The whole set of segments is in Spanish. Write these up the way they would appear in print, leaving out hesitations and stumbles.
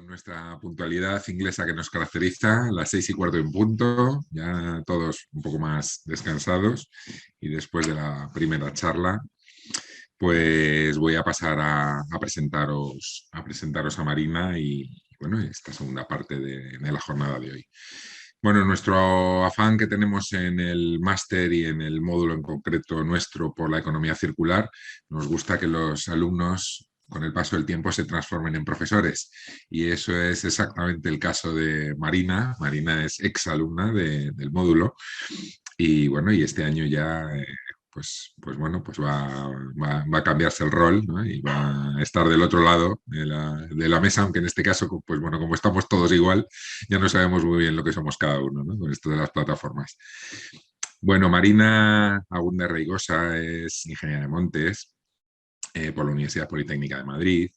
Con nuestra puntualidad inglesa que nos caracteriza, las 6:15 en punto, ya todos un poco más descansados y después de la primera charla, pues voy a pasar a presentaros a Marina y bueno, esta segunda parte de la jornada de hoy. Bueno, nuestro afán que tenemos en el máster y en el módulo en concreto nuestro por la economía circular, nos gusta que los alumnos con el paso del tiempo se transformen en profesores y eso es exactamente el caso de Marina. Marina es exalumna del módulo y bueno, y este año ya pues va a cambiarse el rol, ¿no? Y va a estar del otro lado de la mesa, aunque en este caso, pues bueno, como estamos todos igual, ya no sabemos muy bien lo que somos cada uno, ¿no? Con esto de las plataformas. Bueno, Marina Agunda Reigosa es ingeniera de montes por la Universidad Politécnica de Madrid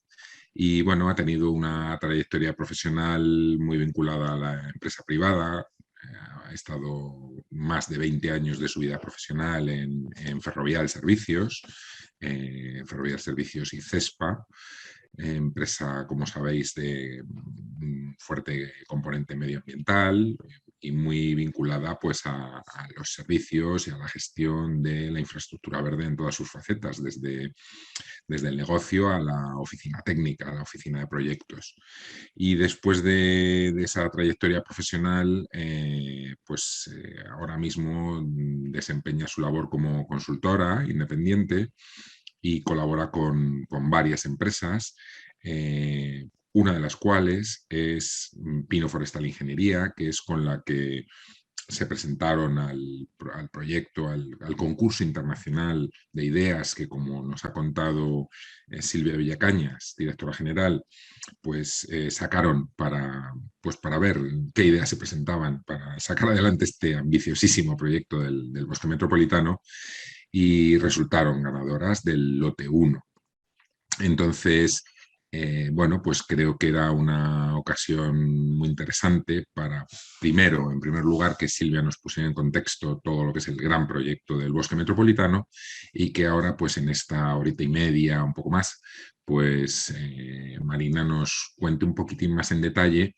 y bueno, ha tenido una trayectoria profesional muy vinculada a la empresa privada. Ha estado más de 20 años de su vida profesional en Ferrovial Servicios, Ferrovial Servicios y CESPA, empresa, como sabéis, de un fuerte componente medioambiental y muy vinculada pues, a los servicios y a la gestión de la infraestructura verde en todas sus facetas, desde el negocio a la oficina técnica, a la oficina de proyectos. Y después de esa trayectoria profesional, ahora mismo desempeña su labor como consultora independiente y colabora con varias empresas, una de las cuales es Pino Forestal Ingeniería, que es con la que se presentaron al proyecto, al concurso internacional de ideas que, como nos ha contado Silvia Villacañas, directora general, pues sacaron para ver qué ideas se presentaban para sacar adelante este ambiciosísimo proyecto del Bosque Metropolitano y resultaron ganadoras del lote 1. Entonces, bueno, pues creo que era una ocasión muy interesante para, primero, en primer lugar, que Silvia nos pusiera en contexto todo lo que es el gran proyecto del Bosque Metropolitano y que ahora, pues en esta horita y media, un poco más, pues Marina nos cuente un poquitín más en detalle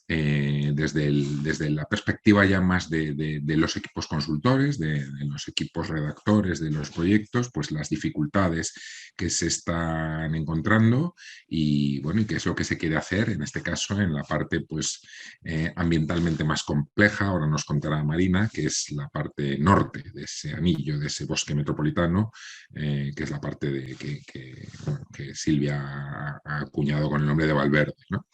desde la perspectiva ya más de los equipos consultores, de los equipos redactores de los proyectos, pues las dificultades que se están encontrando y bueno, y qué es lo que se quiere hacer en este caso en la parte pues ambientalmente más compleja. Ahora nos contará Marina, que es la parte norte de ese anillo, de ese bosque metropolitano, que es la parte que Silvia ha acuñado con el nombre de Valverde, ¿no?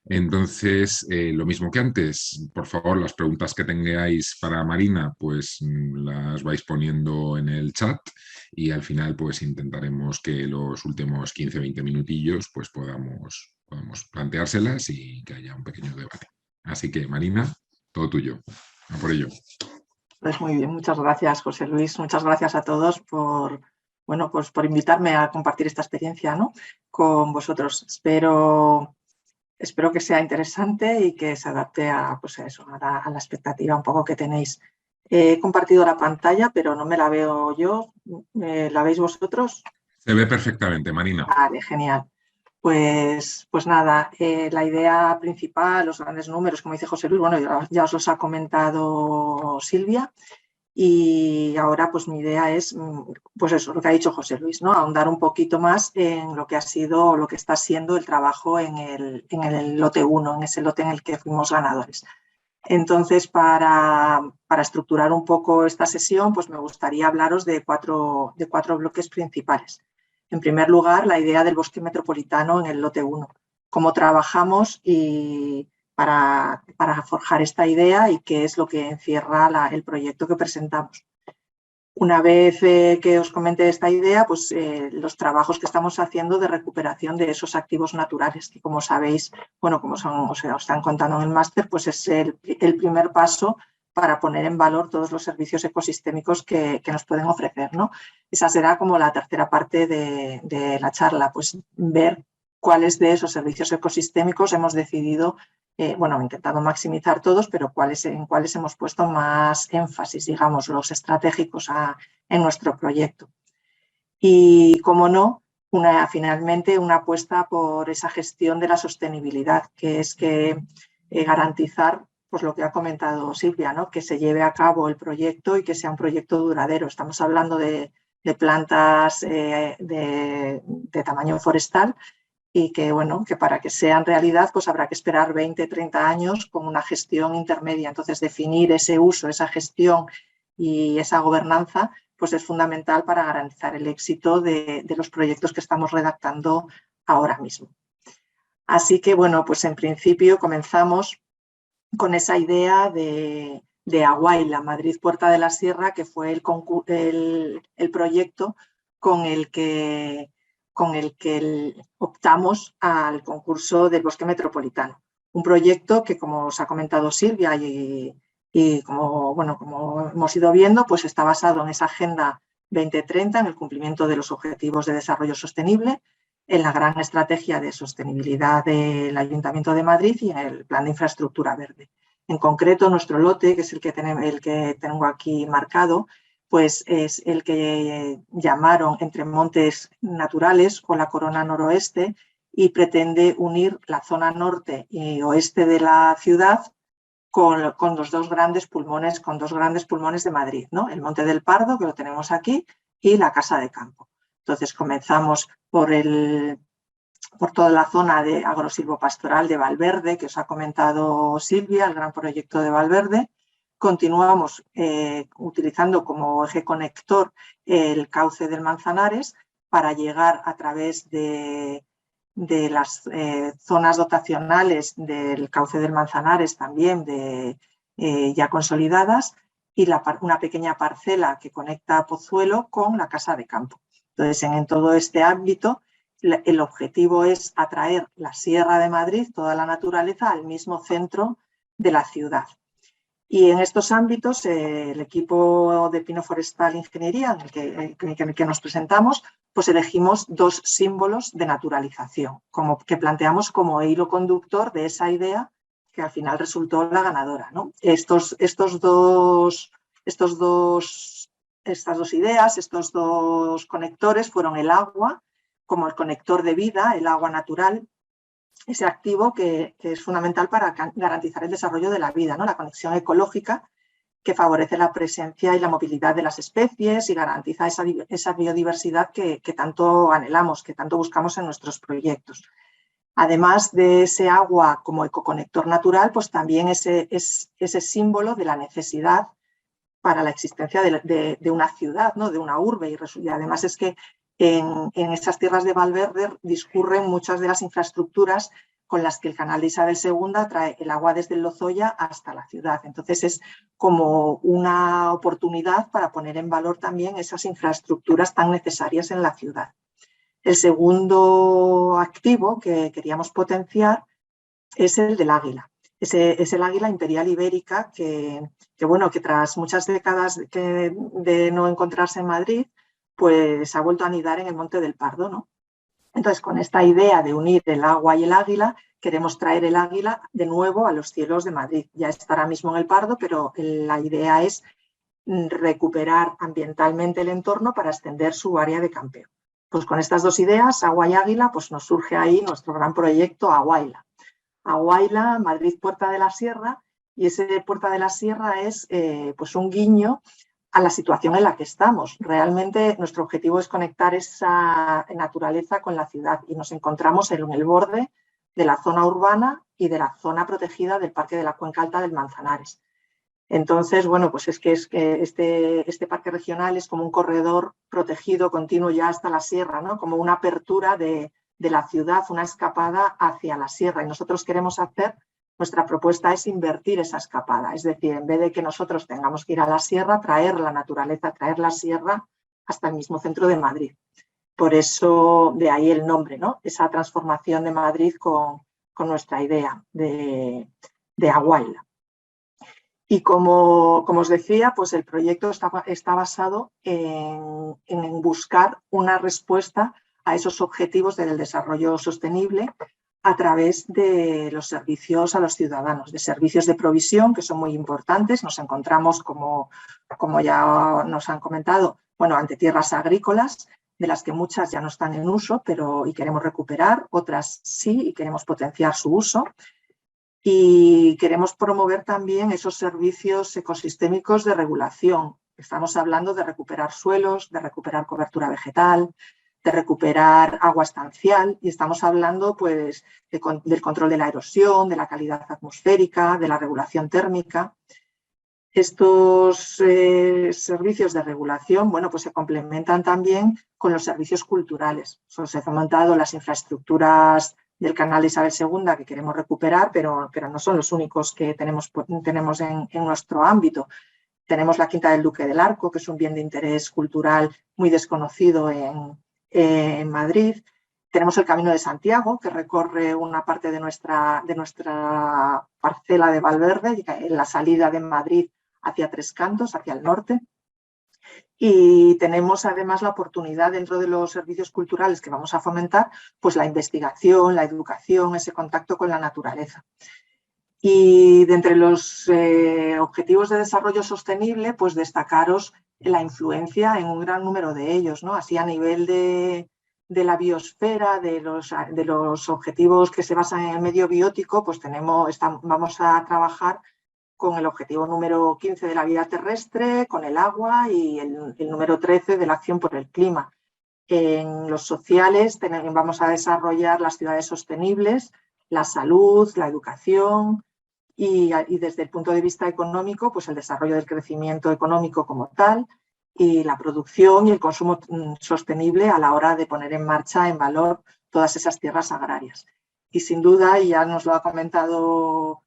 Entonces, lo mismo que antes, por favor, las preguntas que tengáis para Marina, pues las vais poniendo en el chat y al final pues intentaremos que los últimos 15-20 minutillos pues podamos planteárselas y que haya un pequeño debate. Así que, Marina, todo tuyo. A por ello. Pues muy bien, muchas gracias, José Luis. Muchas gracias a todos por invitarme a compartir esta experiencia, ¿no?, con vosotros. Espero que sea interesante y que se adapte a la expectativa un poco que tenéis. He compartido la pantalla, pero no me la veo yo. ¿La veis vosotros? Se ve perfectamente, Marina. Vale, genial. Pues nada, la idea principal, los grandes números, como dice José Luis, bueno, ya os los ha comentado Silvia. Y ahora pues mi idea es, pues eso, lo que ha dicho José Luis, ¿no?, ahondar un poquito más en lo que ha sido, lo que está siendo el trabajo en el lote 1, en ese lote en el que fuimos ganadores. Entonces, para estructurar un poco esta sesión, pues me gustaría hablaros de cuatro bloques principales. En primer lugar, la idea del bosque metropolitano en el lote 1, cómo trabajamos y para forjar esta idea y qué es lo que encierra el proyecto que presentamos. Una vez que os comente esta idea, pues los trabajos que estamos haciendo de recuperación de esos activos naturales, que como sabéis, bueno, como os están contando en el máster, pues es el primer paso para poner en valor todos los servicios ecosistémicos que nos pueden ofrecer, ¿no? Esa será como la tercera parte de la charla, pues ver cuáles de esos servicios ecosistémicos hemos decidido, intentado maximizar todos, pero en cuáles hemos puesto más énfasis, digamos, los estratégicos en nuestro proyecto. Y, como no, finalmente una apuesta por esa gestión de la sostenibilidad, que es que garantizar pues lo que ha comentado Silvia, ¿no? Que se lleve a cabo el proyecto y que sea un proyecto duradero. Estamos hablando de plantas de tamaño forestal y que, bueno, que para que sean realidad pues habrá que esperar 20, 30 años con una gestión intermedia. Entonces, definir ese uso, esa gestión y esa gobernanza pues es fundamental para garantizar el éxito de los proyectos que estamos redactando ahora mismo. Así que, bueno, pues en principio comenzamos con esa idea de Aguaila, Madrid Puerta de la Sierra, que fue el proyecto con el que optamos al concurso del Bosque Metropolitano. Un proyecto que, como os ha comentado Silvia y como hemos ido viendo, pues está basado en esa Agenda 2030, en el cumplimiento de los Objetivos de Desarrollo Sostenible, en la gran estrategia de sostenibilidad del Ayuntamiento de Madrid y en el Plan de Infraestructura Verde. En concreto, nuestro lote, que es el que tengo aquí marcado, pues es el que llamaron Entre Montes Naturales o la Corona Noroeste y pretende unir la zona norte y oeste de la ciudad con los dos grandes pulmones de Madrid, ¿no? El Monte del Pardo, que lo tenemos aquí, y la Casa de Campo. Entonces comenzamos por toda la zona de agrosilvopastoral de Valverde, que os ha comentado Silvia, el gran proyecto de Valverde. Continuamos utilizando como eje conector el cauce del Manzanares para llegar a través de las zonas dotacionales del cauce del Manzanares también ya consolidadas y una pequeña parcela que conecta Pozuelo con la Casa de Campo. Entonces, en todo este ámbito, el objetivo es atraer la Sierra de Madrid, toda la naturaleza, al mismo centro de la ciudad. Y en estos ámbitos, el equipo de Pino Forestal Ingeniería, en el que nos presentamos, pues elegimos dos símbolos de naturalización, que planteamos como hilo conductor de esa idea que al final resultó la ganadora, ¿no? Estas dos ideas, estos dos conectores fueron el agua como el conector de vida, el agua natural, ese activo que es fundamental para garantizar el desarrollo de la vida, ¿no? La conexión ecológica que favorece la presencia y la movilidad de las especies y garantiza esa biodiversidad que tanto anhelamos, que tanto buscamos en nuestros proyectos. Además de ese agua como ecoconector natural, pues también es ese símbolo de la necesidad para la existencia de una ciudad, ¿no? De una urbe. Y además es que en esas tierras de Valverde discurren muchas de las infraestructuras con las que el canal de Isabel II trae el agua desde el Lozoya hasta la ciudad. Entonces es como una oportunidad para poner en valor también esas infraestructuras tan necesarias en la ciudad. El segundo activo que queríamos potenciar es el del águila. Es el águila imperial ibérica que tras muchas décadas de no encontrarse en Madrid, pues ha vuelto a anidar en el Monte del Pardo, ¿no? Entonces, con esta idea de unir el agua y el águila, queremos traer el águila de nuevo a los cielos de Madrid. Ya está ahora mismo en el Pardo, pero la idea es recuperar ambientalmente el entorno para extender su área de campeo. Pues con estas dos ideas, agua y águila, pues nos surge ahí nuestro gran proyecto Aguaila. Aguaila, Madrid Puerta de la Sierra, y ese Puerta de la Sierra es pues un guiño a la situación en la que estamos. Realmente nuestro objetivo es conectar esa naturaleza con la ciudad y nos encontramos en el borde de la zona urbana y de la zona protegida del Parque de la Cuenca Alta del Manzanares. Entonces, bueno, pues es que este parque regional es como un corredor protegido continuo ya hasta la sierra, ¿no? Como una apertura de la ciudad, una escapada hacia la sierra. Y nosotros queremos nuestra propuesta es invertir esa escapada. Es decir, en vez de que nosotros tengamos que ir a la sierra, traer la naturaleza, traer la sierra hasta el mismo centro de Madrid. Por eso, de ahí el nombre, ¿no? Esa transformación de Madrid con nuestra idea de Aguaila. Y como os decía, pues el proyecto está basado en buscar una respuesta a esos objetivos del desarrollo sostenible a través de los servicios a los ciudadanos, de servicios de provisión que son muy importantes. Nos encontramos, como ya nos han comentado, ante tierras agrícolas, de las que muchas ya no están en uso y queremos recuperar, otras sí y queremos potenciar su uso. Y queremos promover también esos servicios ecosistémicos de regulación. Estamos hablando de recuperar suelos, de recuperar cobertura vegetal, de recuperar agua estancial, y estamos hablando pues, del control de la erosión, de la calidad atmosférica, de la regulación térmica. Estos servicios de regulación, bueno, pues se complementan también con los servicios culturales. Se han montado las infraestructuras del canal Isabel II que queremos recuperar, pero no son los únicos que tenemos en nuestro ámbito. Tenemos la Quinta del Duque del Arco, que es un bien de interés cultural muy desconocido en Madrid. Tenemos el Camino de Santiago, que recorre una parte de nuestra parcela de Valverde, en la salida de Madrid hacia Tres Cantos, hacia el norte. Y tenemos además la oportunidad dentro de los servicios culturales que vamos a fomentar, pues la investigación, la educación, ese contacto con la naturaleza. Y de entre los objetivos de desarrollo sostenible, pues destacaros la influencia en un gran número de ellos, ¿no? Así a nivel de la biosfera, de los objetivos que se basan en el medio biótico, pues vamos a trabajar con el objetivo número 15 de la vida terrestre, con el agua, y el número 13 de la acción por el clima. En los sociales vamos a desarrollar las ciudades sostenibles, la salud, la educación, y desde el punto de vista económico, pues el desarrollo del crecimiento económico como tal, y la producción y el consumo sostenible a la hora de poner en marcha, en valor, todas esas tierras agrarias. Y sin duda, y ya nos lo ha comentado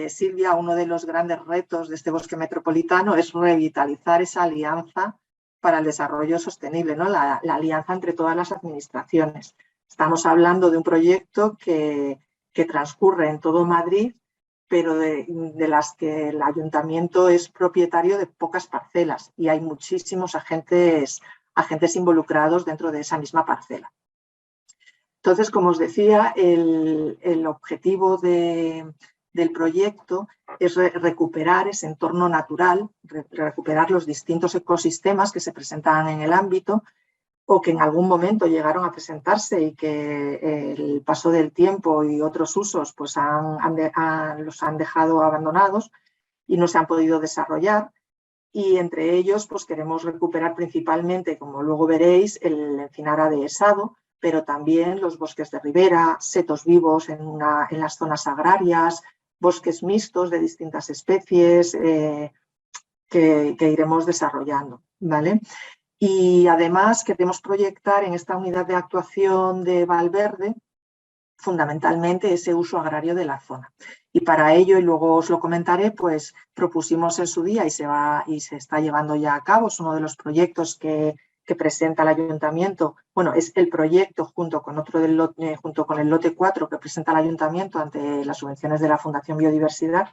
Silvia, uno de los grandes retos de este bosque metropolitano es revitalizar esa alianza para el desarrollo sostenible, ¿no? La alianza entre todas las administraciones. Estamos hablando de un proyecto que transcurre en todo Madrid, pero de las que el ayuntamiento es propietario de pocas parcelas, y hay muchísimos agentes involucrados dentro de esa misma parcela. Entonces, como os decía, el objetivo del proyecto es recuperar ese entorno natural, recuperar los distintos ecosistemas que se presentan en el ámbito o que en algún momento llegaron a presentarse y que el paso del tiempo y otros usos pues los han dejado abandonados y no se han podido desarrollar. Y entre ellos pues queremos recuperar principalmente, como luego veréis, el encinar adhesado, pero también los bosques de ribera, setos vivos en las zonas agrarias, bosques mixtos de distintas especies que iremos desarrollando, ¿vale? Y además queremos proyectar en esta unidad de actuación de Valverde fundamentalmente ese uso agrario de la zona. Y para ello, y luego os lo comentaré, pues propusimos en su día y se está llevando ya a cabo, es uno de los proyectos que presenta el ayuntamiento. Bueno, es el proyecto junto con el lote 4 que presenta el ayuntamiento ante las subvenciones de la Fundación Biodiversidad,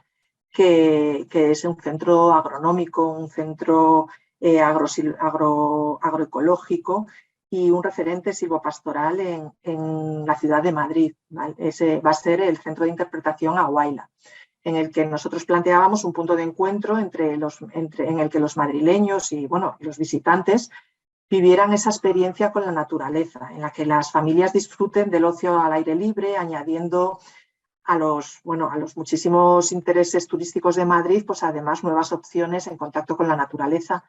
que es un centro agronómico, un centro agroecológico y un referente silvopastoral en la ciudad de Madrid, ¿vale? Ese va a ser el centro de interpretación Aguaila, en el que nosotros planteábamos un punto de encuentro en el que los madrileños y los visitantes vivieran esa experiencia con la naturaleza, en la que las familias disfruten del ocio al aire libre, añadiendo a los muchísimos intereses turísticos de Madrid, pues además nuevas opciones en contacto con la naturaleza.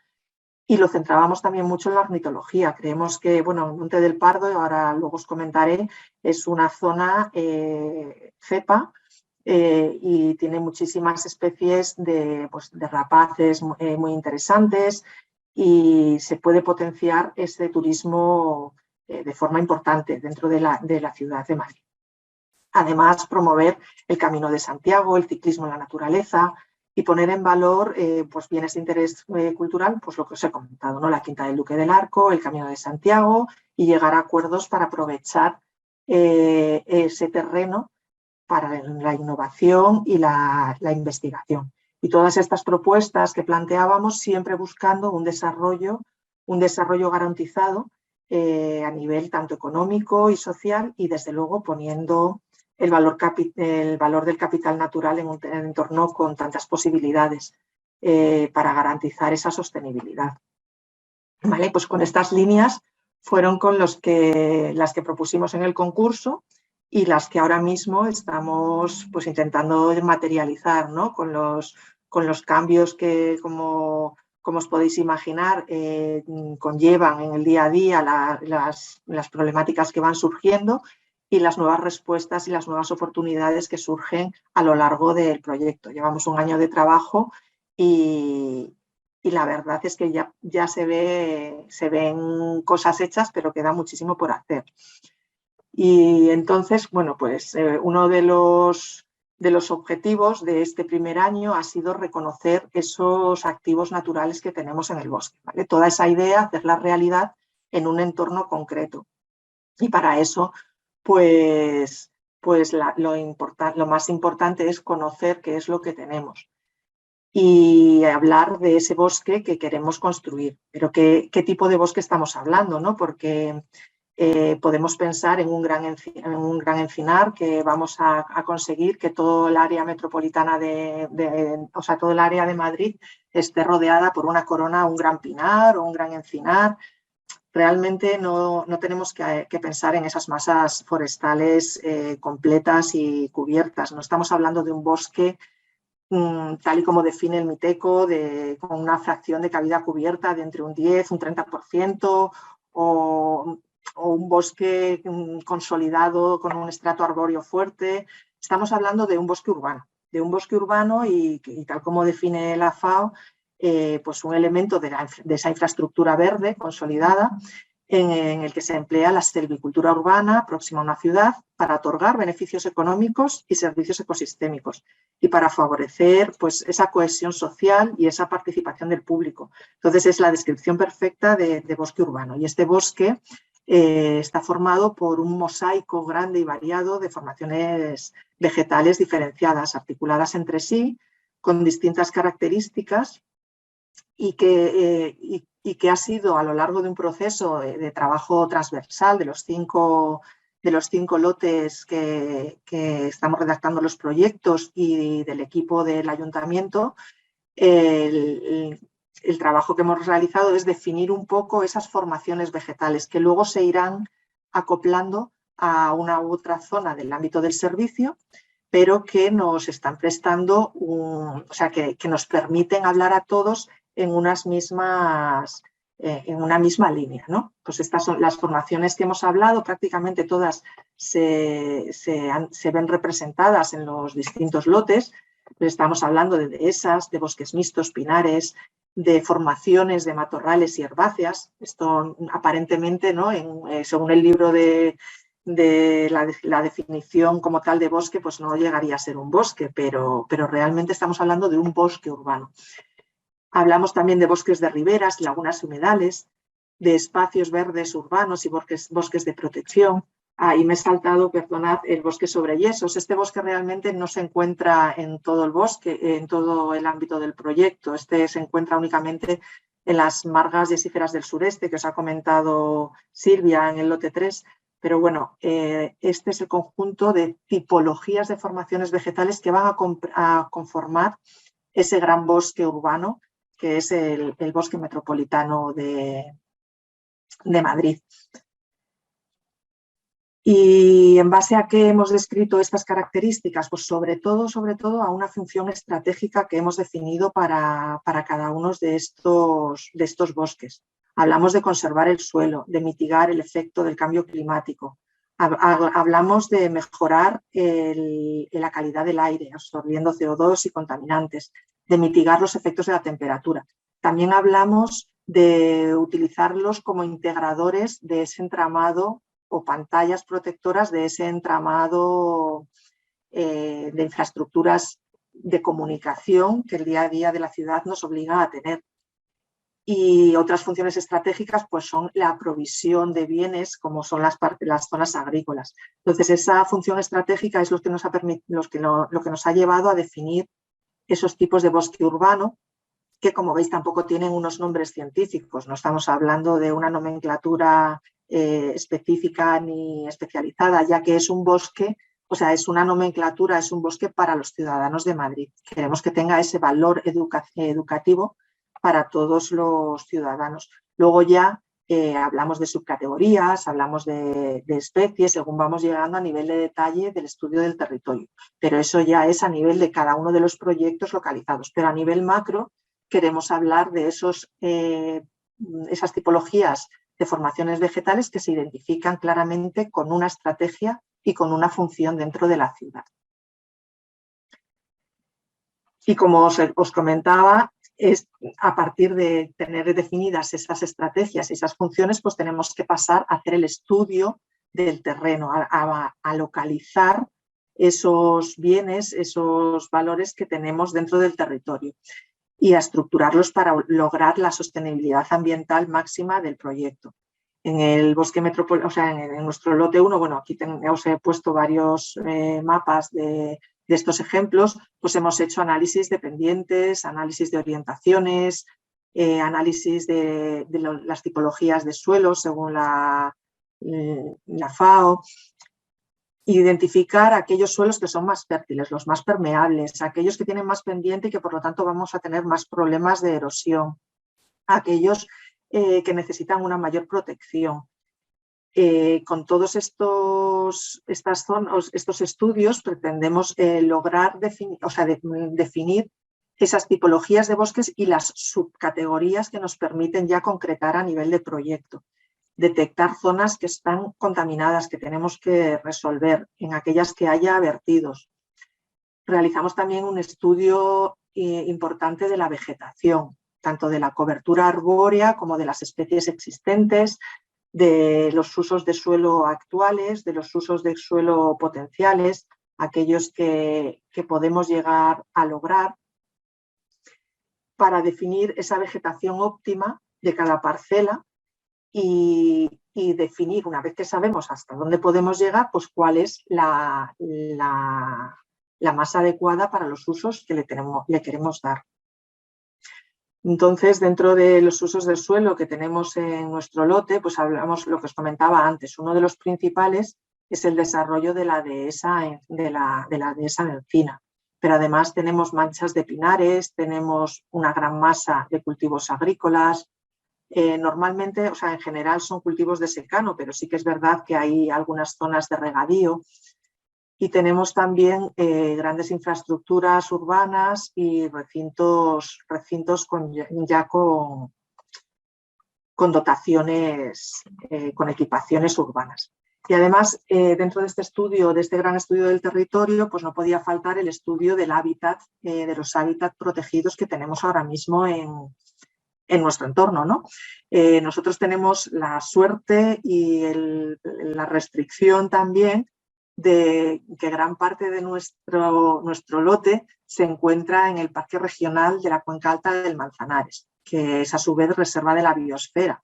Y lo centrábamos también mucho en la ornitología. Creemos que, Monte del Pardo, ahora luego os comentaré, es una zona cepa y tiene muchísimas especies de rapaces muy interesantes, y se puede potenciar ese turismo de forma importante dentro de la ciudad de Madrid. Además, promover el Camino de Santiago, el ciclismo en la naturaleza, y poner en valor bienes de interés cultural, pues lo que os he comentado, ¿no? La Quinta del Duque del Arco, el Camino de Santiago, y llegar a acuerdos para aprovechar ese terreno para la innovación y la investigación. Y todas estas propuestas que planteábamos siempre buscando un desarrollo garantizado a nivel tanto económico y social, y desde luego poniendo el valor del capital natural en un entorno con tantas posibilidades para garantizar esa sostenibilidad. ¿Vale? Pues con estas líneas fueron con las que propusimos en el concurso y las que ahora mismo estamos pues, intentando materializar, ¿no? Con los cambios que, como os podéis imaginar, conllevan en el día a día las problemáticas que van surgiendo y las nuevas respuestas y las nuevas oportunidades que surgen a lo largo del proyecto. Llevamos un año de trabajo y la verdad es que ya se ven cosas hechas, pero queda muchísimo por hacer. Y entonces, bueno, pues uno de los objetivos de este primer año ha sido reconocer esos activos naturales que tenemos en el bosque, ¿vale? Toda esa idea, hacerla realidad en un entorno concreto. Y para eso, pues lo más importante es conocer qué es lo que tenemos y hablar de ese bosque que queremos construir. Pero qué tipo de bosque estamos hablando, ¿no? Porque podemos pensar en un gran encinar que vamos a conseguir que todo el área metropolitana o sea, todo el área de Madrid esté rodeada por una corona, un gran pinar o un gran encinar. Realmente no tenemos que pensar en esas masas forestales completas y cubiertas. No estamos hablando de un bosque tal y como define el MITECO, con una fracción de cavidad cubierta de entre un 10, un 30%, o un bosque consolidado con un estrato arbóreo fuerte. Estamos hablando de un bosque urbano y tal como define la FAO, pues un elemento de esa infraestructura verde consolidada en el que se emplea la silvicultura urbana próxima a una ciudad para otorgar beneficios económicos y servicios ecosistémicos y para favorecer pues, esa cohesión social y esa participación del público. Entonces, es la descripción perfecta de bosque urbano. Y este bosque está formado por un mosaico grande y variado de formaciones vegetales diferenciadas, articuladas entre sí, con distintas características y que ha sido a lo largo de un proceso de trabajo transversal de los cinco lotes que estamos redactando los proyectos y del equipo del ayuntamiento, el trabajo que hemos realizado es definir un poco esas formaciones vegetales que luego se irán acoplando a una u otra zona del ámbito del servicio, pero que nos están prestando, o sea, que nos permiten hablar a todos en una misma línea, ¿no? Pues estas son las formaciones que hemos hablado, prácticamente todas se ven representadas en los distintos lotes. Estamos hablando de dehesas, de bosques mixtos, pinares, de formaciones de matorrales y herbáceas. Esto aparentemente, ¿no? Según el libro de la definición como tal de bosque, pues no llegaría a ser un bosque, pero realmente estamos hablando de un bosque urbano. Hablamos también de bosques de riberas, lagunas humedales, de espacios verdes urbanos y bosques de protección. Y me he saltado, perdonad, el bosque sobre yesos. Este bosque realmente no se encuentra en todo el bosque, en todo el ámbito del proyecto. Este se encuentra únicamente en las margas yesíferas del sureste, que os ha comentado Silvia en el lote 3. Pero bueno, este es el conjunto de tipologías de formaciones vegetales que van a conformar ese gran bosque urbano que es el bosque metropolitano de Madrid. ¿Y en base a qué hemos descrito estas características? Pues sobre todo a una función estratégica que hemos definido para cada uno de estos bosques. Hablamos de conservar el suelo, de mitigar el efecto del cambio climático. Hablamos de mejorar la calidad del aire, absorbiendo CO2 y contaminantes, de mitigar los efectos de la temperatura. También hablamos de utilizarlos como integradores de ese entramado o pantallas protectoras de ese entramado de infraestructuras de comunicación que el día a día de la ciudad nos obliga a tener. Y otras funciones estratégicas pues son la provisión de bienes como son las zonas agrícolas. Entonces esa función estratégica es lo que nos ha llevado a definir esos tipos de bosque urbano que, como veis, tampoco tienen unos nombres científicos. No estamos hablando de una nomenclatura específica ni especializada, ya que es un bosque, o sea, es una nomenclatura, es un bosque para los ciudadanos de Madrid. Queremos que tenga ese valor educativo para todos los ciudadanos. Luego ya hablamos de subcategorías, hablamos de especies, según vamos llegando a nivel de detalle del estudio del territorio. Pero eso ya es a nivel de cada uno de los proyectos localizados. Pero a nivel macro queremos hablar de esas tipologías de formaciones vegetales que se identifican claramente con una estrategia y con una función dentro de la ciudad. Y como os comentaba, a partir de tener definidas esas estrategias y esas funciones, pues tenemos que pasar a hacer el estudio del terreno, a localizar esos bienes, esos valores que tenemos dentro del territorio y a estructurarlos para lograr la sostenibilidad ambiental máxima del proyecto. En el bosque metropolitano, o sea, en nuestro lote 1, bueno, aquí os he puesto varios mapas de estos ejemplos, pues hemos hecho análisis de pendientes, análisis de orientaciones, análisis de las tipologías de suelo según la FAO, identificar aquellos suelos que son más fértiles, los más permeables, aquellos que tienen más pendiente y que por lo tanto vamos a tener más problemas de erosión, aquellos que necesitan una mayor protección. Con todos estos estudios pretendemos lograr definir esas tipologías de bosques y las subcategorías que nos permiten ya concretar a nivel de proyecto. Detectar zonas que están contaminadas, que tenemos que resolver, en aquellas que haya vertidos. Realizamos también un estudio importante de la vegetación, tanto de la cobertura arbórea como de las especies existentes, de los usos de suelo actuales, de los usos de suelo potenciales, aquellos que podemos llegar a lograr, para definir esa vegetación óptima de cada parcela y definir, una vez que sabemos hasta dónde podemos llegar, pues cuál es la más adecuada para los usos que le queremos dar. Entonces, dentro de los usos del suelo que tenemos en nuestro lote, pues hablamos lo que os comentaba antes. Uno de los principales es el desarrollo de la dehesa de encina. Pero además tenemos manchas de pinares, tenemos una gran masa de cultivos agrícolas. Normalmente, o sea, en general son cultivos de secano, pero sí que es verdad que hay algunas zonas de regadío. Y tenemos también grandes infraestructuras urbanas y recintos con dotaciones, con equipaciones urbanas. Y además, dentro de este estudio, de este gran estudio del territorio, pues no podía faltar el estudio del hábitat, de los hábitats protegidos que tenemos ahora mismo en nuestro entorno, ¿no? Nosotros tenemos la suerte y la restricción también de que gran parte de nuestro lote se encuentra en el Parque Regional de la Cuenca Alta del Manzanares, que es a su vez reserva de la biosfera.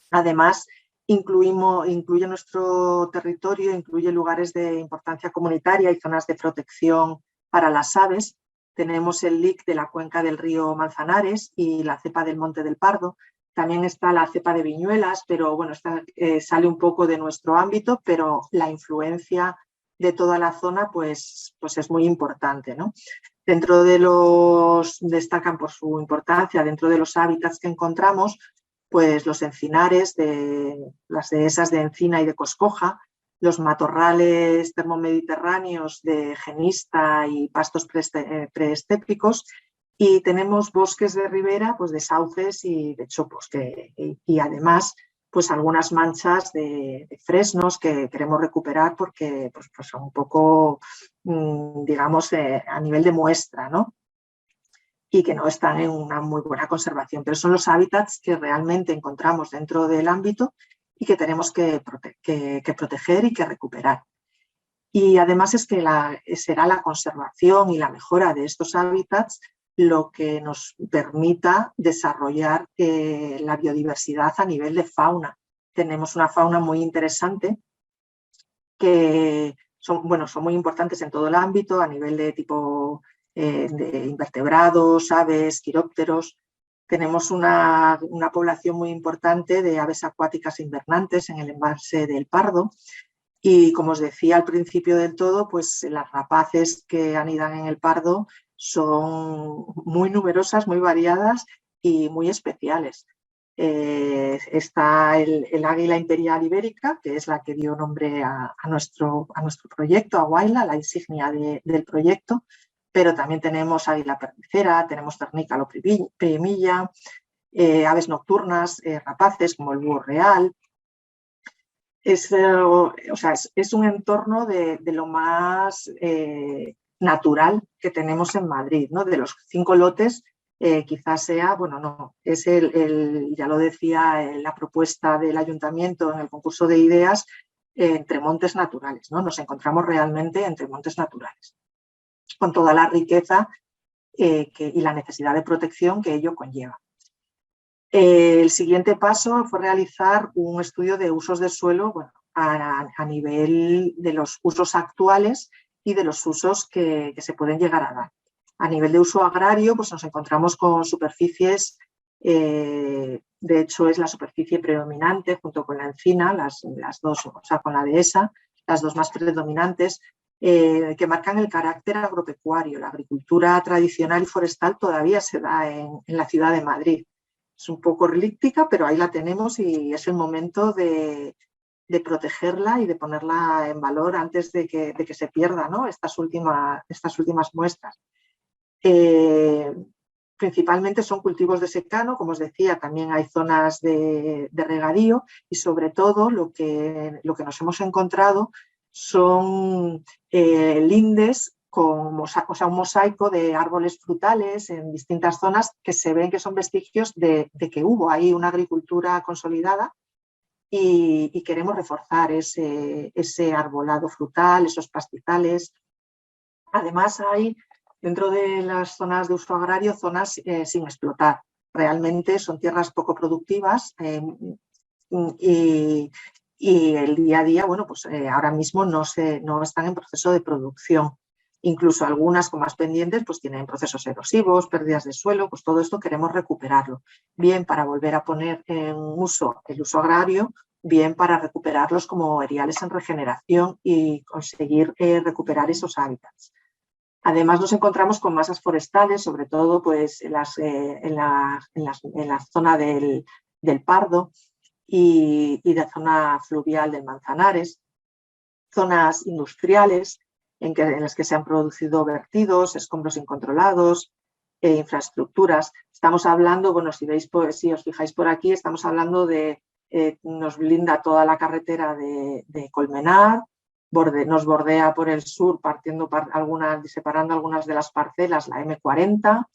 Además, incluye nuestro territorio, incluye lugares de importancia comunitaria y zonas de protección para las aves. Tenemos el LIC de la cuenca del río Manzanares y la cepa del Monte del Pardo. También está la cepa de Viñuelas, pero bueno, sale un poco de nuestro ámbito, pero la influencia de toda la zona pues es muy importante, ¿no? Destacan por su importancia dentro de los hábitats que encontramos, pues los encinares, las dehesas de encina y de coscoja, los matorrales termomediterráneos de genista y pastos preestépicos, y tenemos bosques de ribera, pues de sauces y de chopos, y además pues algunas manchas de fresnos que queremos recuperar porque pues son un poco, digamos, a nivel de muestra, ¿no? Y que no están en una muy buena conservación, pero son los hábitats que realmente encontramos dentro del ámbito y que tenemos que proteger y que recuperar. Y además es que será la conservación y la mejora de estos hábitats lo que nos permita desarrollar la biodiversidad a nivel de fauna. Tenemos una fauna muy interesante que son muy importantes en todo el ámbito, a nivel de tipo de invertebrados, aves, quirópteros. Tenemos una población muy importante de aves acuáticas invernantes en el embalse del Pardo. Y como os decía al principio del todo, pues las rapaces que anidan en el Pardo son muy numerosas, muy variadas y muy especiales. está el águila imperial ibérica, que es la que dio nombre a nuestro proyecto, a Huayla, la insignia del proyecto, pero también tenemos águila pernicera, tenemos ternícalo primilla, aves nocturnas, rapaces como el búho real. Es un entorno de lo más natural que tenemos en Madrid, ¿no? De los 5 lotes, quizás sea, bueno, no, es ya lo decía la propuesta del ayuntamiento en el concurso de ideas, entre montes naturales, ¿no? Nos encontramos realmente entre montes naturales, con toda la riqueza y la necesidad de protección que ello conlleva. El siguiente paso fue realizar un estudio de usos del suelo, bueno, a nivel de los usos actuales y de los usos que se pueden llegar a dar. A nivel de uso agrario, pues nos encontramos con superficies, de hecho es la superficie predominante junto con la encina, las dos, o sea, con la dehesa, las dos más predominantes, que marcan el carácter agropecuario. La agricultura tradicional y forestal todavía se da en la ciudad de Madrid. Es un poco relíptica, pero ahí la tenemos y es el momento de protegerla y de ponerla en valor antes de que se pierda, ¿no? estas últimas muestras. Principalmente son cultivos de secano, como os decía, también hay zonas de regadío y sobre todo lo que nos hemos encontrado son lindes con un mosaico de árboles frutales en distintas zonas que se ven que son vestigios de que hubo ahí una agricultura consolidada y queremos reforzar ese arbolado frutal, esos pastizales. Además hay dentro de las zonas de uso agrario zonas sin explotar. Realmente son tierras poco productivas y el día a día, bueno, pues ahora mismo no están en proceso de producción. Incluso algunas con más pendientes pues tienen procesos erosivos, pérdidas de suelo, pues todo esto queremos recuperarlo. Bien para volver a poner en uso el uso agrario, bien para recuperarlos como eriales en regeneración y conseguir recuperar esos hábitats. Además nos encontramos con masas forestales, sobre todo pues, en la zona del Pardo y de zona fluvial del Manzanares, zonas industriales en las que se han producido vertidos, escombros incontrolados, infraestructuras. Estamos hablando, bueno, si os fijáis por aquí, estamos hablando de, nos blinda toda la carretera de Colmenar, nos bordea por el sur, separando algunas de las parcelas, la M40,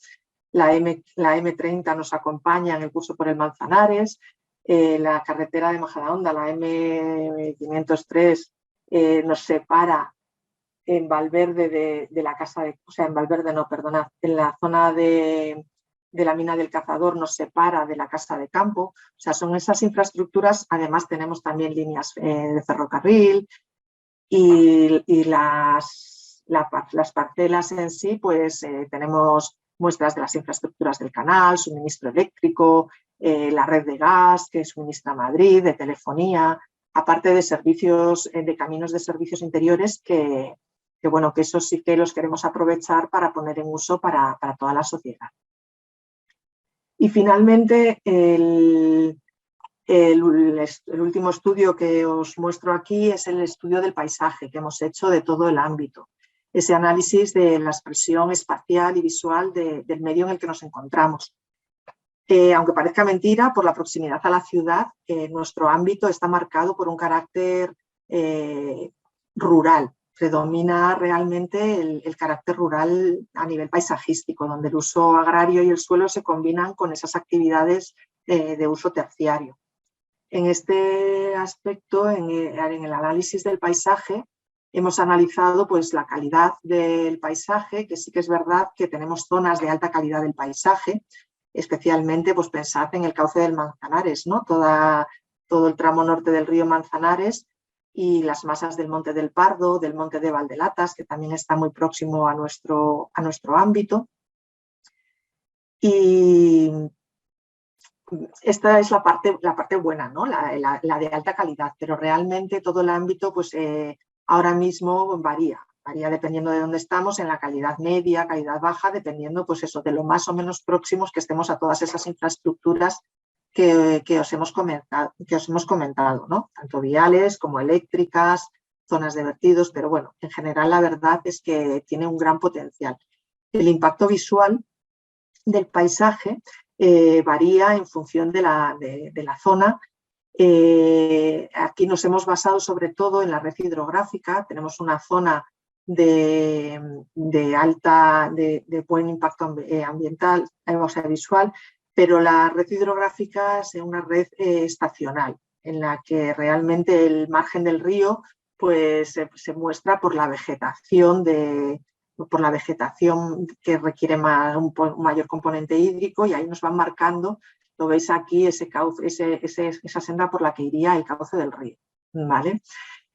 la M30 nos acompaña en el curso por el Manzanares, la carretera de Majadahonda, la M503, nos separa en Valverde de la casa en Valverde no, perdonad, en la zona de la mina del Cazador nos separa de la casa de campo. O sea, son esas infraestructuras. Además tenemos también líneas de ferrocarril y las parcelas en sí, pues tenemos muestras de las infraestructuras del canal, suministro eléctrico, la red de gas que suministra Madrid, de telefonía, aparte de servicios, de caminos de servicios interiores que esos sí que los queremos aprovechar para poner en uso para toda la sociedad. Y finalmente, el último estudio que os muestro aquí es el estudio del paisaje que hemos hecho de todo el ámbito. Ese análisis de la expresión espacial y visual del medio en el que nos encontramos. Aunque parezca mentira, por la proximidad a la ciudad, nuestro ámbito está marcado por un carácter rural. Predomina realmente el carácter rural a nivel paisajístico, donde el uso agrario y el suelo se combinan con esas actividades de uso terciario. En este aspecto, en el análisis del paisaje, hemos analizado pues, la calidad del paisaje, que sí que es verdad que tenemos zonas de alta calidad del paisaje, especialmente pues, pensad en el cauce del Manzanares, ¿no? Todo el tramo norte del río Manzanares y las masas del Monte del Pardo, del Monte de Valdelatas, que también está muy próximo a nuestro ámbito. Y esta es la parte buena, ¿no? la de alta calidad, pero realmente todo el ámbito pues, ahora mismo varía dependiendo de dónde estamos, en la calidad media, calidad baja, dependiendo pues eso, de lo más o menos próximos que estemos a todas esas infraestructuras que os hemos comentado, ¿no? Tanto viales como eléctricas, zonas de vertidos, pero bueno, en general la verdad es que tiene un gran potencial. El impacto visual del paisaje varía en función de la zona. Aquí nos hemos basado sobre todo en la red hidrográfica. Tenemos una zona de buen impacto ambiental, o sea, visual, pero la red hidrográfica es una red estacional, en la que realmente el margen del río pues, se muestra por la vegetación que requiere un mayor componente hídrico, y ahí nos van marcando, lo veis aquí, esa senda por la que iría el cauce del río, ¿vale?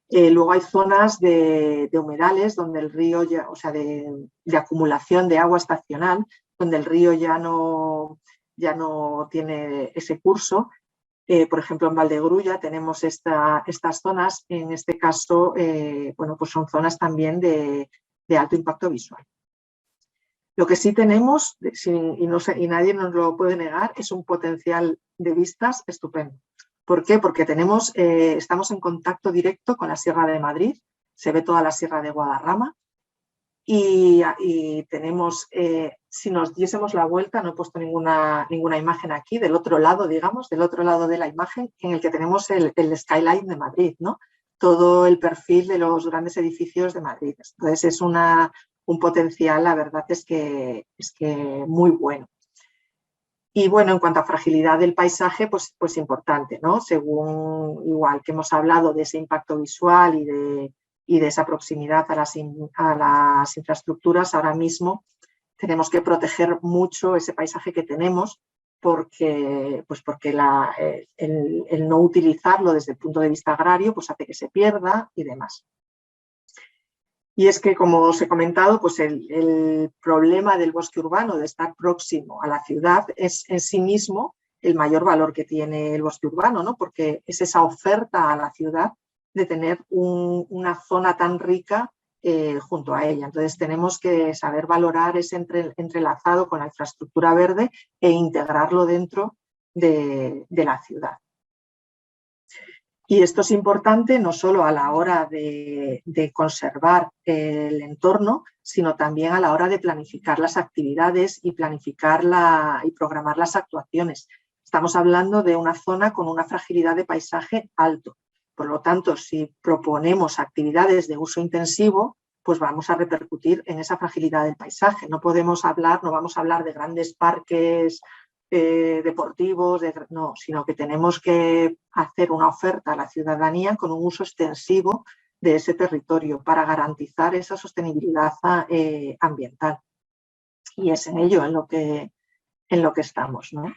Luego hay zonas de humedales donde el río, o sea, de acumulación de agua estacional, donde el río ya no tiene ese curso. Por ejemplo, en Valdegrúa tenemos estas zonas. En este caso, bueno, pues son zonas también de alto impacto visual. Lo que sí tenemos, y nadie nos lo puede negar, es un potencial de vistas estupendo. ¿Por qué? Porque estamos en contacto directo con la Sierra de Madrid, se ve toda la Sierra de Guadarrama, y tenemos, si nos diésemos la vuelta, no he puesto ninguna imagen aquí, del otro lado, digamos, del otro lado de la imagen, en el que tenemos el skyline de Madrid, ¿no? Todo el perfil de los grandes edificios de Madrid. Entonces es un potencial, la verdad es que muy bueno. Y bueno, en cuanto a fragilidad del paisaje, pues importante, ¿no? Según, igual que hemos hablado de ese impacto visual y de esa proximidad a las infraestructuras, ahora mismo tenemos que proteger mucho ese paisaje que tenemos, porque el no utilizarlo desde el punto de vista agrario pues hace que se pierda y demás. Y es que, como os he comentado, pues el problema del bosque urbano, de estar próximo a la ciudad, es en sí mismo el mayor valor que tiene el bosque urbano, ¿no? Porque es esa oferta a la ciudad de tener una zona tan rica junto a ella. Entonces tenemos que saber valorar ese entrelazado con la infraestructura verde e integrarlo dentro de la ciudad. Y esto es importante no solo a la hora de conservar el entorno, sino también a la hora de planificar las actividades y programar las actuaciones. Estamos hablando de una zona con una fragilidad de paisaje alto. Por lo tanto, si proponemos actividades de uso intensivo, pues vamos a repercutir en esa fragilidad del paisaje. No vamos a hablar de grandes parques deportivos, no, sino que tenemos que hacer una oferta a la ciudadanía con un uso extensivo de ese territorio para garantizar esa sostenibilidad ambiental. Y es en ello en lo que estamos, ¿no?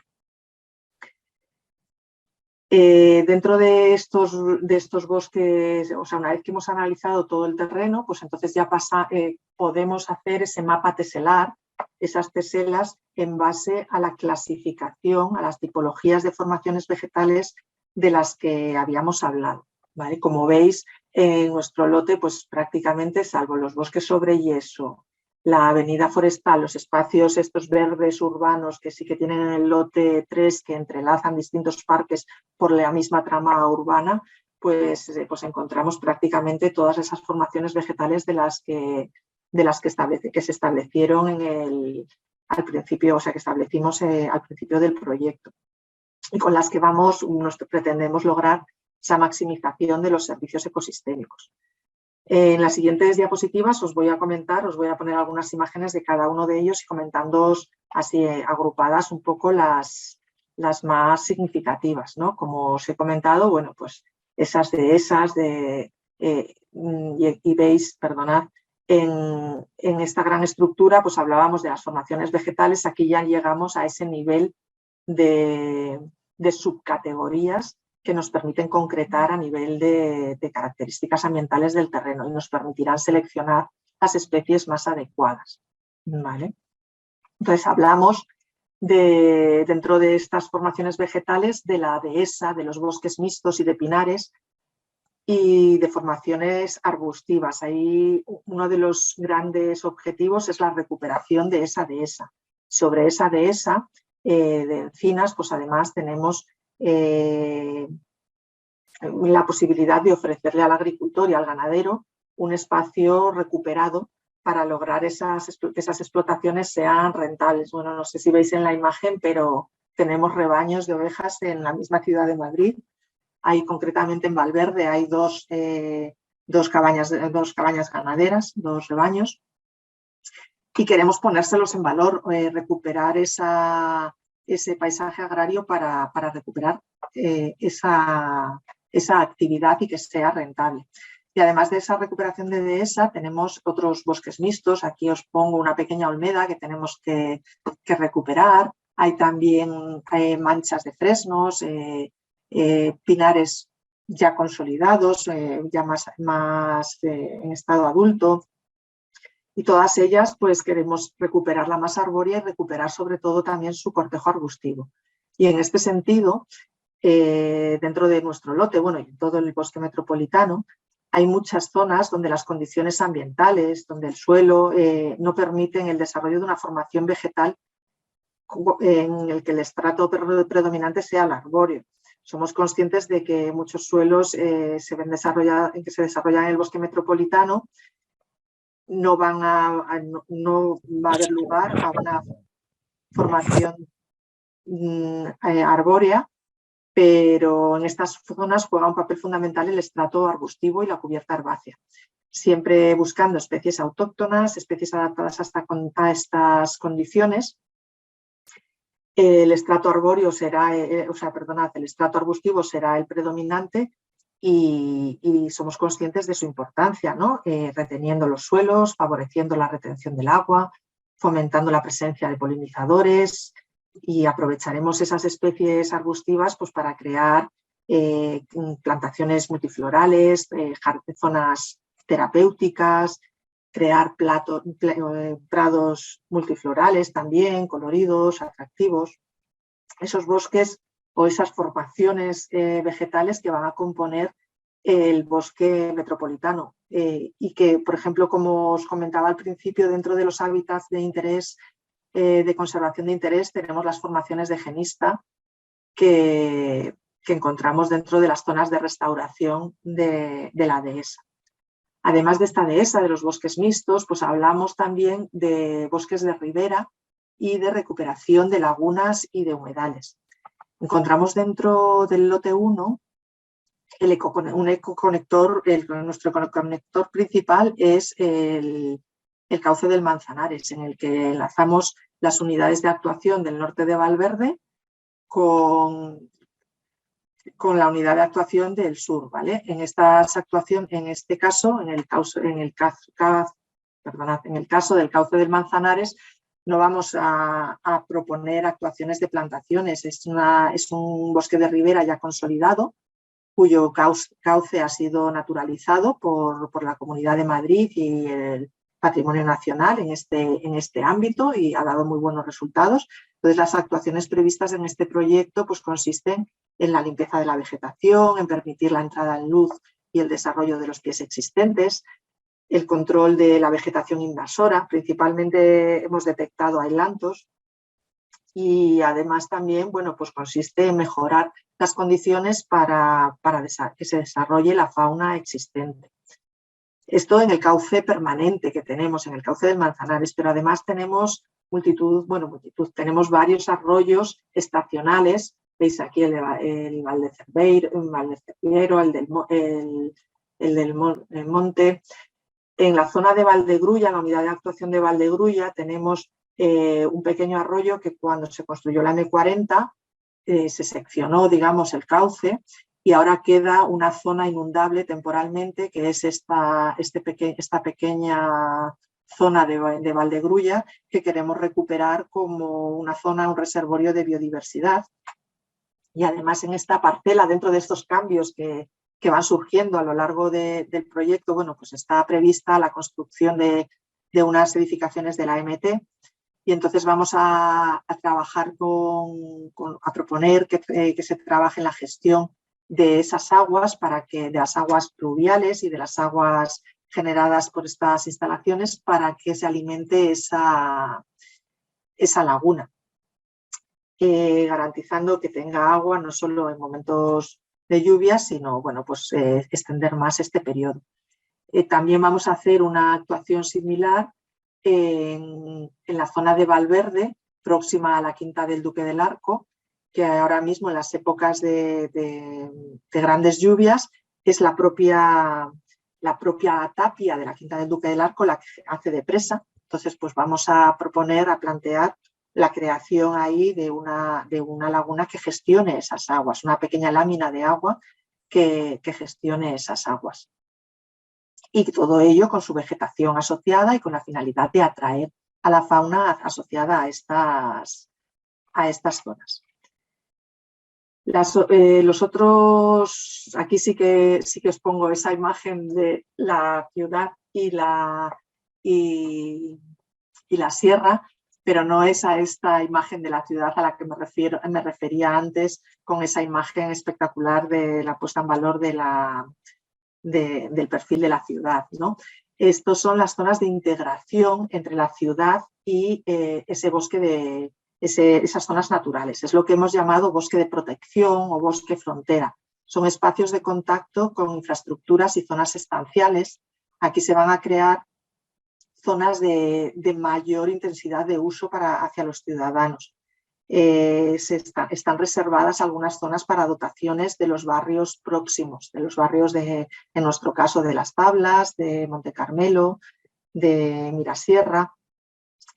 Dentro de estos bosques, o sea, una vez que hemos analizado todo el terreno, pues entonces ya podemos hacer ese mapa teselar, esas teselas en base a la clasificación, a las tipologías de formaciones vegetales de las que habíamos hablado, ¿vale? Como veis, en nuestro lote, pues prácticamente, salvo los bosques sobre yeso, la avenida forestal, los espacios estos verdes urbanos que sí que tienen en el lote 3, que entrelazan distintos parques por la misma trama urbana, pues encontramos prácticamente todas esas formaciones vegetales de las que se establecieron al principio, o sea, que establecimos al principio del proyecto, y con las que pretendemos lograr esa maximización de los servicios ecosistémicos. En las siguientes diapositivas os voy a poner algunas imágenes de cada uno de ellos y comentándoos así agrupadas un poco las más significativas, ¿no? Como os he comentado, bueno, pues esas y veis, perdonad, en esta gran estructura pues hablábamos de las formaciones vegetales. Aquí ya llegamos a ese nivel de subcategorías que nos permiten concretar a nivel de características ambientales del terreno y nos permitirán seleccionar las especies más adecuadas, ¿vale? Entonces hablamos dentro de estas formaciones vegetales de la dehesa, de los bosques mixtos y de pinares, y de formaciones arbustivas. Ahí uno de los grandes objetivos es la recuperación de esa dehesa. Sobre esa dehesa de encinas, pues además tenemos la posibilidad de ofrecerle al agricultor y al ganadero un espacio recuperado para lograr que esas explotaciones sean rentables. Bueno, no sé si veis en la imagen, pero tenemos rebaños de ovejas en la misma ciudad de Madrid. Hay concretamente en Valverde, hay dos cabañas ganaderas, 2 rebaños, y queremos ponérselos en valor, recuperar ese paisaje agrario para recuperar esa actividad y que sea rentable. Y además de esa recuperación de dehesa, tenemos otros bosques mixtos. Aquí os pongo una pequeña olmeda que tenemos que recuperar. Hay también manchas de fresnos, pinares ya consolidados, ya más en estado adulto. Y todas ellas pues queremos recuperar la masa arbórea y recuperar sobre todo también su cortejo arbustivo. Y en este sentido, dentro de nuestro lote, bueno, y en todo el bosque metropolitano, hay muchas zonas donde las condiciones ambientales, donde el suelo no permiten el desarrollo de una formación vegetal en el que el estrato predominante sea el arbóreo. Somos conscientes de que muchos suelos que se desarrollan en el bosque metropolitano no va a haber lugar a una formación arbórea, pero en estas zonas juega un papel fundamental el estrato arbustivo y la cubierta herbácea, siempre buscando especies autóctonas, especies adaptadas a estas condiciones. El estrato arbóreo será, el estrato arbustivo será el predominante y somos conscientes de su importancia, ¿no? Reteniendo los suelos, favoreciendo la retención del agua, fomentando la presencia de polinizadores, y aprovecharemos esas especies arbustivas pues, para crear plantaciones multiflorales, zonas terapéuticas, crear prados multiflorales también, coloridos, atractivos. Esos bosques o esas formaciones vegetales que van a componer el bosque metropolitano y que, por ejemplo, como os comentaba al principio, dentro de los hábitats de interés, de conservación de interés, tenemos las formaciones de genista que encontramos dentro de las zonas de restauración de la dehesa. Además de esta dehesa, de los bosques mixtos, pues hablamos también de bosques de ribera y de recuperación de lagunas y de humedales. Encontramos dentro del lote 1 nuestro ecoconector principal es el cauce del Manzanares, en el que enlazamos las unidades de actuación del norte de Valverde con la unidad de actuación del sur, ¿vale? En este caso, en el caso del cauce del Manzanares, no vamos a proponer actuaciones de plantaciones. Es un bosque de ribera ya consolidado, cuyo cauce ha sido naturalizado por la Comunidad de Madrid y el Patrimonio Nacional en este ámbito y ha dado muy buenos resultados. Entonces, las actuaciones previstas en este proyecto pues, consisten en la limpieza de la vegetación, en permitir la entrada en luz y el desarrollo de los pies existentes, el control de la vegetación invasora, principalmente hemos detectado ailantos, y además también bueno, pues consiste en mejorar las condiciones para que se desarrolle la fauna existente. Esto en el cauce permanente que tenemos, en el cauce del Manzanares, pero además tenemos tenemos varios arroyos estacionales. Veis aquí el Valdecerviero, el del Monte. En la zona de Valdegrulla, en la unidad de actuación de Valdegrulla, tenemos un pequeño arroyo que cuando se construyó la M40 se seccionó, digamos, el cauce y ahora queda una zona inundable temporalmente, que es esta pequeña zona de Valdegrulla, que queremos recuperar como una zona, un reservorio de biodiversidad. Y además en esta parcela, dentro de estos cambios que van surgiendo a lo largo del proyecto, bueno, pues está prevista la construcción de unas edificaciones de la MT. Y entonces vamos a trabajar a proponer que se trabaje en la gestión de esas aguas, de las aguas pluviales y de las aguas generadas por estas instalaciones para que se alimente esa laguna. garantizando que tenga agua no solo en momentos de lluvia, sino bueno, pues, extender más este periodo. También vamos a hacer una actuación similar en la zona de Valverde, próxima a la Quinta del Duque del Arco, que ahora mismo en las épocas de grandes lluvias es la propia tapia de la Quinta del Duque del Arco la que hace de presa. Entonces, pues vamos a proponer, a plantear la creación ahí de una laguna que gestione esas aguas, una pequeña lámina de agua que gestione esas aguas. Y todo ello con su vegetación asociada y con la finalidad de atraer a la fauna asociada a estas zonas. Los otros, aquí sí que os pongo esa imagen de la ciudad y la sierra, pero no es a esta imagen de la ciudad a la que me refería antes, con esa imagen espectacular de la puesta en valor del perfil de la ciudad, ¿no? Estos son las zonas de integración entre la ciudad y ese bosque esas zonas naturales. Es lo que hemos llamado bosque de protección o bosque frontera. Son espacios de contacto con infraestructuras y zonas estanciales. Aquí se van a crear zonas de mayor intensidad de uso hacia los ciudadanos. Están reservadas algunas zonas para dotaciones de los barrios próximos, de los barrios en nuestro caso, de Las Tablas, de Monte Carmelo, de Mirasierra.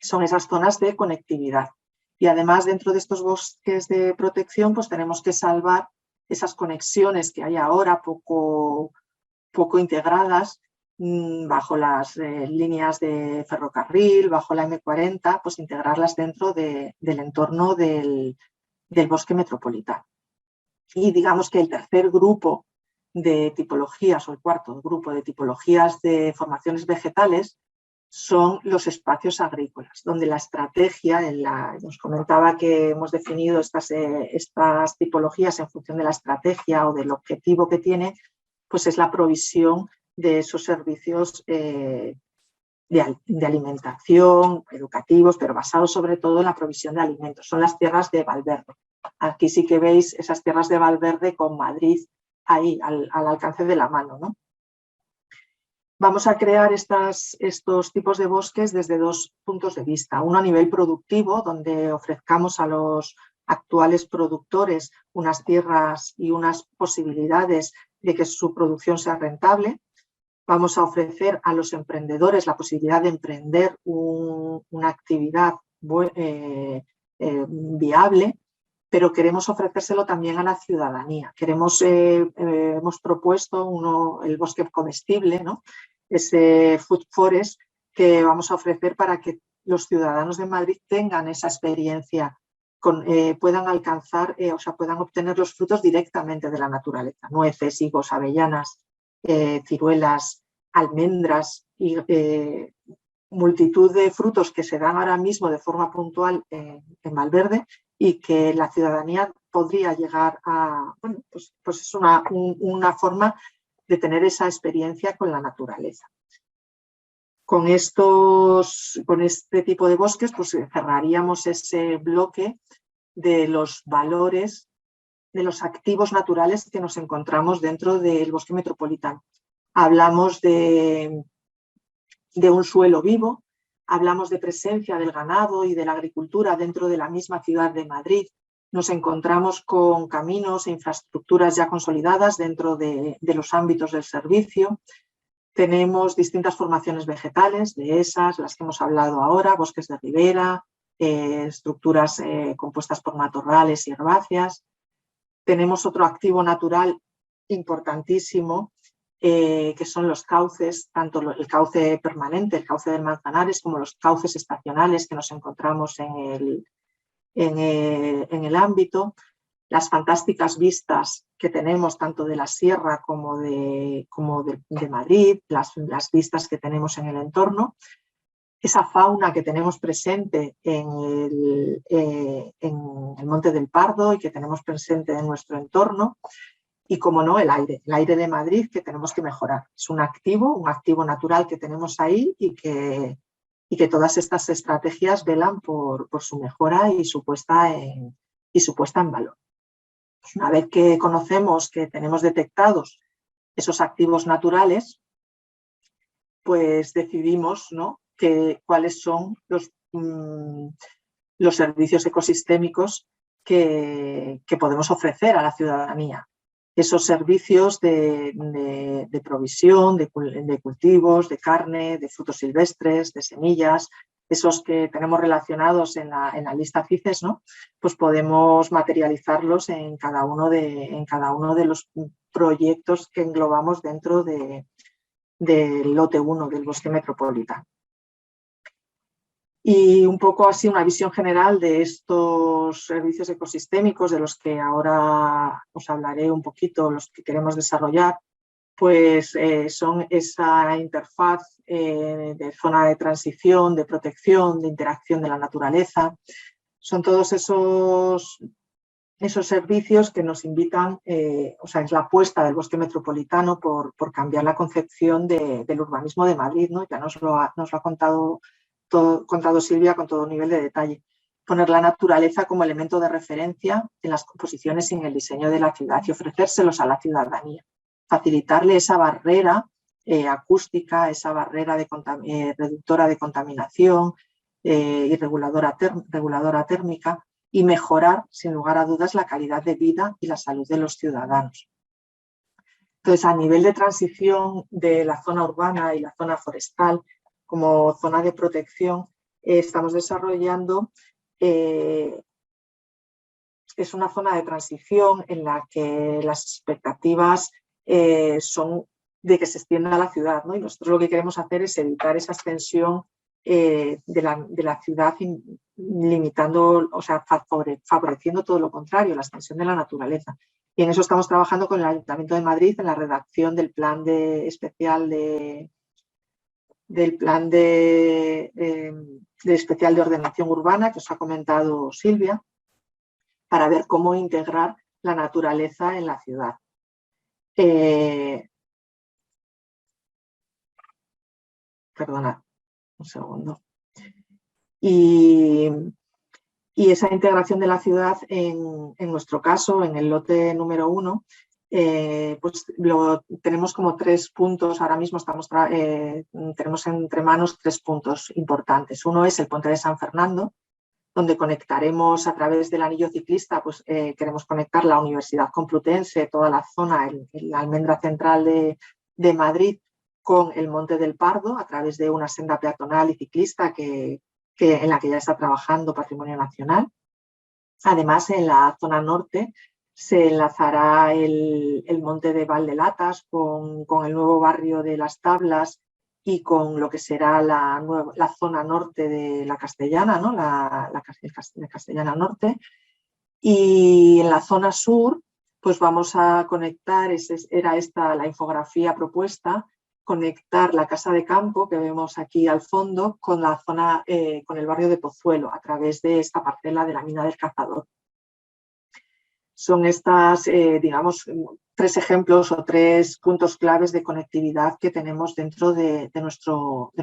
Son esas zonas de conectividad. Y además, dentro de estos bosques de protección, pues tenemos que salvar esas conexiones que hay ahora poco integradas bajo las líneas de ferrocarril, bajo la M40, pues integrarlas dentro del entorno del bosque metropolitano. Y digamos que el tercer grupo de tipologías, o el cuarto grupo de tipologías de formaciones vegetales, son los espacios agrícolas, donde la estrategia, nos comentaba que hemos definido estas tipologías en función de la estrategia o del objetivo que tiene, pues es la provisión de esos servicios de alimentación, educativos, pero basados sobre todo en la provisión de alimentos. Son las tierras de Valverde. Aquí sí que veis esas tierras de Valverde con Madrid ahí, al alcance de la mano, ¿no? Vamos a crear estos tipos de bosques desde dos puntos de vista. Uno a nivel productivo, donde ofrezcamos a los actuales productores unas tierras y unas posibilidades de que su producción sea rentable. Vamos a ofrecer a los emprendedores la posibilidad de emprender una actividad viable, pero queremos ofrecérselo también a la ciudadanía. Hemos propuesto el bosque comestible, ¿no? Ese food forest que vamos a ofrecer para que los ciudadanos de Madrid tengan esa experiencia, puedan alcanzar, puedan obtener los frutos directamente de la naturaleza, nueces, higos, avellanas, ciruelas, almendras y multitud de frutos que se dan ahora mismo de forma puntual en Valverde y que la ciudadanía podría llegar a, bueno, pues es una forma de tener esa experiencia con la naturaleza. Con este tipo de bosques, pues cerraríamos ese bloque de los valores, de los activos naturales que nos encontramos dentro del bosque metropolitano. Hablamos de un suelo vivo, hablamos de presencia del ganado y de la agricultura dentro de la misma ciudad de Madrid. Nos encontramos con caminos e infraestructuras ya consolidadas dentro de los ámbitos del servicio. Tenemos distintas formaciones vegetales, dehesas, las que hemos hablado ahora, bosques de ribera, estructuras compuestas por matorrales y herbáceas. Tenemos otro activo natural importantísimo, que son los cauces, tanto el cauce permanente, el cauce del Manzanares, como los cauces estacionales que nos encontramos en el ámbito. Las fantásticas vistas que tenemos tanto de la sierra como de Madrid, las vistas que tenemos en el entorno, esa fauna que tenemos presente en el Monte del Pardo y que tenemos presente en nuestro entorno, y como no, el aire de Madrid que tenemos que mejorar. Es un activo natural que tenemos ahí y que todas estas estrategias velan por su mejora y su puesta y su puesta en valor. Pues una vez que conocemos que tenemos detectados esos activos naturales, pues decidimos, ¿no?, cuáles son los servicios ecosistémicos que podemos ofrecer a la ciudadanía. Esos servicios de provisión, de cultivos, de carne, de frutos silvestres, de semillas, esos que tenemos relacionados en la lista CITES, ¿no?, pues podemos materializarlos en cada uno de los proyectos que englobamos dentro del lote 1 del bosque metropolitano. Y un poco así una visión general de estos servicios ecosistémicos de los que ahora os hablaré un poquito, los que queremos desarrollar, pues son esa interfaz de zona de transición, de protección, de interacción de la naturaleza. Son todos esos servicios que nos invitan, o sea, es la apuesta del bosque metropolitano por cambiar la concepción del urbanismo de Madrid, ¿no? Ya nos lo ha contado Silvia con todo nivel de detalle. Poner la naturaleza como elemento de referencia en las composiciones y en el diseño de la ciudad y ofrecérselos a la ciudadanía. Facilitarle esa barrera acústica, esa barrera reductora de contaminación y reguladora térmica, y mejorar, sin lugar a dudas, la calidad de vida y la salud de los ciudadanos. Entonces, a nivel de transición de la zona urbana y la zona forestal, como zona de protección, estamos desarrollando, es una zona de transición en la que las expectativas son de que se extienda la ciudad, ¿no? Y nosotros lo que queremos hacer es evitar esa extensión de la ciudad, limitando, o sea, favoreciendo todo lo contrario, la extensión de la naturaleza. Y en eso estamos trabajando con el Ayuntamiento de Madrid en la redacción del plan especial de ordenación urbana que os ha comentado Silvia, para ver cómo integrar la naturaleza en la ciudad. Perdonad, un segundo. Y esa integración de la ciudad, en nuestro caso, en el lote número 1, pues tenemos como 3 puntos. Ahora mismo tenemos entre manos 3 puntos importantes. Uno es el Puente de San Fernando, donde conectaremos a través del anillo ciclista, pues queremos conectar la Universidad Complutense, toda la zona, la almendra central de Madrid, con el Monte del Pardo, a través de una senda peatonal y ciclista en la que ya está trabajando Patrimonio Nacional. Además, en la zona norte se enlazará el Monte de Valdelatas con el nuevo barrio de Las Tablas y con lo que será la zona norte de la Castellana, ¿no? la Castellana Norte. Y en la zona sur, pues vamos a conectar, era esta la infografía propuesta, conectar la Casa de Campo que vemos aquí al fondo con la zona, con el barrio de Pozuelo, a través de esta parcela de la Mina del Cazador. Son estas, digamos, 3 ejemplos o 3 puntos claves de conectividad que tenemos dentro de nuestro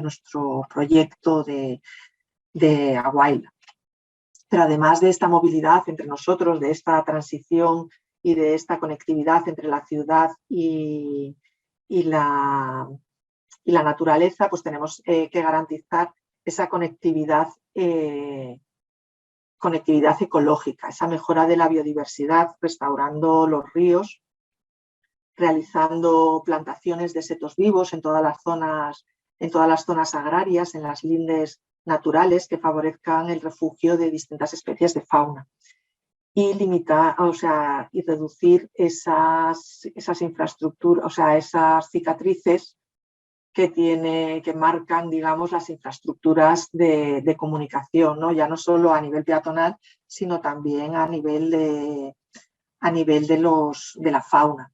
proyecto de Aguaila. Pero además de esta movilidad entre nosotros, de esta transición y de esta conectividad entre la ciudad y la naturaleza, pues tenemos que garantizar esa conectividad ecológica, esa mejora de la biodiversidad, restaurando los ríos, realizando plantaciones de setos vivos en todas las zonas agrarias, en las lindes naturales que favorezcan el refugio de distintas especies de fauna, y limitar, y reducir esas infraestructuras, esas cicatrices que marcan, digamos, las infraestructuras de comunicación, ¿no? Ya no solo a nivel peatonal, sino también a nivel de la fauna.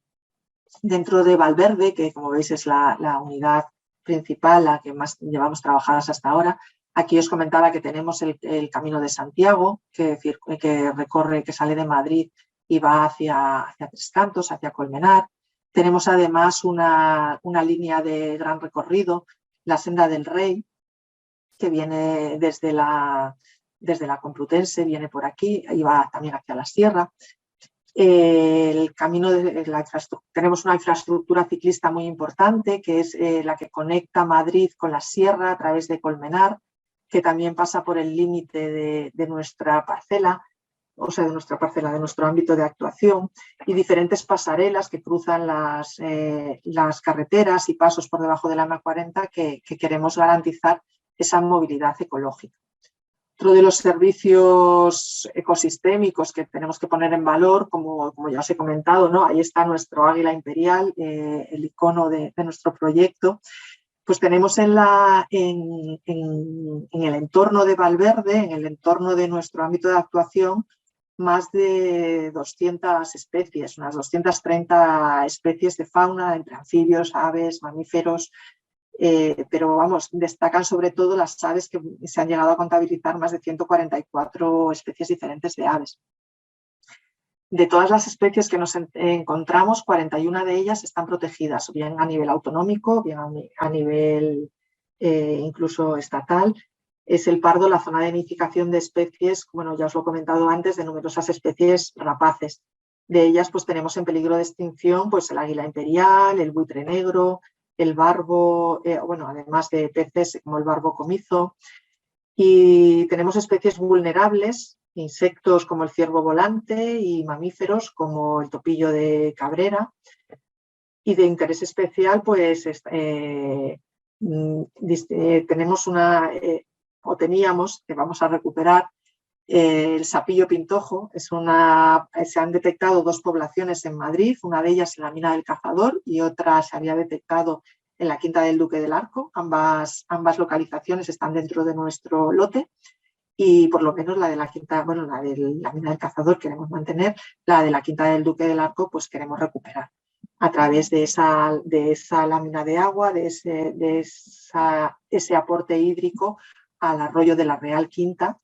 Dentro de Valverde, que como veis es la unidad principal, la que más llevamos trabajadas hasta ahora, aquí os comentaba que tenemos el Camino de Santiago, que sale de Madrid y va hacia Tres Cantos, hacia Colmenar. Tenemos además una línea de gran recorrido, la Senda del Rey, que viene desde la desde la Complutense, viene por aquí y va también hacia la sierra. El camino de tenemos una infraestructura ciclista muy importante, que es la que conecta Madrid con la sierra a través de Colmenar, que también pasa por el límite de nuestra parcela, o sea, de nuestro ámbito de actuación, y diferentes pasarelas que cruzan las carreteras y pasos por debajo de la M40 que queremos garantizar esa movilidad ecológica. Otro de los servicios ecosistémicos que tenemos que poner en valor, como ya os he comentado, ¿no? Ahí está nuestro águila imperial, el icono de nuestro proyecto. Pues tenemos en el entorno de Valverde, en el entorno de nuestro ámbito de actuación, más de 200 especies, unas 230 especies de fauna, entre anfibios, aves, mamíferos, pero vamos, destacan sobre todo las aves, que se han llegado a contabilizar más de 144 especies diferentes de aves. De todas las especies que nos encontramos, 41 de ellas están protegidas, bien a nivel autonómico, bien a nivel incluso estatal. Es el pardo la zona de nidificación de especies, bueno, ya os lo he comentado antes, de numerosas especies rapaces. De ellas pues tenemos en peligro de extinción pues el águila imperial, el buitre negro, el barbo, bueno, además de peces como el barbo comizo. Y tenemos especies vulnerables, insectos como el ciervo volante y mamíferos como el topillo de Cabrera. Y de interés especial pues tenemos teníamos, que vamos a recuperar, el sapillo pintojo. Se han detectado 2 poblaciones en Madrid, una de ellas en la Mina del Cazador y otra se había detectado en la Quinta del Duque del Arco. Ambas localizaciones están dentro de nuestro lote y por lo menos la de la Quinta, bueno, la de la Mina del Cazador queremos mantener, la de la Quinta del Duque del Arco pues queremos recuperar a través de esa lámina de agua, de ese aporte hídrico al arroyo de la Real Quinta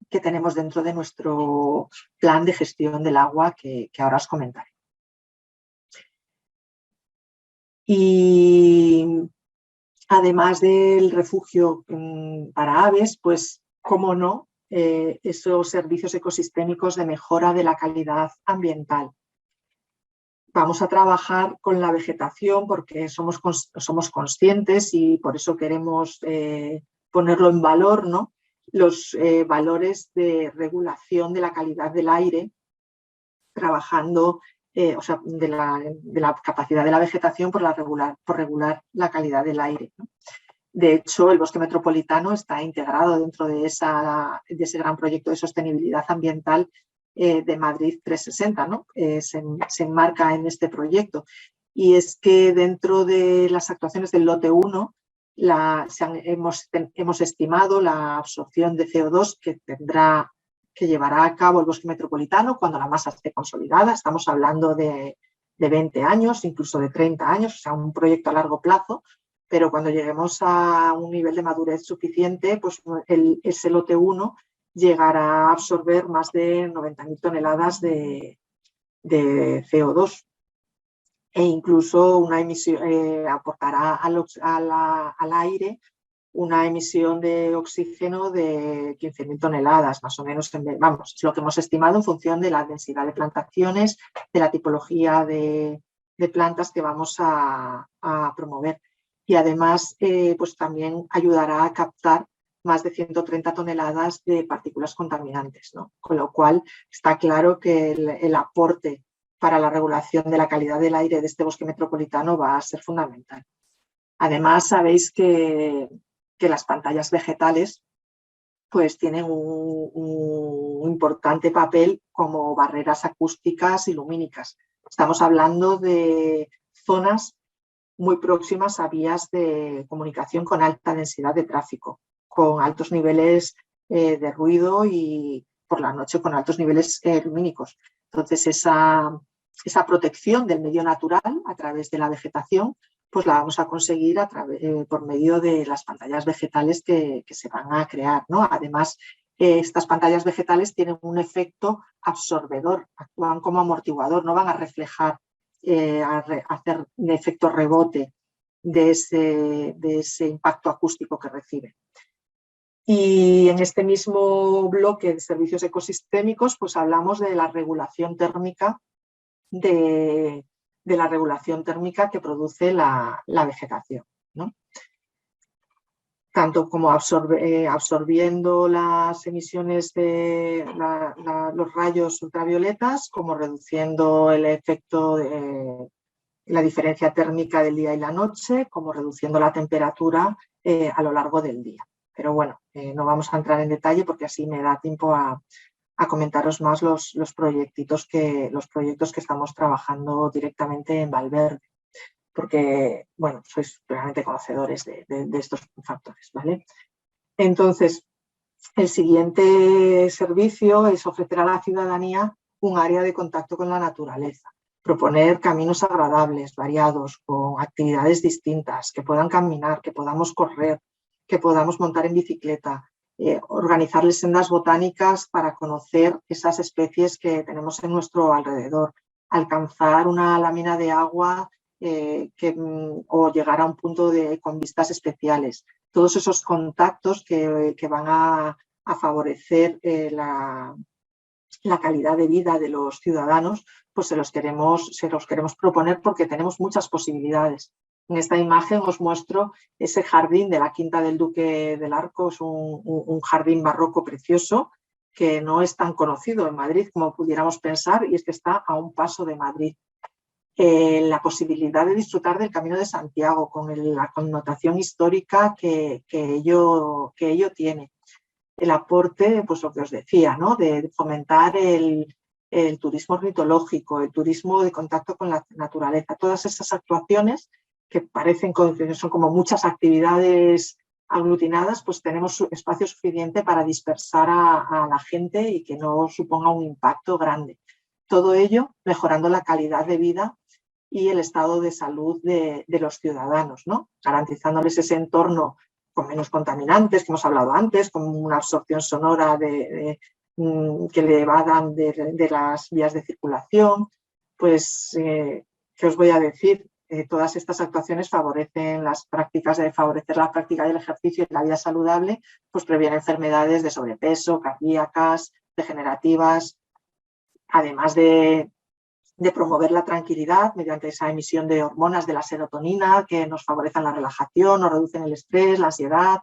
que tenemos dentro de nuestro plan de gestión del agua que ahora os comentaré. Y además del refugio para aves, pues, cómo no, esos servicios ecosistémicos de mejora de la calidad ambiental. Vamos a trabajar con la vegetación porque somos conscientes y por eso queremos ponerlo en valor, ¿no? Los valores de regulación de la calidad del aire, trabajando, o sea, de la capacidad de la vegetación por regular la calidad del aire, ¿no? De hecho, el bosque metropolitano está integrado dentro de ese gran proyecto de sostenibilidad ambiental de Madrid 360, ¿no? Se enmarca en este proyecto. Y es que dentro de las actuaciones del lote 1 hemos estimado la absorción de CO2 que llevará a cabo el bosque metropolitano cuando la masa esté consolidada. Estamos hablando de 20 años, incluso de 30 años, o sea, un proyecto a largo plazo, pero cuando lleguemos a un nivel de madurez suficiente, pues ese lote 1 llegará a absorber más de 90.000 toneladas de CO2 e incluso una emisión, aportará al aire una emisión de oxígeno de 15.000 toneladas, más o menos, vamos, es lo que hemos estimado en función de la densidad de plantaciones, de la tipología de plantas que vamos a promover. Y además, pues también ayudará a captar más de 130 toneladas de partículas contaminantes, ¿no? Con lo cual está claro que el aporte para la regulación de la calidad del aire de este bosque metropolitano va a ser fundamental. Además, sabéis que las pantallas vegetales pues tienen un importante papel como barreras acústicas y lumínicas. Estamos hablando de zonas muy próximas a vías de comunicación con alta densidad de tráfico, con altos niveles de ruido y por la noche con altos niveles lumínicos. Entonces, esa protección del medio natural a través de la vegetación pues la vamos a conseguir por medio de las pantallas vegetales que se van a crear, ¿no? Además, estas pantallas vegetales tienen un efecto absorbedor, actúan como amortiguador, no van a reflejar, a hacer un efecto rebote de ese impacto acústico que reciben. Y en este mismo bloque de servicios ecosistémicos, pues hablamos de la regulación térmica que produce la vegetación, ¿no? Tanto como absorbiendo las emisiones de los rayos ultravioletas, como reduciendo el efecto de la diferencia térmica del día y la noche, como reduciendo la temperatura a lo largo del día. Pero bueno, no vamos a entrar en detalle porque así me da tiempo a comentaros más los proyectos que estamos trabajando directamente en Valverde, porque, bueno, sois realmente conocedores de estos factores, ¿vale? Entonces, el siguiente servicio es ofrecer a la ciudadanía un área de contacto con la naturaleza, proponer caminos agradables, variados, con actividades distintas, que puedan caminar, que podamos correr, que podamos montar en bicicleta, organizarles sendas botánicas para conocer esas especies que tenemos en nuestro alrededor, alcanzar una lámina de agua o llegar a un punto con vistas especiales. Todos esos contactos que van a favorecer la calidad de vida de los ciudadanos, pues se los queremos proponer porque tenemos muchas posibilidades. En esta imagen os muestro ese jardín de la Quinta del Duque del Arco, es un jardín barroco precioso que no es tan conocido en Madrid como pudiéramos pensar, y es que está a un paso de Madrid. La posibilidad de disfrutar del Camino de Santiago con la connotación histórica que ello tiene. El aporte, pues lo que os decía, ¿no? De fomentar el turismo ornitológico, el turismo de contacto con la naturaleza, todas esas actuaciones que parecen que son como muchas actividades aglutinadas, pues tenemos espacio suficiente para dispersar a la gente y que no suponga un impacto grande. Todo ello mejorando la calidad de vida y el estado de salud de los ciudadanos, ¿no? Garantizándoles ese entorno con menos contaminantes, que hemos hablado antes, con una absorción sonora que le evadan de las vías de circulación. Pues, ¿qué os voy a decir? Todas estas actuaciones favorecen favorecer la práctica del ejercicio y la vida saludable, pues previene enfermedades de sobrepeso, cardíacas, degenerativas, además de promover la tranquilidad mediante esa emisión de hormonas de la serotonina que nos favorecen la relajación, nos reducen el estrés, la ansiedad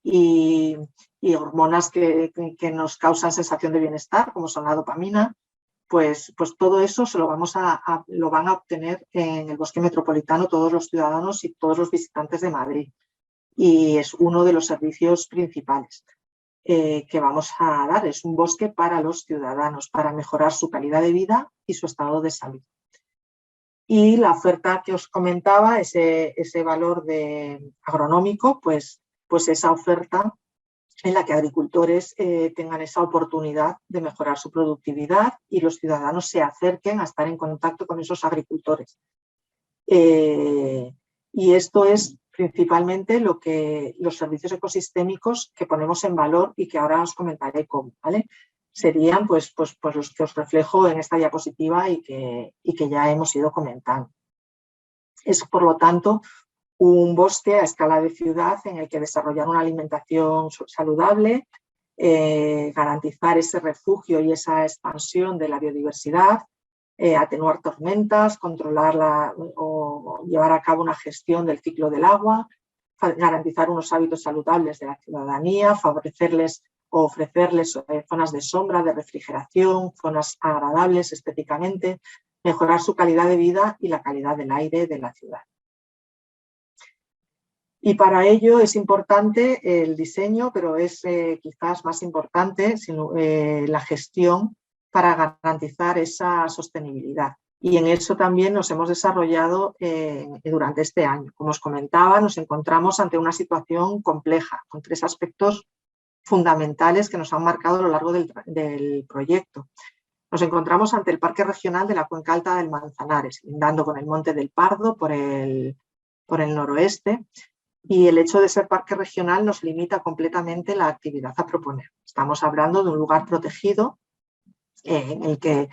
y hormonas que nos causan sensación de bienestar, como son la dopamina. Pues todo eso lo van a obtener en el bosque metropolitano todos los ciudadanos y todos los visitantes de Madrid. Y es uno de los servicios principales que vamos a dar. Es un bosque para los ciudadanos, para mejorar su calidad de vida y su estado de salud. Y la oferta que os comentaba, ese valor agronómico, pues esa oferta en la que agricultores tengan esa oportunidad de mejorar su productividad y los ciudadanos se acerquen a estar en contacto con esos agricultores. Y esto es principalmente los servicios ecosistémicos que ponemos en valor y que ahora os comentaré cómo, ¿vale? Serían pues los que os reflejo en esta diapositiva y que ya hemos ido comentando. Es, por lo tanto, un bosque a escala de ciudad en el que desarrollar una alimentación saludable, garantizar ese refugio y esa expansión de la biodiversidad, atenuar tormentas, controlar o llevar a cabo una gestión del ciclo del agua, garantizar unos hábitos saludables de la ciudadanía, favorecerles o ofrecerles zonas de sombra, de refrigeración, zonas agradables estéticamente, mejorar su calidad de vida y la calidad del aire de la ciudad. Y para ello es importante el diseño, pero es quizás más importante la gestión para garantizar esa sostenibilidad. Y en eso también nos hemos desarrollado durante este año. Como os comentaba, nos encontramos ante una situación compleja, con 3 aspectos fundamentales que nos han marcado a lo largo del proyecto. Nos encontramos ante el Parque Regional de la Cuenca Alta del Manzanares, lindando con el Monte del Pardo por el noroeste, y el hecho de ser parque regional nos limita completamente la actividad a proponer. Estamos hablando de un lugar protegido en el que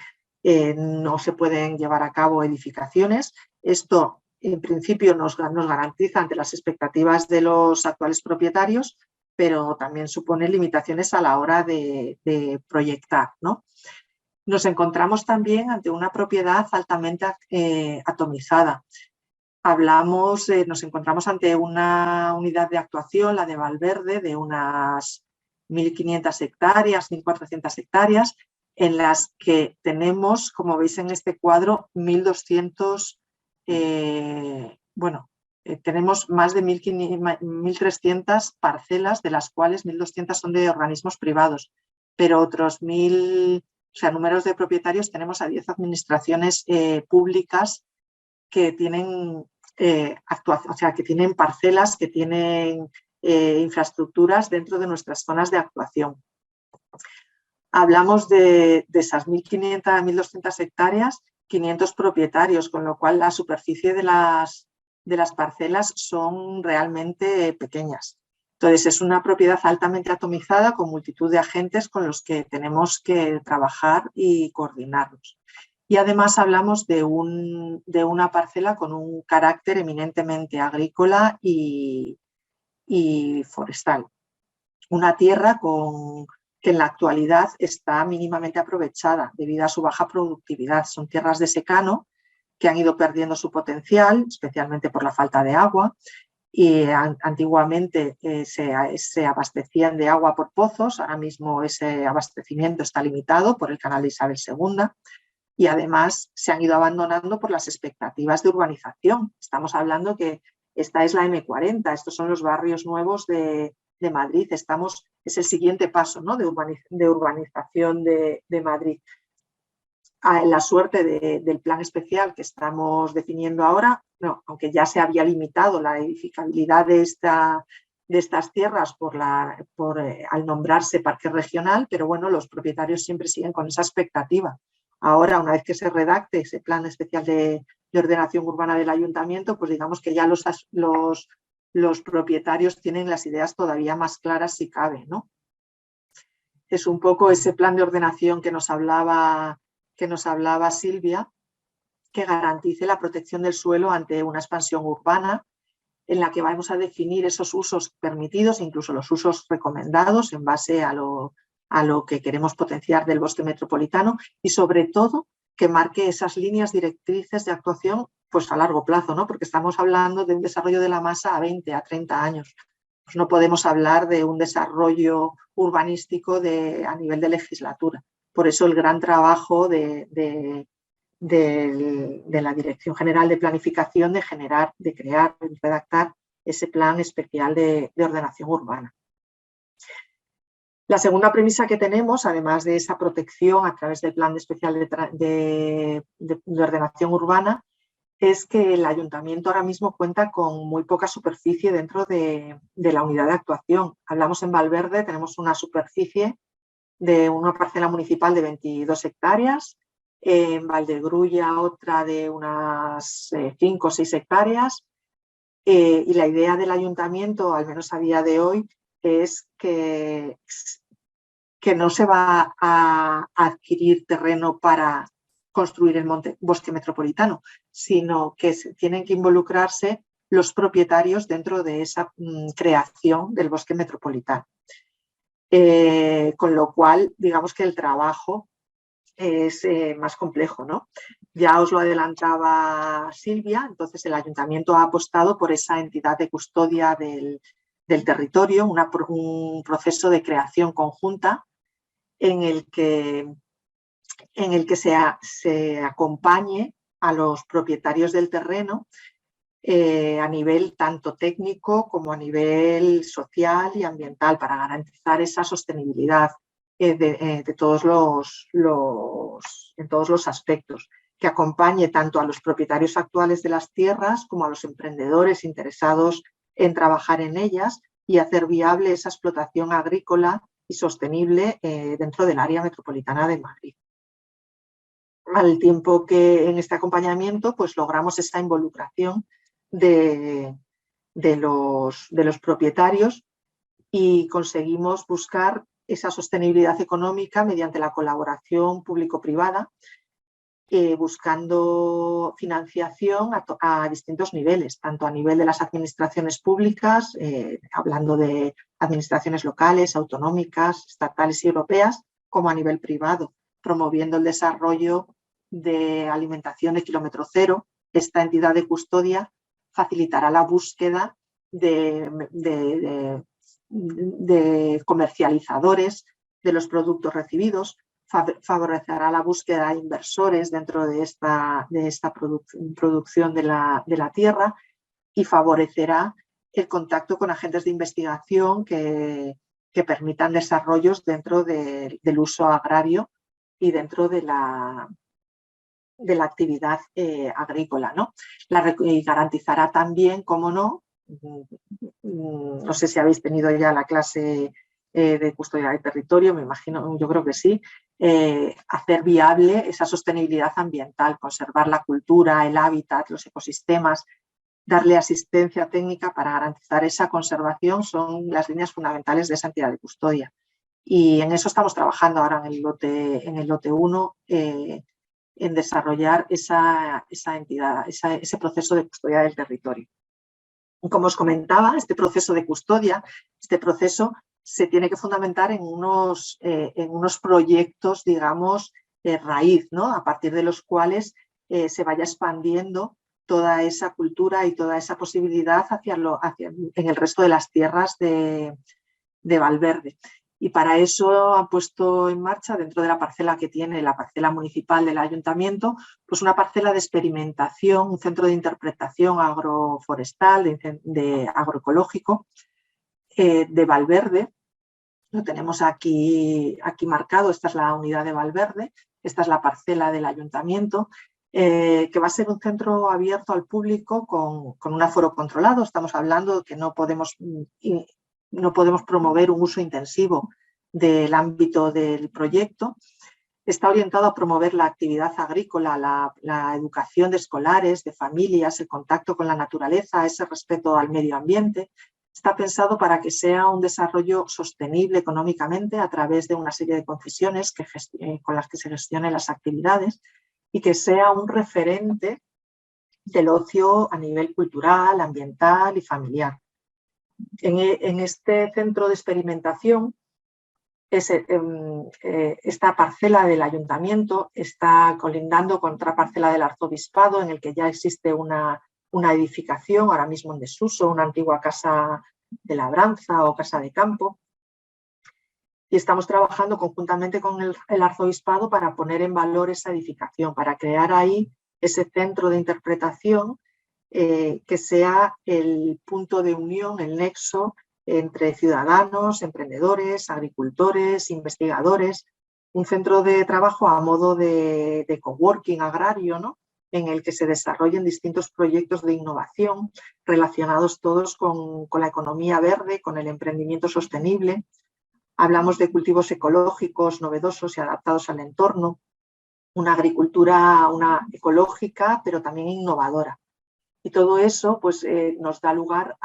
no se pueden llevar a cabo edificaciones. Esto, en principio, nos garantiza ante las expectativas de los actuales propietarios, pero también supone limitaciones a la hora de proyectar, ¿no? Nos encontramos también ante una propiedad altamente atomizada. Nos encontramos ante una unidad de actuación, la de Valverde, de unas 1.500 hectáreas, 1.400 hectáreas, en las que tenemos, como veis en este cuadro, 1.200, tenemos más de 1.300 parcelas, de las cuales 1.200 son de organismos privados, pero otros 1.000, o sea, números de propietarios, tenemos a 10 administraciones públicas que tienen o sea, que tienen parcelas, que tienen infraestructuras dentro de nuestras zonas de actuación. Hablamos de esas 1.500 a 1.200 hectáreas, 500 propietarios, con lo cual la superficie de las parcelas son realmente pequeñas. Entonces, es una propiedad altamente atomizada con multitud de agentes con los que tenemos que trabajar y coordinarnos. Y además hablamos de una parcela con un carácter eminentemente agrícola y forestal. Una tierra que en la actualidad está mínimamente aprovechada debido a su baja productividad. Son tierras de secano que han ido perdiendo su potencial, especialmente por la falta de agua, y antiguamente se abastecían de agua por pozos. Ahora mismo ese abastecimiento está limitado por el canal de Isabel II. Y además se han ido abandonando por las expectativas de urbanización. Estamos hablando que esta es la M40, estos son los barrios nuevos de Madrid. Es el siguiente paso, ¿no?, de urbanización de Madrid. La suerte del plan especial que estamos definiendo ahora, no, aunque ya se había limitado la edificabilidad de estas tierras al nombrarse parque regional, pero bueno, los propietarios siempre siguen con esa expectativa. Ahora, una vez que se redacte ese plan especial de ordenación urbana del ayuntamiento, pues digamos que ya los propietarios tienen las ideas todavía más claras si cabe, ¿no? Es un poco ese plan de ordenación que nos hablaba Silvia, que garantice la protección del suelo ante una expansión urbana, en la que vamos a definir esos usos permitidos, incluso los usos recomendados en base a lo que queremos potenciar del bosque metropolitano, y sobre todo que marque esas líneas directrices de actuación pues a largo plazo, ¿no? Porque estamos hablando de un desarrollo de la masa a 20, a 30 años. Pues no podemos hablar de un desarrollo urbanístico a nivel de legislatura. Por eso el gran trabajo de la Dirección General de Planificación de crear y redactar ese plan especial de ordenación urbana. La segunda premisa que tenemos, además de esa protección a través del plan especial de ordenación urbana, es que el ayuntamiento ahora mismo cuenta con muy poca superficie dentro de la unidad de actuación. Hablamos en Valverde, tenemos una superficie de una parcela municipal de 22 hectáreas, en Valdegrúlla otra de unas 5 o 6 hectáreas, y la idea del ayuntamiento, al menos a día de hoy, es que no se va a adquirir terreno para construir el bosque metropolitano, sino que tienen que involucrarse los propietarios dentro de esa creación del bosque metropolitano. Con lo cual, digamos que el trabajo es más complejo, ¿no? Ya os lo adelantaba Silvia, entonces el ayuntamiento ha apostado por esa entidad de custodia del territorio, un proceso de creación conjunta en el que se acompañe a los propietarios del terreno a nivel tanto técnico como a nivel social y ambiental, para garantizar esa sostenibilidad en todos los aspectos, que acompañe tanto a los propietarios actuales de las tierras como a los emprendedores interesados en trabajar en ellas y hacer viable esa explotación agrícola y sostenible dentro del área metropolitana de Madrid. Al tiempo que en este acompañamiento pues logramos esa involucración de los propietarios y conseguimos buscar esa sostenibilidad económica mediante la colaboración público-privada, buscando financiación a distintos niveles, tanto a nivel de las administraciones públicas, hablando de administraciones locales, autonómicas, estatales y europeas, como a nivel privado, promoviendo el desarrollo de alimentación de kilómetro cero. Esta entidad de custodia facilitará la búsqueda de comercializadores de los productos recibidos, favorecerá la búsqueda de inversores dentro de esta producción de la tierra y favorecerá el contacto con agentes de investigación que permitan desarrollos dentro del uso agrario y dentro de la actividad agrícola, ¿no? Y garantizará también, cómo no, no sé si habéis tenido ya la clase de custodia del territorio, me imagino, yo creo que sí, hacer viable esa sostenibilidad ambiental, conservar la cultura, el hábitat, los ecosistemas, darle asistencia técnica para garantizar esa conservación, son las líneas fundamentales de esa entidad de custodia. Y en eso estamos trabajando ahora en el lote 1, en desarrollar esa entidad, ese proceso de custodia del territorio. Como os comentaba, este proceso de custodia, este proceso se tiene que fundamentar en unos proyectos, digamos, raíz, ¿no? A partir de los cuales se vaya expandiendo toda esa cultura y toda esa posibilidad en el resto de las tierras de Valverde. Y para eso han puesto en marcha, dentro de la parcela que tiene la parcela municipal del ayuntamiento, pues una parcela de experimentación, un centro de interpretación agroforestal, de agroecológico de Valverde. Lo tenemos aquí marcado, esta es la unidad de Valverde, esta es la parcela del ayuntamiento, que va a ser un centro abierto al público con un aforo controlado. Estamos hablando de que no podemos promover un uso intensivo del ámbito del proyecto. Está orientado a promover la actividad agrícola, la educación de escolares, de familias, el contacto con la naturaleza, ese respeto al medio ambiente. Está pensado para que sea un desarrollo sostenible económicamente a través de una serie de concesiones con las que se gestionen las actividades y que sea un referente del ocio a nivel cultural, ambiental y familiar. En este centro de experimentación, esta parcela del ayuntamiento está colindando con otra parcela del arzobispado en el que ya existe una edificación, ahora mismo en desuso, una antigua casa de labranza o casa de campo. Y estamos trabajando conjuntamente con el arzobispado para poner en valor esa edificación, para crear ahí ese centro de interpretación que sea el punto de unión, el nexo entre ciudadanos, emprendedores, agricultores, investigadores, un centro de trabajo a modo de coworking agrario, ¿no? En el que se desarrollen distintos proyectos de innovación relacionados todos con la economía verde, con el emprendimiento sostenible. Hablamos de cultivos ecológicos novedosos y adaptados al entorno, una agricultura ecológica, pero también innovadora. Y todo eso pues, nos da lugar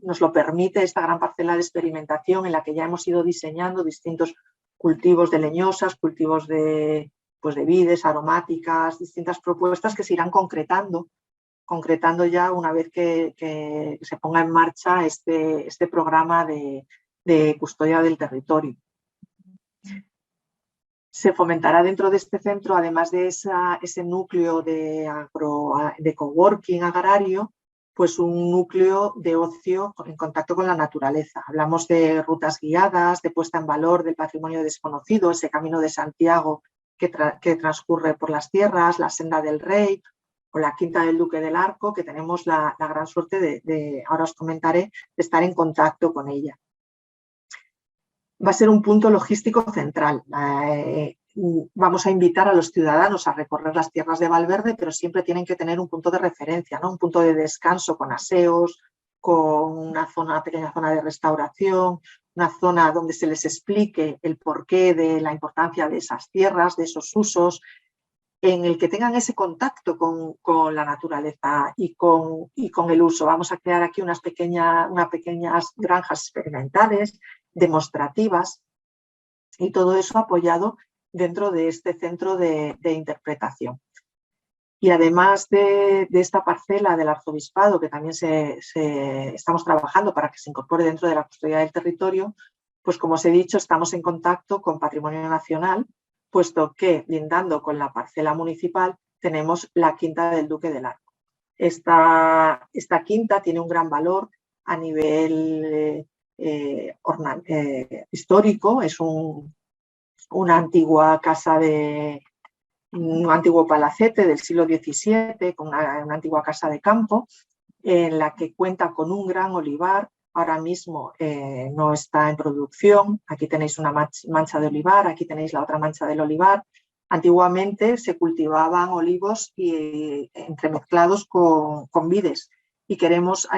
nos lo permite esta gran parcela de experimentación en la que ya hemos ido diseñando distintos cultivos de leñosas, cultivos de vides, aromáticas, distintas propuestas que se irán concretando ya una vez que se ponga en marcha este programa de custodia del territorio. Se fomentará dentro de este centro, además de ese núcleo de coworking agrario, pues un núcleo de ocio en contacto con la naturaleza. Hablamos de rutas guiadas, de puesta en valor del patrimonio desconocido, ese camino de Santiago que transcurre por las tierras, la Senda del Rey o la Quinta del Duque del Arco, que tenemos la gran suerte ahora os comentaré, de estar en contacto con ella. Va a ser un punto logístico central. Vamos a invitar a los ciudadanos a recorrer las tierras de Valverde, pero siempre tienen que tener un punto de referencia, ¿no? Un punto de descanso con aseos, con una pequeña zona de restauración, una zona donde se les explique el porqué de la importancia de esas tierras, de esos usos, en el que tengan ese contacto con la naturaleza y con el uso. Vamos a crear aquí unas pequeñas granjas experimentales, demostrativas, y todo eso apoyado dentro de este centro de interpretación. Y además de esta parcela del arzobispado, que también estamos trabajando para que se incorpore dentro de la custodia del territorio, pues como os he dicho, estamos en contacto con Patrimonio Nacional, puesto que, lindando con la parcela municipal, tenemos la Quinta del Duque del Arco. Esta quinta tiene un gran valor a nivel histórico, es una antigua casa un antiguo palacete del siglo XVII, con una antigua casa de campo, en la que cuenta con un gran olivar. Ahora mismo no está en producción. Aquí tenéis una mancha de olivar, aquí tenéis la otra mancha del olivar. Antiguamente se cultivaban olivos entremezclados con vides, y queremos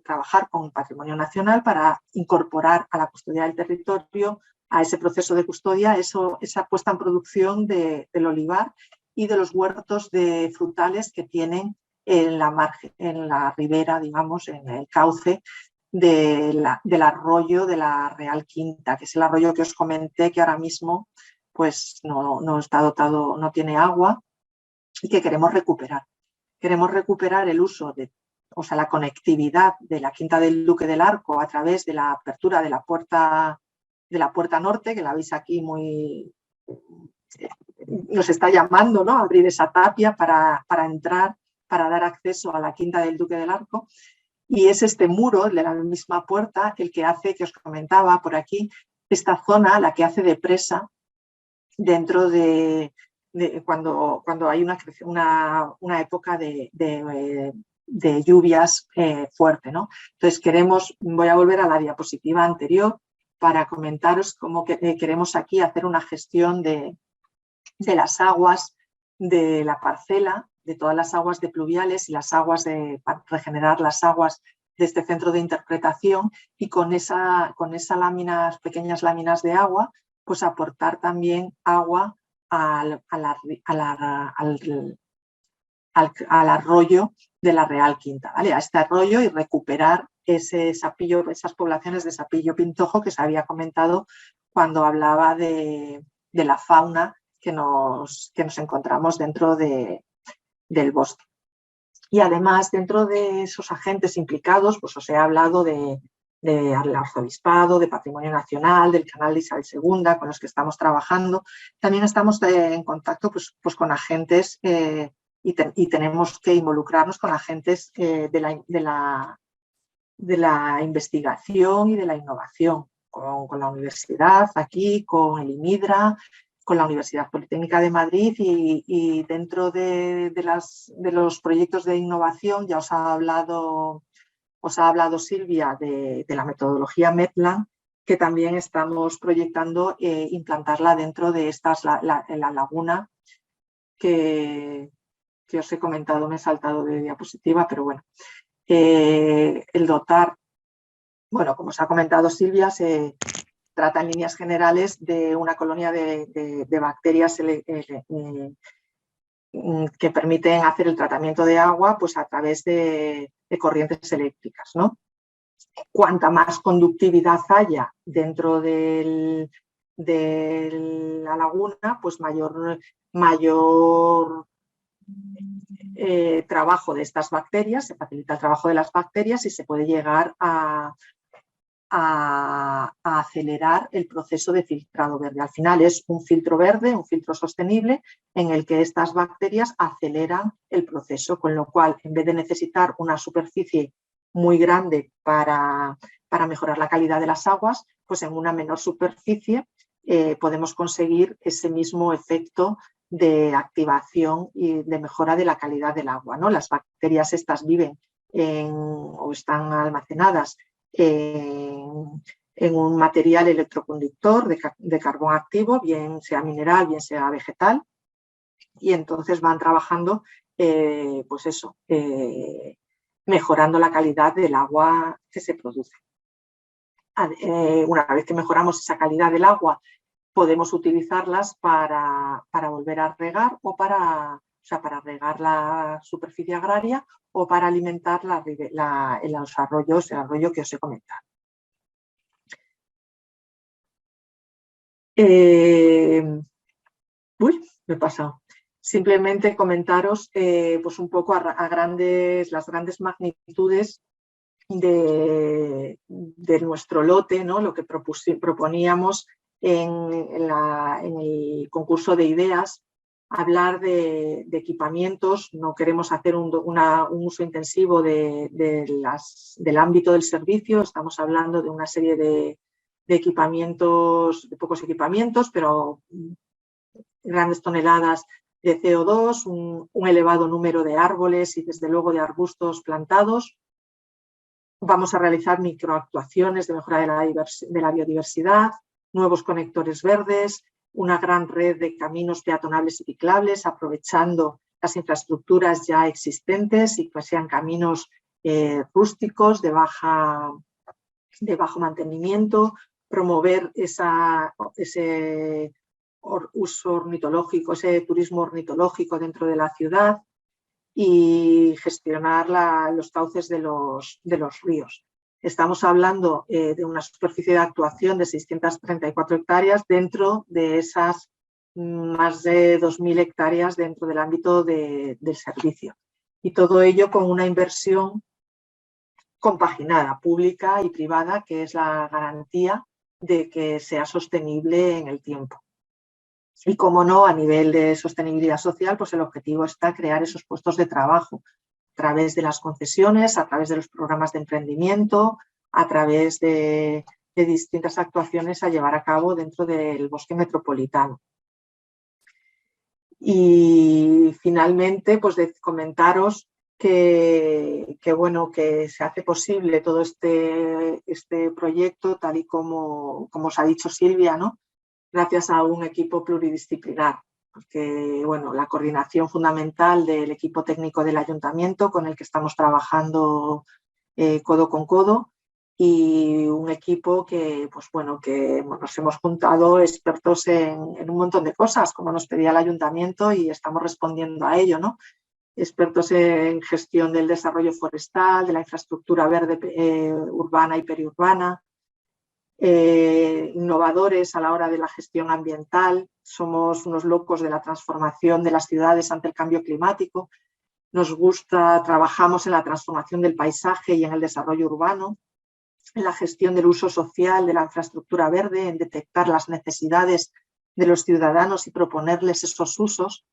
trabajar con Patrimonio Nacional para incorporar a la custodia del territorio, a ese proceso de custodia, esa puesta en producción del olivar y de los huertos de frutales que tienen en la ribera, digamos, en el cauce del arroyo de la Real Quinta, que es el arroyo que os comenté que ahora mismo pues no está dotado, no tiene agua, y que queremos recuperar. Queremos recuperar el uso la conectividad de la Quinta del Duque del Arco a través de la apertura de la puerta norte, que la veis aquí nos está llamando, ¿no?, a abrir esa tapia para entrar, para dar acceso a la Quinta del Duque del Arco. Y es este muro de la misma puerta el que hace, que os comentaba por aquí, esta zona la que hace de presa dentro de cuando hay una época de lluvias fuerte, ¿no? Entonces voy a volver a la diapositiva anterior para comentaros cómo queremos aquí hacer una gestión de las aguas de la parcela, de todas las aguas de pluviales y las aguas para regenerar las aguas de este centro de interpretación, y con esas pequeñas láminas de agua, pues aportar también agua al arroyo de la Real Quinta, ¿vale?, a este arroyo, y recuperar esas poblaciones de sapillo pintojo que os había comentado cuando hablaba de la fauna que nos encontramos dentro del bosque. Y además, dentro de esos agentes implicados, pues os he hablado del arzobispado, de Patrimonio Nacional, del canal de Isabel II, con los que estamos trabajando. También estamos en contacto pues con agentes y tenemos que involucrarnos con agentes de la investigación y de la innovación, con la universidad aquí, con el IMIDRA, con la Universidad Politécnica de Madrid, y dentro de los proyectos de innovación ya os ha hablado Silvia de la metodología Medland, que también estamos proyectando implantarla dentro de la laguna que os he comentado. Me he saltado de diapositiva, pero bueno. El dotar, bueno, como os ha comentado Silvia, se trata en líneas generales de una colonia de bacterias que permiten hacer el tratamiento de agua pues a través de corrientes eléctricas, ¿no? Cuanta más conductividad haya dentro de la laguna, pues mayor trabajo de estas bacterias, se facilita el trabajo de las bacterias y se puede llegar a acelerar el proceso de filtrado verde. Al final es un filtro verde, un filtro sostenible, en el que estas bacterias aceleran el proceso, con lo cual, en vez de necesitar una superficie muy grande para mejorar la calidad de las aguas, pues en una menor superficie podemos conseguir ese mismo efecto de activación y de mejora de la calidad del agua, ¿no? Las bacterias estas viven o están almacenadas en un material electroconductor de carbón activo, bien sea mineral, bien sea vegetal, y entonces van trabajando, pues eso, mejorando la calidad del agua que se produce. Una vez que mejoramos esa calidad del agua, podemos utilizarlas para volver a regar o para regar la superficie agraria o para alimentar los arroyos, el arroyo que os he comentado. Me he pasado. Simplemente comentaros pues un poco las grandes magnitudes de nuestro lote, ¿no? Lo que proponíamos en el concurso de ideas, hablar de equipamientos. No queremos hacer un uso intensivo del ámbito del servicio. Estamos hablando de una serie de equipamientos, de pocos equipamientos, pero grandes toneladas de CO2, un elevado número de árboles y desde luego de arbustos plantados. Vamos a realizar microactuaciones de mejora de la biodiversidad, nuevos conectores verdes, una gran red de caminos peatonales y ciclables, aprovechando las infraestructuras ya existentes y que sean caminos rústicos de bajo mantenimiento, promover ese uso ornitológico, ese turismo ornitológico dentro de la ciudad y gestionar los cauces de los ríos. Estamos hablando de una superficie de actuación de 634 hectáreas dentro de esas más de 2.000 hectáreas dentro del ámbito del servicio. Y todo ello con una inversión compaginada, pública y privada, que es la garantía de que sea sostenible en el tiempo. Y, como no, a nivel de sostenibilidad social, pues el objetivo está crear esos puestos de trabajo a través de las concesiones, a través de los programas de emprendimiento, a través de distintas actuaciones a llevar a cabo dentro del bosque metropolitano. Y finalmente, pues comentaros que se hace posible todo este proyecto, tal y como os ha dicho Silvia, ¿no? Gracias a un equipo pluridisciplinar, porque la coordinación fundamental del equipo técnico del ayuntamiento con el que estamos trabajando codo con codo, y un equipo que nos hemos juntado expertos en un montón de cosas, como nos pedía el ayuntamiento, y estamos respondiendo a ello, ¿no? Expertos en gestión del desarrollo forestal, de la infraestructura verde urbana y periurbana, innovadores a la hora de la gestión ambiental. Somos unos locos de la transformación de las ciudades ante el cambio climático. Nos gusta, trabajamos en la transformación del paisaje y en el desarrollo urbano, en la gestión del uso social de la infraestructura verde, en detectar las necesidades de los ciudadanos y proponerles esos usos,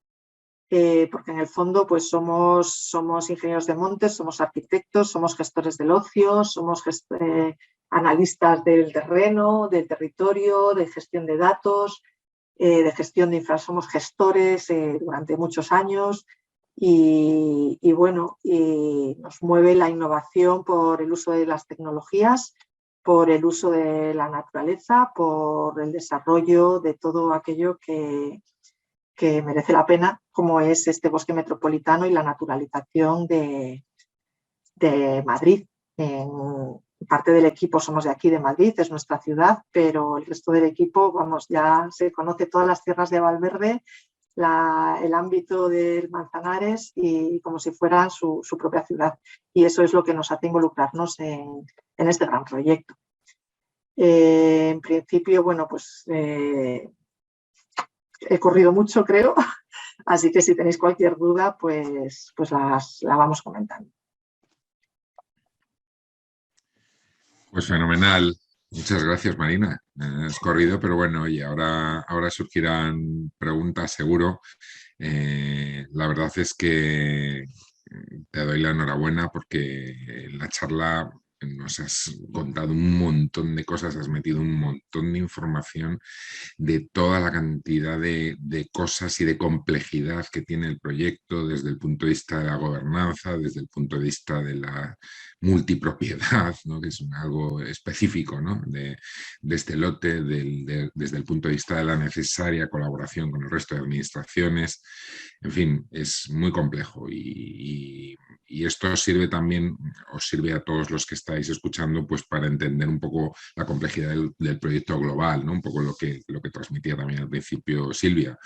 porque en el fondo pues somos ingenieros de montes, somos arquitectos, somos gestores del ocio, somos analistas del terreno, del territorio, de gestión de datos, de gestión de somos gestores durante muchos años, y nos mueve la innovación por el uso de las tecnologías, por el uso de la naturaleza, por el desarrollo de todo aquello que merece la pena, como es este bosque metropolitano y la naturalización de Madrid. Parte del equipo somos de aquí, de Madrid, es nuestra ciudad, pero el resto del equipo, ya se conoce todas las tierras de Valverde, el ámbito del Manzanares, y como si fueran su propia ciudad. Y eso es lo que nos hace involucrarnos en este gran proyecto. En principio, he corrido mucho, creo, así que si tenéis cualquier duda, pues la vamos comentando. Pues fenomenal. Muchas gracias, Marina. Has corrido, pero bueno, oye, ahora surgirán preguntas seguro. La verdad es que te doy la enhorabuena porque en la charla nos has contado un montón de cosas, has metido un montón de información de toda la cantidad de cosas y de complejidad que tiene el proyecto desde el punto de vista de la gobernanza, desde el punto de vista de la multipropiedad, ¿no? Que es algo específico, ¿no? de este lote, desde el punto de vista de la necesaria colaboración con el resto de administraciones. En fin, es muy complejo y esto sirve también, os sirve a todos los que estáis escuchando, pues para entender un poco la complejidad del proyecto global, ¿no? Un poco lo que transmitía también al principio Silvia.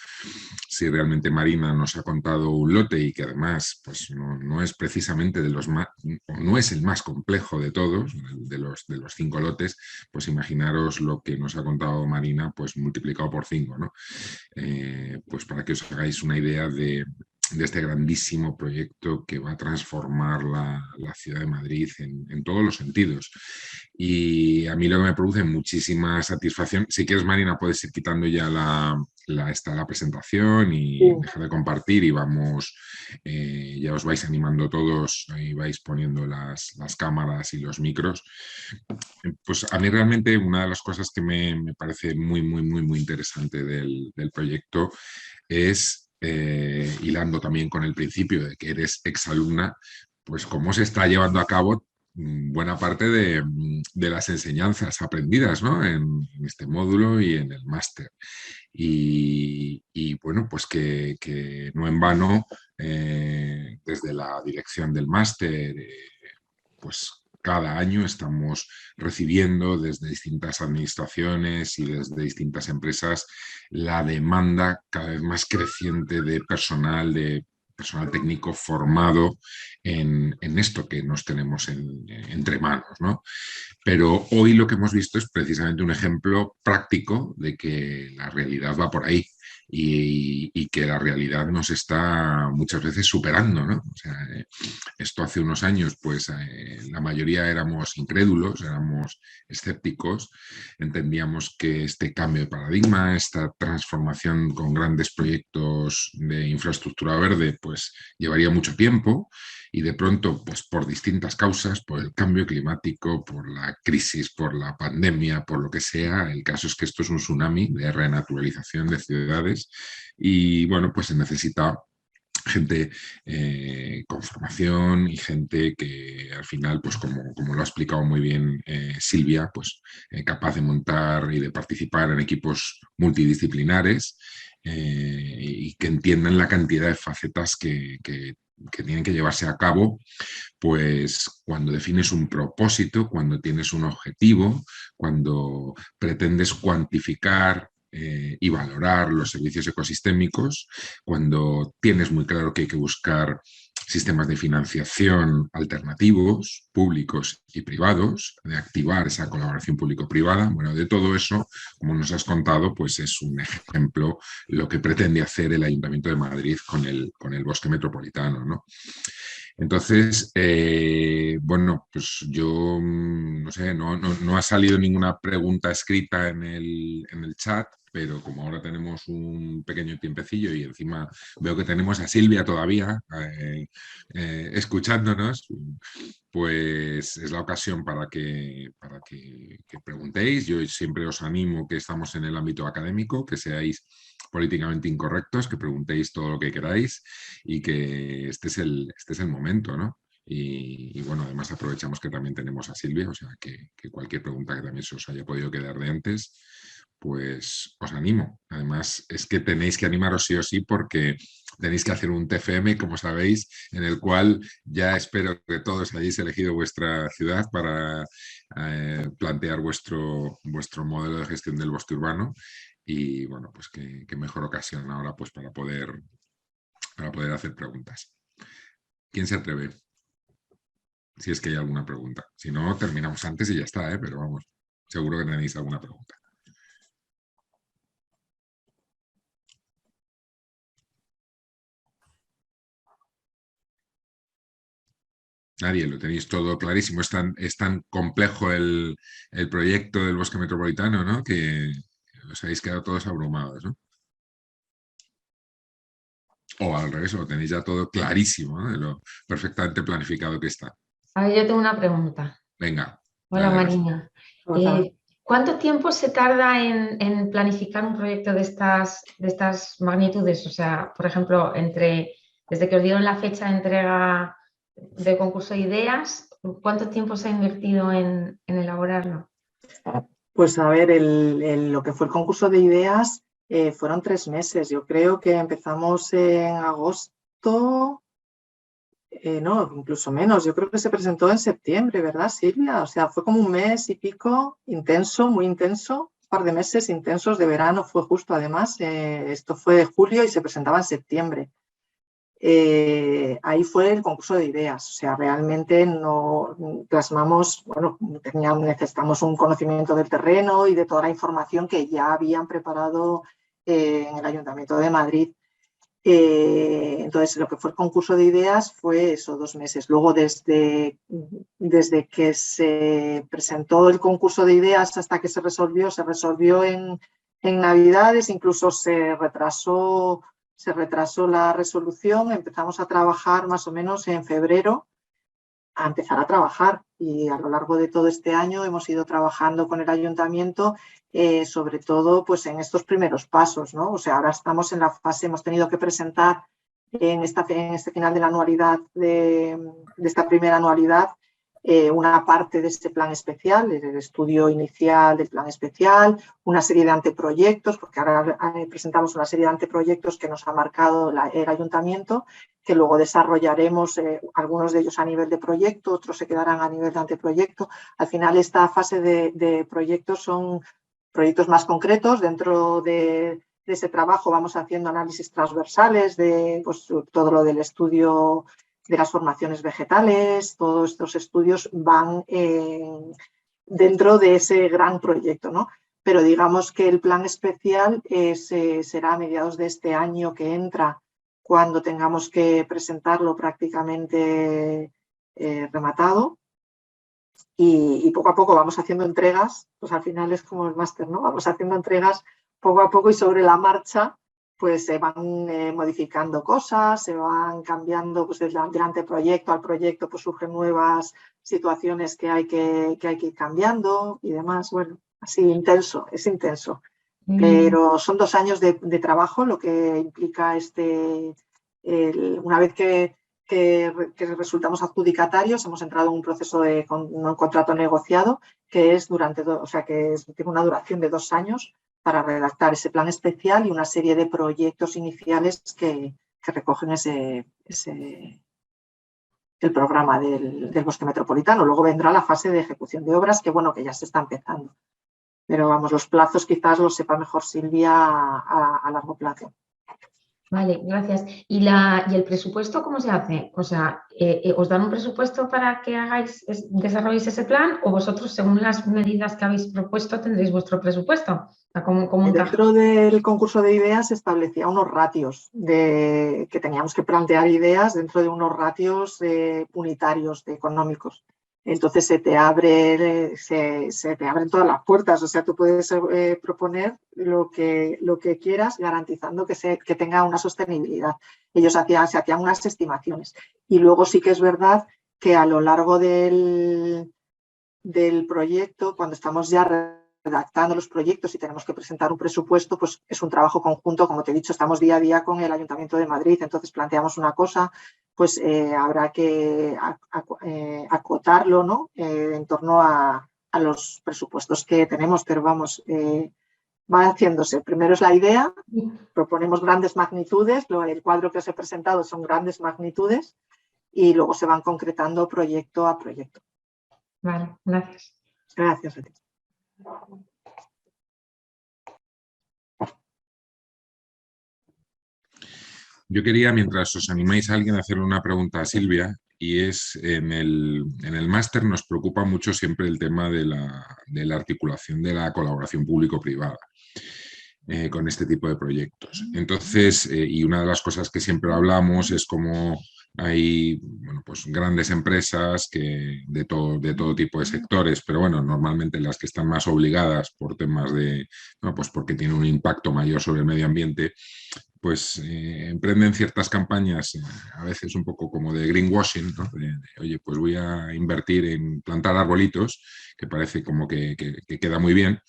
Si realmente Marina nos ha contado un lote y que además pues no es precisamente de los más, no es el el más complejo de todos, de los 5 lotes, pues imaginaros lo que nos ha contado Marina, pues multiplicado por 5, ¿no? Pues para que os hagáis una idea de este grandísimo proyecto que va a transformar la ciudad de Madrid en todos los sentidos. Y a mí lo que me produce muchísima satisfacción, si quieres Marina puedes ir quitando ya la presentación y Sí. dejar de compartir y vamos, ya os vais animando todos y vais poniendo las cámaras y los micros. Pues a mí realmente una de las cosas que me parece muy interesante del proyecto es, hilando también con el principio de que eres exalumna, pues cómo se está llevando a cabo buena parte de las enseñanzas aprendidas, ¿no? En este módulo y en el máster. Y bueno, pues que no en vano, desde la dirección del máster, pues cada año estamos recibiendo desde distintas administraciones y desde distintas empresas la demanda cada vez más creciente de personal técnico formado en esto que nos tenemos entre manos, ¿no? Pero hoy lo que hemos visto es precisamente un ejemplo práctico de que la realidad va por ahí y que la realidad nos está muchas veces superando, ¿no? O sea, esto hace unos años, pues la mayoría éramos incrédulos, éramos escépticos, entendíamos que este cambio de paradigma, esta transformación con grandes proyectos de infraestructura verde, pues llevaría mucho tiempo y de pronto, pues por distintas causas, por el cambio climático, por la crisis, por la pandemia, por lo que sea, el caso es que esto es un tsunami de renaturalización de ciudades y bueno, pues se necesita gente con formación y gente que al final, pues como lo ha explicado muy bien Silvia, pues capaz de montar y de participar en equipos multidisciplinares y que entiendan la cantidad de facetas que tienen que llevarse a cabo, pues cuando defines un propósito, cuando tienes un objetivo, cuando pretendes cuantificar y valorar los servicios ecosistémicos, cuando tienes muy claro que hay que buscar sistemas de financiación alternativos, públicos y privados, de activar esa colaboración público-privada. Bueno, de todo eso, como nos has contado, pues es un ejemplo lo que pretende hacer el Ayuntamiento de Madrid con el bosque metropolitano, ¿no? Entonces, bueno, pues yo no sé, no ha salido ninguna pregunta escrita en el chat, pero como ahora tenemos un pequeño tiempecillo y encima veo que tenemos a Silvia todavía escuchándonos, pues es la ocasión para que preguntéis. Yo siempre os animo que estamos en el ámbito académico, que seáis políticamente incorrectos, que preguntéis todo lo que queráis y que este es el momento, ¿no? Y bueno, además aprovechamos que también tenemos a Silvia, o sea, que cualquier pregunta que también se os haya podido quedar de antes, pues os animo. Además, es que tenéis que animaros sí o sí porque tenéis que hacer un TFM, como sabéis, en el cual ya espero que todos hayáis elegido vuestra ciudad para plantear vuestro modelo de gestión del bosque urbano. Y bueno, pues qué mejor ocasión ahora pues para poder hacer preguntas. ¿Quién se atreve? Si es que hay alguna pregunta. Si no, terminamos antes y ya está, pero vamos, seguro que tenéis alguna pregunta. Nadie, lo tenéis todo clarísimo. Es tan complejo el proyecto del bosque metropolitano, ¿no? Que os habéis quedado todos abrumados, ¿no? O al revés, lo tenéis ya todo clarísimo, ¿no? De lo perfectamente planificado que está. A ver, yo tengo una pregunta. Venga. Hola, dale. Marina. ¿Cuánto tiempo se tarda en planificar un proyecto de estas magnitudes? O sea, por ejemplo, desde que os dieron la fecha de entrega de concurso de ideas, ¿cuánto tiempo se ha invertido en elaborarlo? Pues a ver, lo que fue el concurso de ideas fueron 3 meses. Yo creo que empezamos en agosto, no, incluso menos. Yo creo que se presentó en septiembre, ¿verdad, Silvia? O sea, fue como un mes y pico intenso, muy intenso. Un par de meses intensos de verano fue justo, además. Esto fue julio y se presentaba en septiembre. ahí fue el concurso de ideas. O sea, realmente no plasmamos, bueno, necesitamos un conocimiento del terreno y de toda la información que ya habían preparado en el Ayuntamiento de Madrid. Entonces, lo que fue el concurso de ideas fue eso, 2 meses. Luego, desde que se presentó el concurso de ideas hasta que se resolvió en Navidades, incluso se retrasó la resolución. Empezamos a trabajar más o menos en febrero, a empezar a trabajar, y a lo largo de todo este año hemos ido trabajando con el ayuntamiento, sobre todo pues en estos primeros pasos, ¿no? O sea, ahora estamos en la fase, hemos tenido que presentar en este final de la anualidad, de esta primera anualidad, una parte de este plan especial, el estudio inicial del plan especial, una serie de anteproyectos, porque ahora presentamos una serie de anteproyectos que nos ha marcado el ayuntamiento, que luego desarrollaremos, algunos de ellos a nivel de proyecto, otros se quedarán a nivel de anteproyecto. Al final, esta fase de proyectos son proyectos más concretos. Dentro de ese trabajo vamos haciendo análisis transversales de pues, todo lo del estudio de las formaciones vegetales. Todos estos estudios van dentro de ese gran proyecto, ¿no? Pero digamos que el plan especial será a mediados de este año que entra, cuando tengamos que presentarlo prácticamente rematado. Y poco a poco vamos haciendo entregas, pues al final es como el máster, ¿no? Vamos haciendo entregas poco a poco, y sobre la marcha pues se van modificando cosas, se van cambiando, pues del anteproyecto al proyecto pues surgen nuevas situaciones que hay que ir cambiando y demás. Bueno, así intenso, es intenso. Pero son 2 años de trabajo lo que implica una vez que resultamos adjudicatarios, hemos entrado en un proceso de un contrato negociado que es tiene una duración de 2 años para redactar ese plan especial y una serie de proyectos iniciales que recogen el programa del bosque metropolitano. Luego vendrá la fase de ejecución de obras, que bueno, que ya se está empezando. Pero vamos, los plazos quizás los sepa mejor Silvia a largo plazo. Vale, gracias. ¿Y el presupuesto cómo se hace? O sea, ¿os dan un presupuesto para que desarrolléis ese plan, o vosotros, según las medidas que habéis propuesto, tendréis vuestro presupuesto? ¿Cómo encaja? Dentro del concurso de ideas se establecía unos ratios que teníamos que plantear ideas dentro de unos ratios unitarios económicos. Entonces se te abren todas las puertas. O sea, tú puedes proponer lo que quieras, garantizando que tenga una sostenibilidad. Ellos se hacían unas estimaciones. Y luego sí que es verdad que a lo largo del proyecto, cuando estamos ya redactando los proyectos y tenemos que presentar un presupuesto, pues es un trabajo conjunto. Como te he dicho, estamos día a día con el Ayuntamiento de Madrid. Entonces planteamos una cosa, pues habrá que acotarlo, ¿no? En torno a los presupuestos que tenemos. Pero vamos, va haciéndose. Primero es la idea, proponemos grandes magnitudes, el cuadro que os he presentado son grandes magnitudes, y luego se van concretando proyecto a proyecto. Vale, gracias. Gracias a ti. Yo quería, mientras os animáis a alguien, hacerle una pregunta a Silvia, y es, en el máster nos preocupa mucho siempre el tema de la articulación de la colaboración público-privada con este tipo de proyectos. Entonces, y una de las cosas que siempre hablamos es cómo hay pues grandes empresas de todo tipo de sectores, pero bueno, normalmente las que están más obligadas por temas pues porque tienen un impacto mayor sobre el medio ambiente, pues emprenden ciertas campañas, a veces un poco como de greenwashing, ¿no? Oye, pues voy a invertir en plantar arbolitos, que parece como que queda muy bien.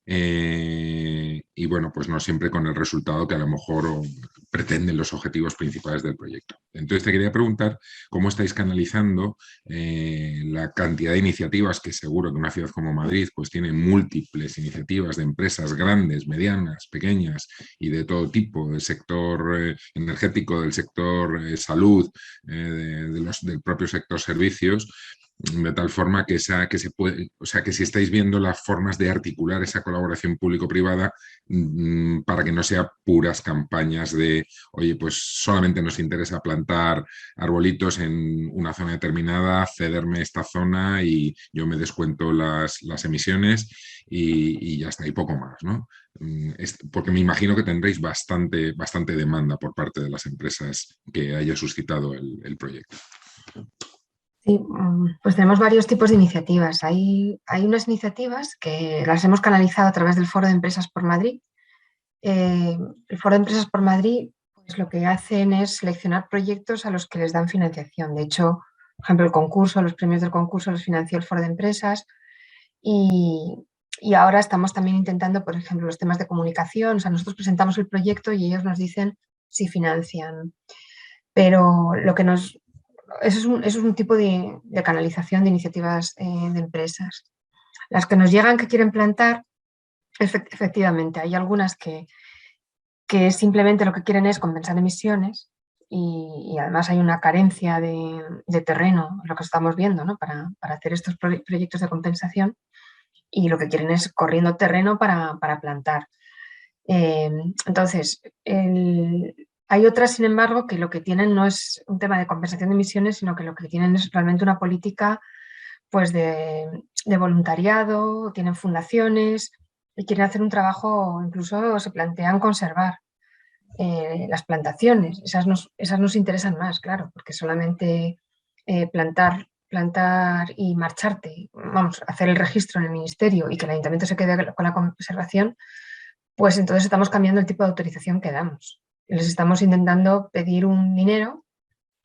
Y bueno, pues no siempre con el resultado que a lo mejor pretenden los objetivos principales del proyecto. Entonces te quería preguntar cómo estáis canalizando la cantidad de iniciativas, que seguro que una ciudad como Madrid pues tiene múltiples iniciativas de empresas grandes, medianas, pequeñas y de todo tipo, del sector energético, del sector salud, del propio sector servicios. de tal forma que se puede, o sea, que si estáis viendo las formas de articular esa colaboración público-privada para que no sea puras campañas de, oye, pues solamente nos interesa plantar arbolitos en una zona determinada, cederme esta zona y yo me descuento las emisiones y ya está, y poco más, ¿no? Porque me imagino que tendréis bastante demanda por parte de las empresas que haya suscitado el proyecto. Sí, pues tenemos varios tipos de iniciativas. Hay unas iniciativas que las hemos canalizado a través del Foro de Empresas por Madrid. El Foro de Empresas por Madrid, pues lo que hacen es seleccionar proyectos a los que les dan financiación. De hecho, por ejemplo, el concurso, los premios del concurso los financió el Foro de Empresas y ahora estamos también intentando, por ejemplo, los temas de comunicación. O sea, nosotros presentamos el proyecto y ellos nos dicen si financian. Pero lo que nos... Eso es un tipo de canalización de iniciativas de empresas. Las que nos llegan que quieren plantar, efectivamente, hay algunas que simplemente lo que quieren es compensar emisiones y además hay una carencia de terreno, lo que estamos viendo, ¿no? Para hacer estos proyectos de compensación y lo que quieren es corriendo terreno para plantar. Entonces, hay otras, sin embargo, que lo que tienen no es un tema de compensación de emisiones, sino que lo que tienen es realmente una política pues, de voluntariado, tienen fundaciones y quieren hacer un trabajo, incluso se plantean conservar las plantaciones. Esas nos interesan más, claro, porque solamente plantar y marcharte, vamos, hacer el registro en el ministerio y que el ayuntamiento se quede con la conservación, pues entonces estamos cambiando el tipo de autorización que damos. Les estamos intentando pedir un dinero,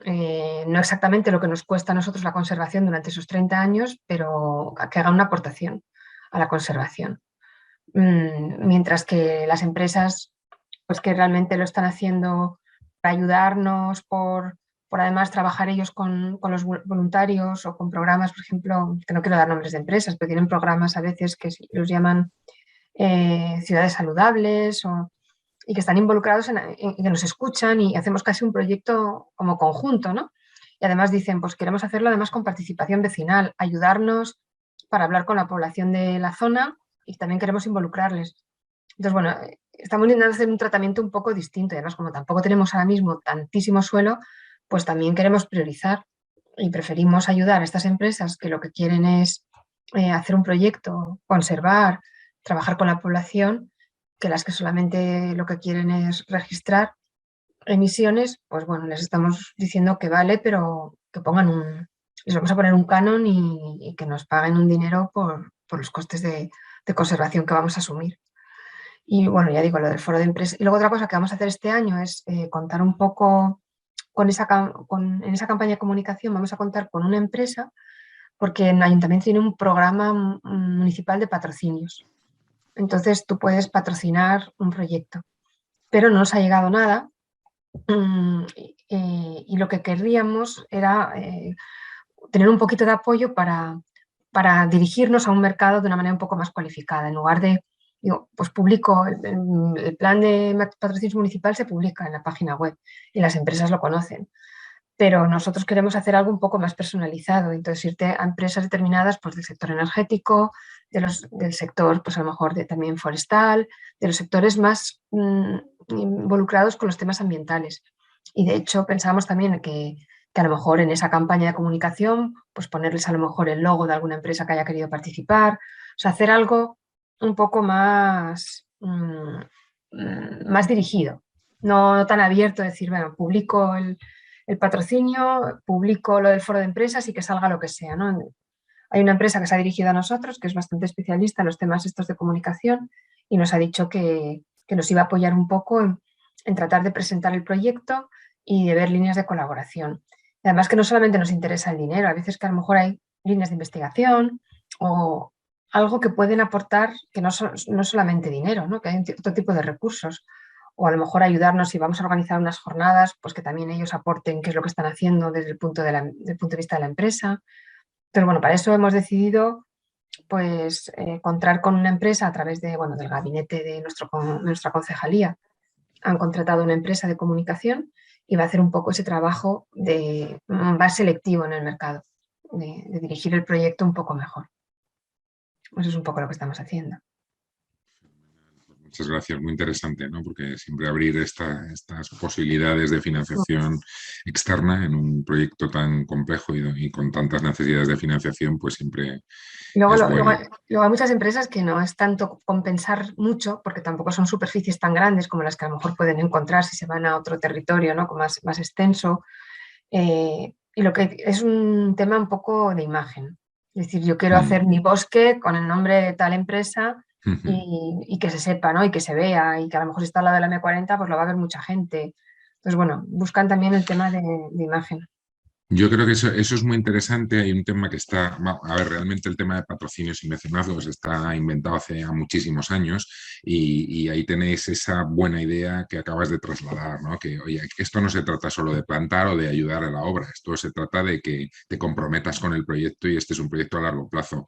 no exactamente lo que nos cuesta a nosotros la conservación durante esos 30 años, pero que hagan una aportación a la conservación. Mientras que las empresas, pues que realmente lo están haciendo para ayudarnos, por además trabajar ellos con los voluntarios o con programas, por ejemplo, que no quiero dar nombres de empresas, pero tienen programas a veces que los llaman ciudades saludables y que están involucrados en que nos escuchan y hacemos casi un proyecto como conjunto, ¿no? Y además dicen, pues queremos hacerlo además con participación vecinal, ayudarnos para hablar con la población de la zona y también queremos involucrarles. Entonces, bueno, estamos intentando hacer un tratamiento un poco distinto y además como tampoco tenemos ahora mismo tantísimo suelo, pues también queremos priorizar y preferimos ayudar a estas empresas que lo que quieren es hacer un proyecto, conservar, trabajar con la población, que las que solamente lo que quieren es registrar emisiones, pues bueno, les estamos diciendo que vale, pero que les vamos a poner un canon y que nos paguen un dinero por los costes de conservación que vamos a asumir. Y bueno, ya digo, lo del foro de empresas. Y luego otra cosa que vamos a hacer este año es contar un poco en esa campaña de comunicación, vamos a contar con una empresa porque el ayuntamiento tiene un programa municipal de patrocinios. Entonces tú puedes patrocinar un proyecto, pero no nos ha llegado nada y lo que querríamos era tener un poquito de apoyo para dirigirnos a un mercado de una manera un poco más cualificada. En lugar de, pues publico, el plan de patrocinio municipal se publica en la página web y las empresas lo conocen. Pero nosotros queremos hacer algo un poco más personalizado, entonces irte a empresas determinadas pues, del sector energético, del sector pues, a lo mejor también forestal, de los sectores más involucrados con los temas ambientales. Y de hecho pensábamos también que a lo mejor en esa campaña de comunicación pues ponerles a lo mejor el logo de alguna empresa que haya querido participar, o sea, hacer algo un poco más, más dirigido, no tan abierto, decir, bueno, publico el patrocinio, publico lo del foro de empresas y que salga lo que sea, ¿no? Hay una empresa que se ha dirigido a nosotros, que es bastante especialista en los temas estos de comunicación y nos ha dicho que nos iba a apoyar un poco en tratar de presentar el proyecto y de ver líneas de colaboración. Y además que no solamente nos interesa el dinero, a veces que a lo mejor hay líneas de investigación o algo que pueden aportar que no solamente dinero, ¿no? Que hay otro tipo de recursos. O a lo mejor ayudarnos si vamos a organizar unas jornadas, pues que también ellos aporten qué es lo que están haciendo desde el punto de vista de la empresa. Pero bueno, para eso hemos decidido pues contar con una empresa a través del gabinete de nuestra concejalía. Han contratado una empresa de comunicación y va a hacer un poco ese trabajo más selectivo en el mercado. de dirigir el proyecto un poco mejor. Eso es un poco lo que estamos haciendo. Muchas gracias, muy interesante, ¿no? Porque siempre abrir estas posibilidades de financiación externa en un proyecto tan complejo y con tantas necesidades de financiación, pues siempre Luego, es bueno. luego hay muchas empresas que no es tanto compensar mucho, porque tampoco son superficies tan grandes como las que a lo mejor pueden encontrar si se van a otro territorio, ¿no? Más extenso. Y lo que es un tema un poco de imagen. Es decir, yo quiero hacer mi bosque con el nombre de tal empresa y que se sepa, ¿no? Y que se vea, y que a lo mejor si está al lado de la M40, pues lo va a ver mucha gente. Entonces, bueno, buscan también el tema de imagen. Yo creo que eso es muy interesante. Hay un tema que está, a ver, realmente el tema de patrocinios y mecenazgos está inventado hace muchísimos años y ahí tenéis esa buena idea que acabas de trasladar, ¿no? Que, oye, esto no se trata solo de plantar o de ayudar a la obra, esto se trata de que te comprometas con el proyecto y este es un proyecto a largo plazo.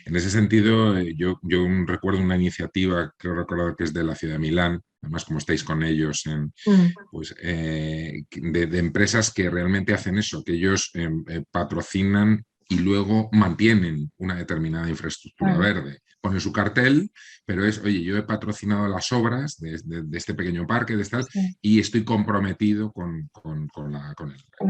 En ese sentido, yo recuerdo una iniciativa, creo recordar que es de la ciudad de Milán, además como estáis con ellos pues, de empresas que realmente hacen eso, que ellos patrocinan y luego mantienen una determinada infraestructura verde. Ponen su cartel, pero es, oye, yo he patrocinado las obras de este pequeño parque, de tal, y estoy comprometido con la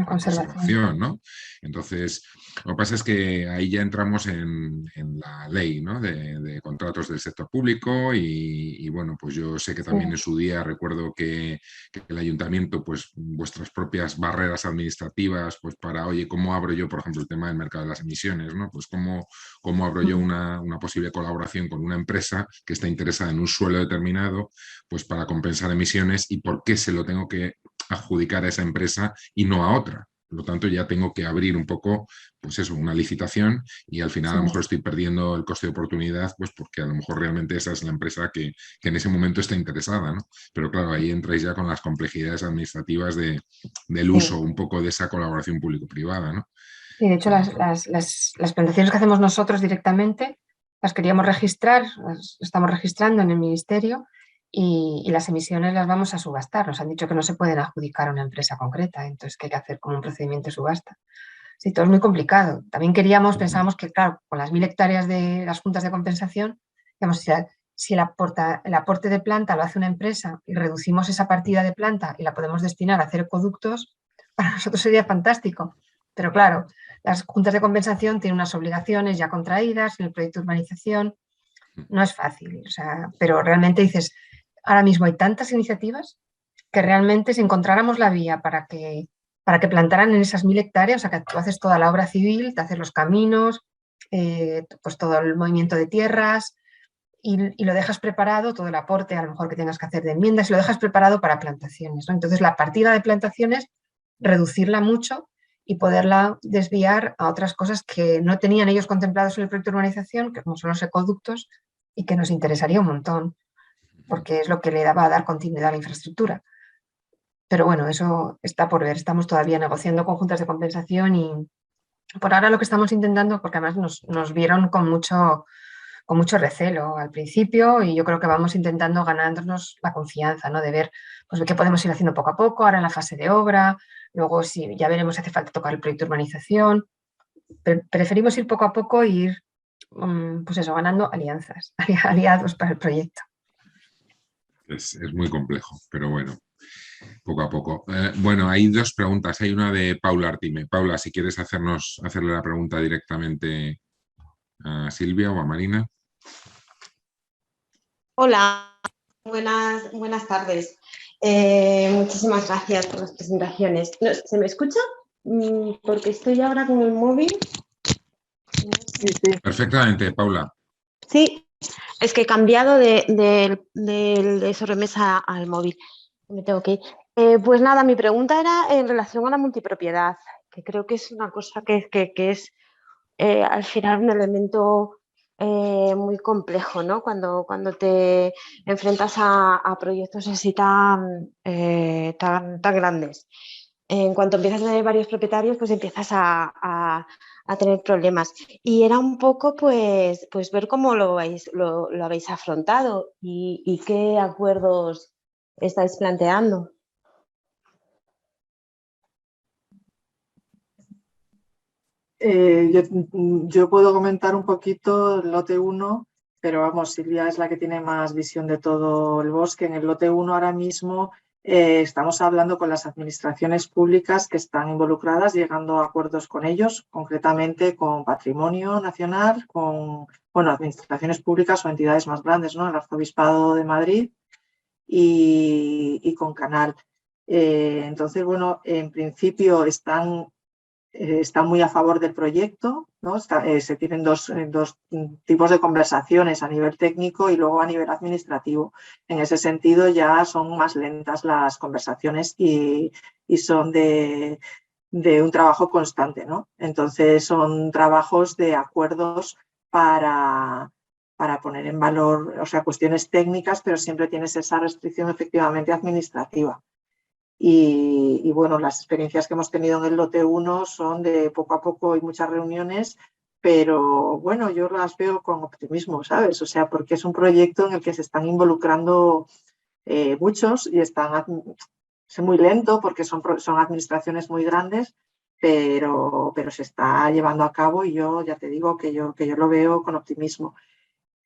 conservación, ¿no? Entonces, lo que pasa es que ahí ya entramos en la ley, ¿no? de contratos del sector público y bueno, pues yo sé que también en su día recuerdo que el ayuntamiento, pues vuestras propias barreras administrativas, pues para, oye, ¿cómo abro yo, por ejemplo, el tema del mercado de las emisiones, ¿no? Pues cómo abro yo una posible colaboración con una empresa que está interesada en un suelo determinado, pues para compensar emisiones y por qué se lo tengo que adjudicar a esa empresa y no a otra. Por lo tanto, ya tengo que abrir un poco, pues eso, una licitación y al final a lo mejor estoy perdiendo el coste de oportunidad, pues porque a lo mejor realmente esa es la empresa que en ese momento está interesada, ¿no? Pero claro, ahí entráis ya con las complejidades administrativas del uso un poco de esa colaboración público-privada, ¿no? Y de hecho, las plantaciones que hacemos nosotros directamente las queríamos registrar, las estamos registrando en el ministerio y las emisiones las vamos a subastar. Nos han dicho que no se pueden adjudicar a una empresa concreta, entonces que hay que hacer como un procedimiento de subasta. Sí, todo es muy complicado. También pensábamos que, claro, con las 1000 hectáreas de las juntas de compensación, digamos, si el aporte de planta lo hace una empresa y reducimos esa partida de planta y la podemos destinar a hacer ecoductos, para nosotros sería fantástico. Pero claro, las juntas de compensación tienen unas obligaciones ya contraídas en el proyecto de urbanización. No es fácil, o sea, pero realmente dices, ahora mismo hay tantas iniciativas que realmente si encontráramos la vía para que plantaran en esas 1000 hectáreas, o sea, que tú haces toda la obra civil, te haces los caminos, pues todo el movimiento de tierras y lo dejas preparado, todo el aporte a lo mejor que tengas que hacer de enmiendas, y lo dejas preparado para plantaciones, ¿no? Entonces la partida de plantaciones, reducirla mucho y poderla desviar a otras cosas que no tenían ellos contemplados en el proyecto de urbanización, que como son los ecoductos, y que nos interesaría un montón, porque es lo que le va a dar continuidad a la infraestructura. Pero bueno, eso está por ver. Estamos todavía negociando con juntas de compensación y por ahora lo que estamos intentando, porque además nos vieron con mucho recelo al principio y yo creo que vamos intentando ganándonos la confianza, ¿no? De ver pues, qué podemos ir haciendo poco a poco, ahora en la fase de obra, luego si ya veremos si hace falta tocar el proyecto de urbanización. Preferimos ir poco a poco e ir, pues eso, ganando alianzas, aliados para el proyecto. Es muy complejo, pero bueno, poco a poco. Bueno, hay dos preguntas. Hay una de Paula Artime. Paula, si quieres hacerle la pregunta directamente a Silvia o a Marina. Hola, buenas tardes. Muchísimas gracias por las presentaciones. ¿Se me escucha? Porque estoy ahora con el móvil. Sí. Perfectamente, Paula. Sí, es que he cambiado de sobremesa al móvil. Me tengo que ir. Pues nada, mi pregunta era en relación a la multipropiedad, que creo que es una cosa que es al final un elemento muy complejo, ¿no? Cuando te enfrentas a proyectos así tan grandes. En cuanto empiezas a tener varios propietarios, pues empiezas a tener problemas. Y era un poco, pues ver cómo lo habéis afrontado y qué acuerdos estáis planteando. Yo puedo comentar un poquito el lote 1, pero vamos, Silvia es la que tiene más visión de todo el bosque. En el lote 1 ahora mismo estamos hablando con las administraciones públicas que están involucradas, llegando a acuerdos con ellos, concretamente con Patrimonio Nacional, con administraciones públicas o entidades más grandes, ¿no? El Arzobispado de Madrid y con Canal. Entonces, bueno, en principio están muy a favor del proyecto, ¿no? Se tienen dos tipos de conversaciones a nivel técnico y luego a nivel administrativo. En ese sentido ya son más lentas las conversaciones y son de un trabajo constante, ¿no? Entonces son trabajos de acuerdos para poner en valor, o sea, cuestiones técnicas, pero siempre tienes esa restricción efectivamente administrativa. Y bueno, las experiencias que hemos tenido en el lote 1 son de poco a poco y muchas reuniones, pero bueno, yo las veo con optimismo, ¿sabes? O sea, porque es un proyecto en el que se están involucrando muchos y es muy lento porque son administraciones muy grandes, pero se está llevando a cabo y yo ya te digo que yo lo veo con optimismo.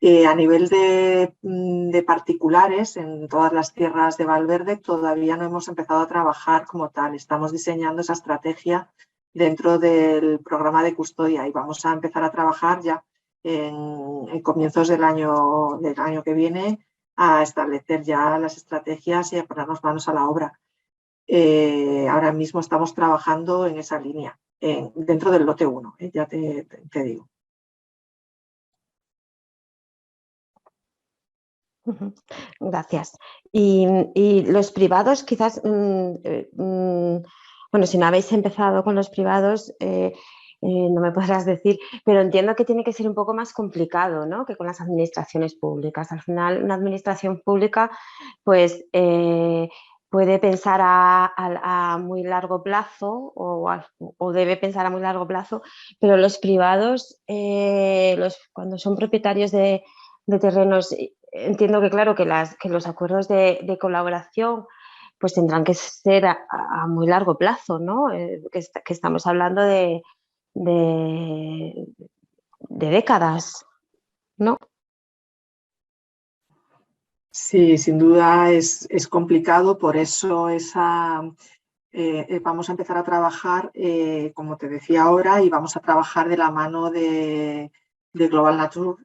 A nivel de particulares, en todas las tierras de Valverde todavía no hemos empezado a trabajar como tal. Estamos diseñando esa estrategia dentro del programa de custodia y vamos a empezar a trabajar ya en comienzos del año que viene a establecer ya las estrategias y a ponernos manos a la obra. Ahora mismo estamos trabajando en esa línea, dentro del lote 1, ya te digo. Gracias. Y los privados, quizás, bueno, si no habéis empezado con los privados, no me podrás decir, pero entiendo que tiene que ser un poco más complicado, ¿no?, que con las administraciones públicas. Al final, una administración pública, pues, puede pensar a muy largo plazo o debe pensar a muy largo plazo, pero los privados, cuando son propietarios de terrenos, entiendo que, claro, que los acuerdos de colaboración pues tendrán que ser a muy largo plazo, ¿no? Que estamos hablando de décadas, ¿no? Sí, sin duda es complicado, por eso vamos a empezar a trabajar, como te decía ahora, y vamos a trabajar de la mano de Global Nature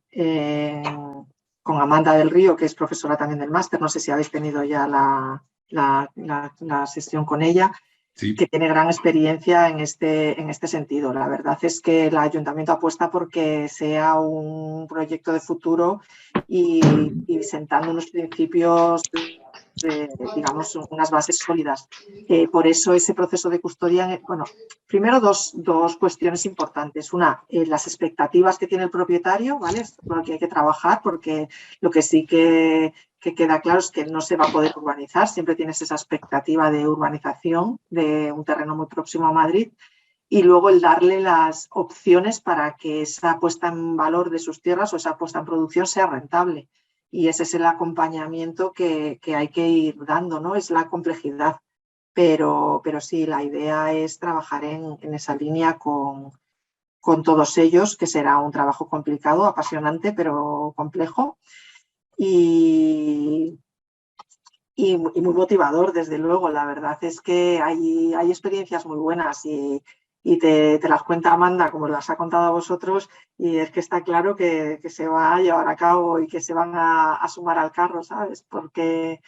con Amanda del Río, que es profesora también del máster. No sé si habéis tenido ya la sesión con ella. Sí. Que tiene gran experiencia en este sentido. La verdad es que el ayuntamiento apuesta porque sea un proyecto de futuro y sentando unos principios, digamos, unas bases sólidas. Por eso ese proceso de custodia, bueno, primero dos cuestiones importantes. Una, las expectativas que tiene el propietario, ¿vale? Esto es lo que hay que trabajar, porque lo que sí que queda claro es que no se va a poder urbanizar. Siempre tienes esa expectativa de urbanización de un terreno muy próximo a Madrid. Y luego el darle las opciones para que esa puesta en valor de sus tierras o esa puesta en producción sea rentable. Y ese es el acompañamiento que hay que ir dando, ¿no? Es la complejidad. Pero sí, la idea es trabajar en esa línea con todos ellos, que será un trabajo complicado, apasionante, pero complejo. Y muy motivador, desde luego. La verdad es que hay experiencias muy buenas y te las cuenta Amanda como las ha contado a vosotros, y es que está claro que se va a llevar a cabo y que se van a sumar al carro, ¿sabes? Porque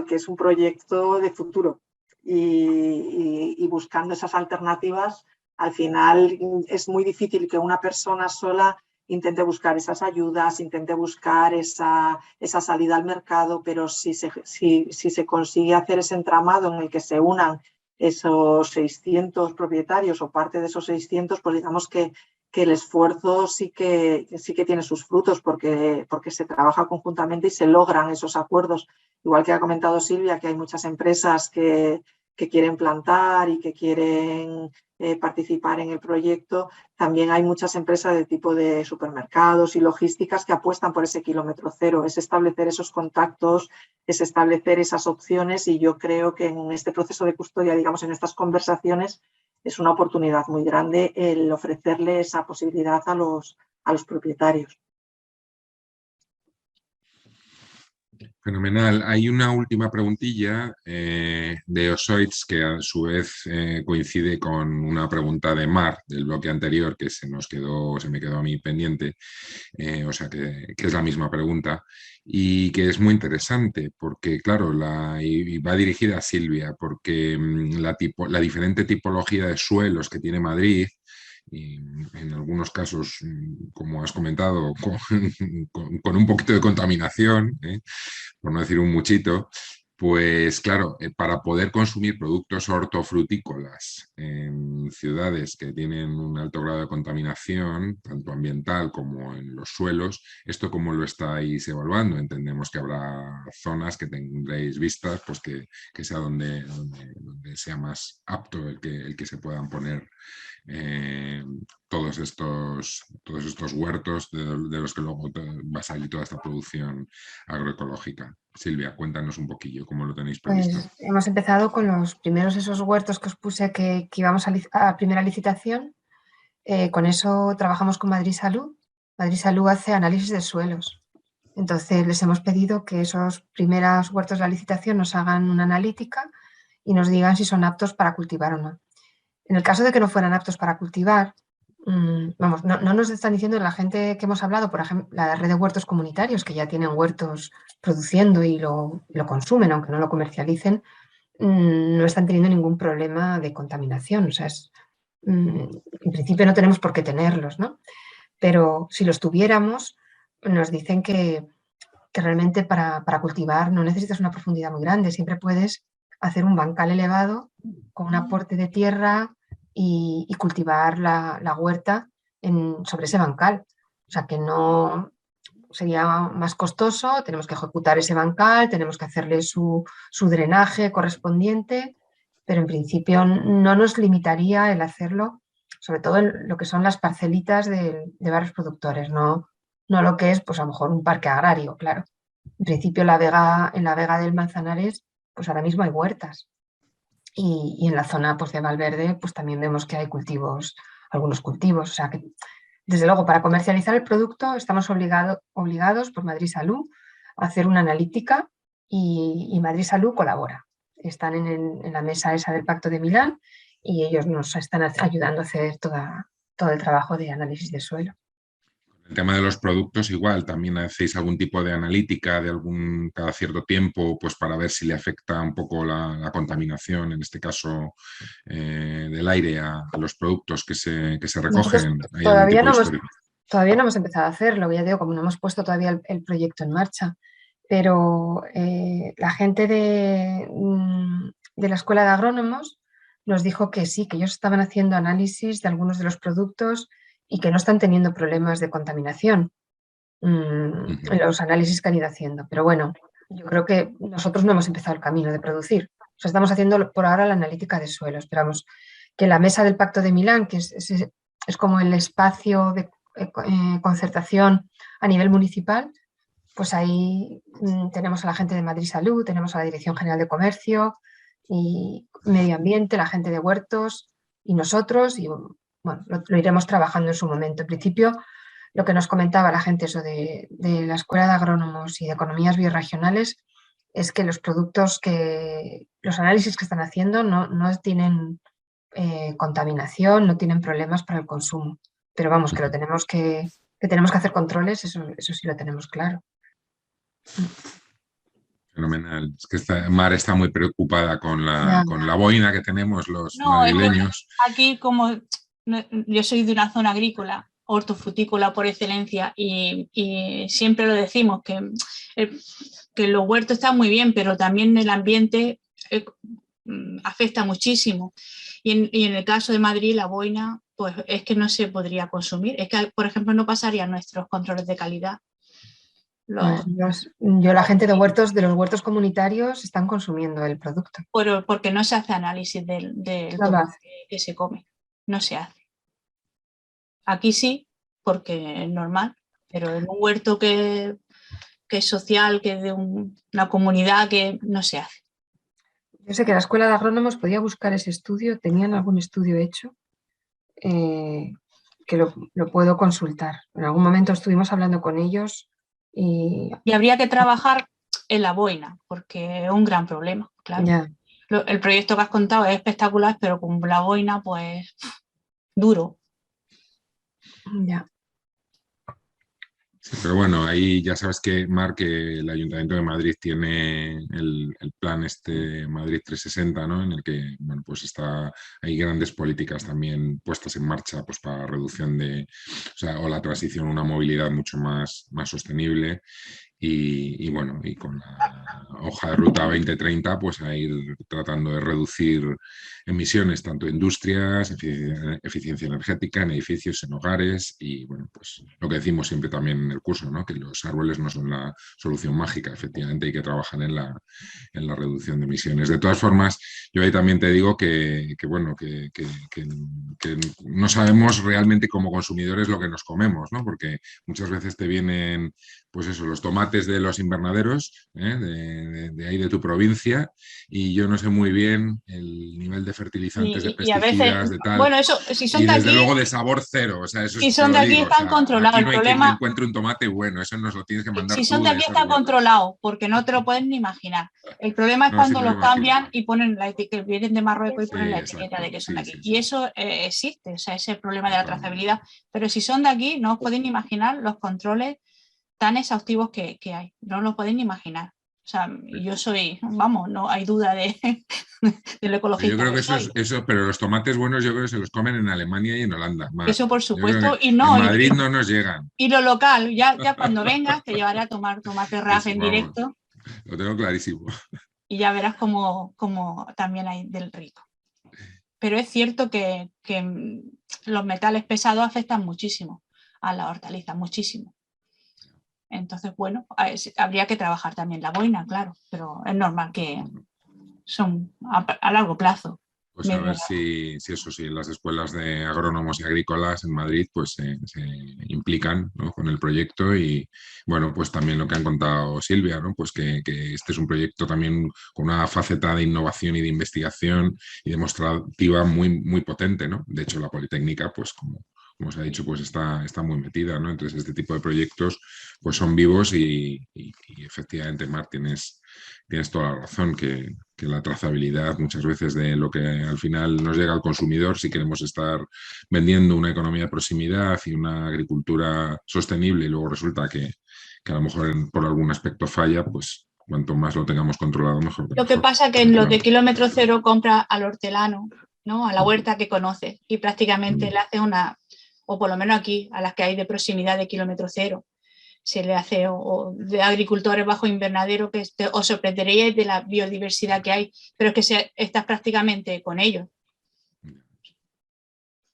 es un proyecto de futuro y buscando esas alternativas, al final es muy difícil que una persona sola intente buscar esas ayudas, intente buscar esa salida al mercado, pero si se consigue hacer ese entramado en el que se unan esos 600 propietarios o parte de esos 600, pues digamos que el esfuerzo sí que tiene sus frutos porque se trabaja conjuntamente y se logran esos acuerdos. Igual que ha comentado Silvia, que hay muchas empresas que quieren plantar y que quieren participar en el proyecto, también hay muchas empresas de tipo de supermercados y logísticas que apuestan por ese kilómetro cero. Es establecer esos contactos, es establecer esas opciones, y yo creo que en este proceso de custodia, digamos, en estas conversaciones, es una oportunidad muy grande el ofrecerle esa posibilidad a los propietarios. Fenomenal. Hay una última preguntilla de Osoitz que a su vez coincide con una pregunta de Mar del bloque anterior que se me quedó a mí pendiente, o sea que es la misma pregunta y que es muy interesante porque, claro, y va dirigida a Silvia porque la diferente tipología de suelos que tiene Madrid y en algunos casos, como has comentado, con un poquito de contaminación, por no decir un muchito, pues claro, para poder consumir productos hortofrutícolas en ciudades que tienen un alto grado de contaminación, tanto ambiental como en los suelos, ¿esto cómo lo estáis evaluando? Entendemos que habrá zonas que tendréis vistas, pues que sea donde sea más apto el que se puedan poner todos estos huertos de los que luego va a salir toda esta producción agroecológica. Silvia, cuéntanos un poquillo cómo lo tenéis previsto. Pues hemos empezado con los primeros esos huertos que os puse que íbamos a primera licitación. Con eso trabajamos con Madrid Salud. Madrid Salud hace análisis de suelos. Entonces les hemos pedido que esos primeros huertos de la licitación nos hagan una analítica y nos digan si son aptos para cultivar o no. En el caso de que no fueran aptos para cultivar, vamos, no nos están diciendo la gente que hemos hablado, por ejemplo, la red de huertos comunitarios, que ya tienen huertos produciendo y lo consumen, aunque no lo comercialicen, no están teniendo ningún problema de contaminación. O sea, en principio no tenemos por qué tenerlos, ¿no? Pero si los tuviéramos, nos dicen que realmente para cultivar no necesitas una profundidad muy grande, siempre puedes hacer un bancal elevado con un aporte de tierra y cultivar la huerta sobre ese bancal. O sea que no sería más costoso, tenemos que ejecutar ese bancal, tenemos que hacerle su drenaje correspondiente, pero en principio no nos limitaría el hacerlo, sobre todo en lo que son las parcelitas de varios productores, no lo que es, pues a lo mejor un parque agrario, claro. En principio en la Vega del Manzanares, pues ahora mismo hay huertas. Y en la zona pues, de Valverde, pues también vemos que hay algunos cultivos. O sea que, desde luego, para comercializar el producto estamos obligados por Madrid Salud a hacer una analítica y Madrid Salud colabora. Están en la mesa esa del Pacto de Milán y ellos nos están ayudando a hacer todo el trabajo de análisis de suelo. El tema de los productos igual, también hacéis algún tipo de analítica cada cierto tiempo, pues para ver si le afecta un poco la contaminación, en este caso del aire, a los productos que se recogen. ¿Hay algún tipo de histórico? Todavía no hemos empezado a hacerlo, ya digo, como no hemos puesto todavía el proyecto en marcha, pero la gente de la Escuela de Agrónomos nos dijo que sí, que ellos estaban haciendo análisis de algunos de los productos y que no están teniendo problemas de contaminación en los análisis que han ido haciendo. Pero bueno, yo creo que nosotros no hemos empezado el camino de producir. O sea, estamos haciendo por ahora la analítica de suelo. Esperamos que la mesa del Pacto de Milán, que es como el espacio de concertación a nivel municipal, pues ahí tenemos a la gente de Madrid Salud, tenemos a la Dirección General de Comercio y Medio Ambiente, la gente de huertos y nosotros, y bueno, lo iremos trabajando en su momento. En principio, lo que nos comentaba la gente eso de la Escuela de Agrónomos y de Economías Biorregionales es que los análisis que están haciendo no tienen contaminación, no tienen problemas para el consumo. Pero vamos, que tenemos que hacer controles, eso sí lo tenemos claro. Fenomenal. Es que Mar está muy preocupada con la boina que tenemos los madrileños. Aquí, como yo soy de una zona agrícola, hortofrutícola por excelencia, y siempre lo decimos, que los huertos están muy bien, pero también el ambiente afecta muchísimo. Y en el caso de Madrid, la boina, pues es que no se podría consumir. Es que, por ejemplo, no pasarían nuestros controles de calidad. La gente de los huertos comunitarios están consumiendo el producto. Porque no se hace análisis del que se come. No se hace. Aquí sí, porque es normal, pero en un huerto que es social, que es de una comunidad, que no se hace. Yo sé que la Escuela de Agrónomos podía buscar ese estudio, tenían algún estudio hecho, que lo puedo consultar. En algún momento estuvimos hablando con ellos y habría que trabajar en la boina, porque es un gran problema, claro. ya. El proyecto que has contado es espectacular, pero con la boina, pues, duro. Ya. Sí, pero bueno, ahí ya sabes que, Mar, que el Ayuntamiento de Madrid tiene el plan Madrid 360, ¿no? En el que, bueno, pues hay grandes políticas también puestas en marcha, pues para reducción o la transición a una movilidad mucho más sostenible. Y bueno, y con la hoja de ruta 2030, pues a ir tratando de reducir emisiones tanto en industrias, eficiencia energética, en edificios, en hogares y bueno, pues lo que decimos siempre también en el curso, ¿no? Que los árboles no son la solución mágica, efectivamente hay que trabajar en la reducción de emisiones. De todas formas, yo ahí también te digo que no sabemos realmente como consumidores lo que nos comemos, ¿no? Porque muchas veces te vienen, pues eso, los tomates de los invernaderos, de ahí de tu provincia, y yo no sé muy bien el nivel de fertilizantes, de Y a veces, pesticidas, de tal. bueno, eso, si son y de desde aquí, luego de sabor cero, o sea, eso si te son lo de aquí digo. están O sea, controlados. aquí El no hay quien te problema, encuentre un tomate bueno, eso nos lo tienes que mandar si tú son de de aquí esos están buenos. controlados, porque no te lo pueden ni imaginar. El problema es No, sí cuando me lo los imagino. cambian y ponen la etiqueta, vienen de Marruecos y Sí, ponen la etiqueta exacto. de que son de Sí, aquí. sí, Y sí. eso existe, o sea, ese problema de la Totalmente. trazabilidad. Pero si son de aquí, no os podéis ni imaginar los controles tan exhaustivos que hay. No lo podéis ni imaginar. O sea, yo soy, vamos, no hay duda de lo Yo ecologista creo que que soy. pero los tomates buenos yo creo que se los comen en Alemania y en Holanda, Mar. Eso por Yo creo supuesto, que y en no, Madrid no nos llegan. y lo local, ya cuando vengas te llevaré a tomar tomate raf en Vamos, directo lo tengo clarísimo. y ya verás cómo también hay del rico. Pero es cierto que los metales pesados afectan muchísimo a la hortaliza, muchísimo. Entonces, bueno, habría que trabajar también la boina, claro, pero es normal que son a largo plazo. Pues a ver si eso sí, en las escuelas de agrónomos y agrícolas en Madrid pues se implican, ¿no? Con el proyecto y bueno, pues también lo que han contado Silvia, ¿no? Pues que este es un proyecto también con una faceta de innovación y de investigación y demostrativa muy potente, ¿no? De hecho, la Politécnica, pues como se ha dicho, pues está muy metida, ¿no? Entonces, este tipo de proyectos pues son vivos y efectivamente, Mar, tienes toda la razón, que la trazabilidad muchas veces de lo que al final nos llega al consumidor, si queremos estar vendiendo una economía de proximidad y una agricultura sostenible y luego resulta que a lo mejor por algún aspecto falla, pues cuanto más lo tengamos controlado, mejor. Lo que pasa es que en los de kilómetro cero compra al hortelano, ¿no? A la huerta que conoce y prácticamente le hace o por lo menos aquí, a las que hay de proximidad de kilómetro cero, se le hace, o de agricultores bajo invernadero, que os sorprenderíais de la biodiversidad que hay, pero es que estás prácticamente con ellos.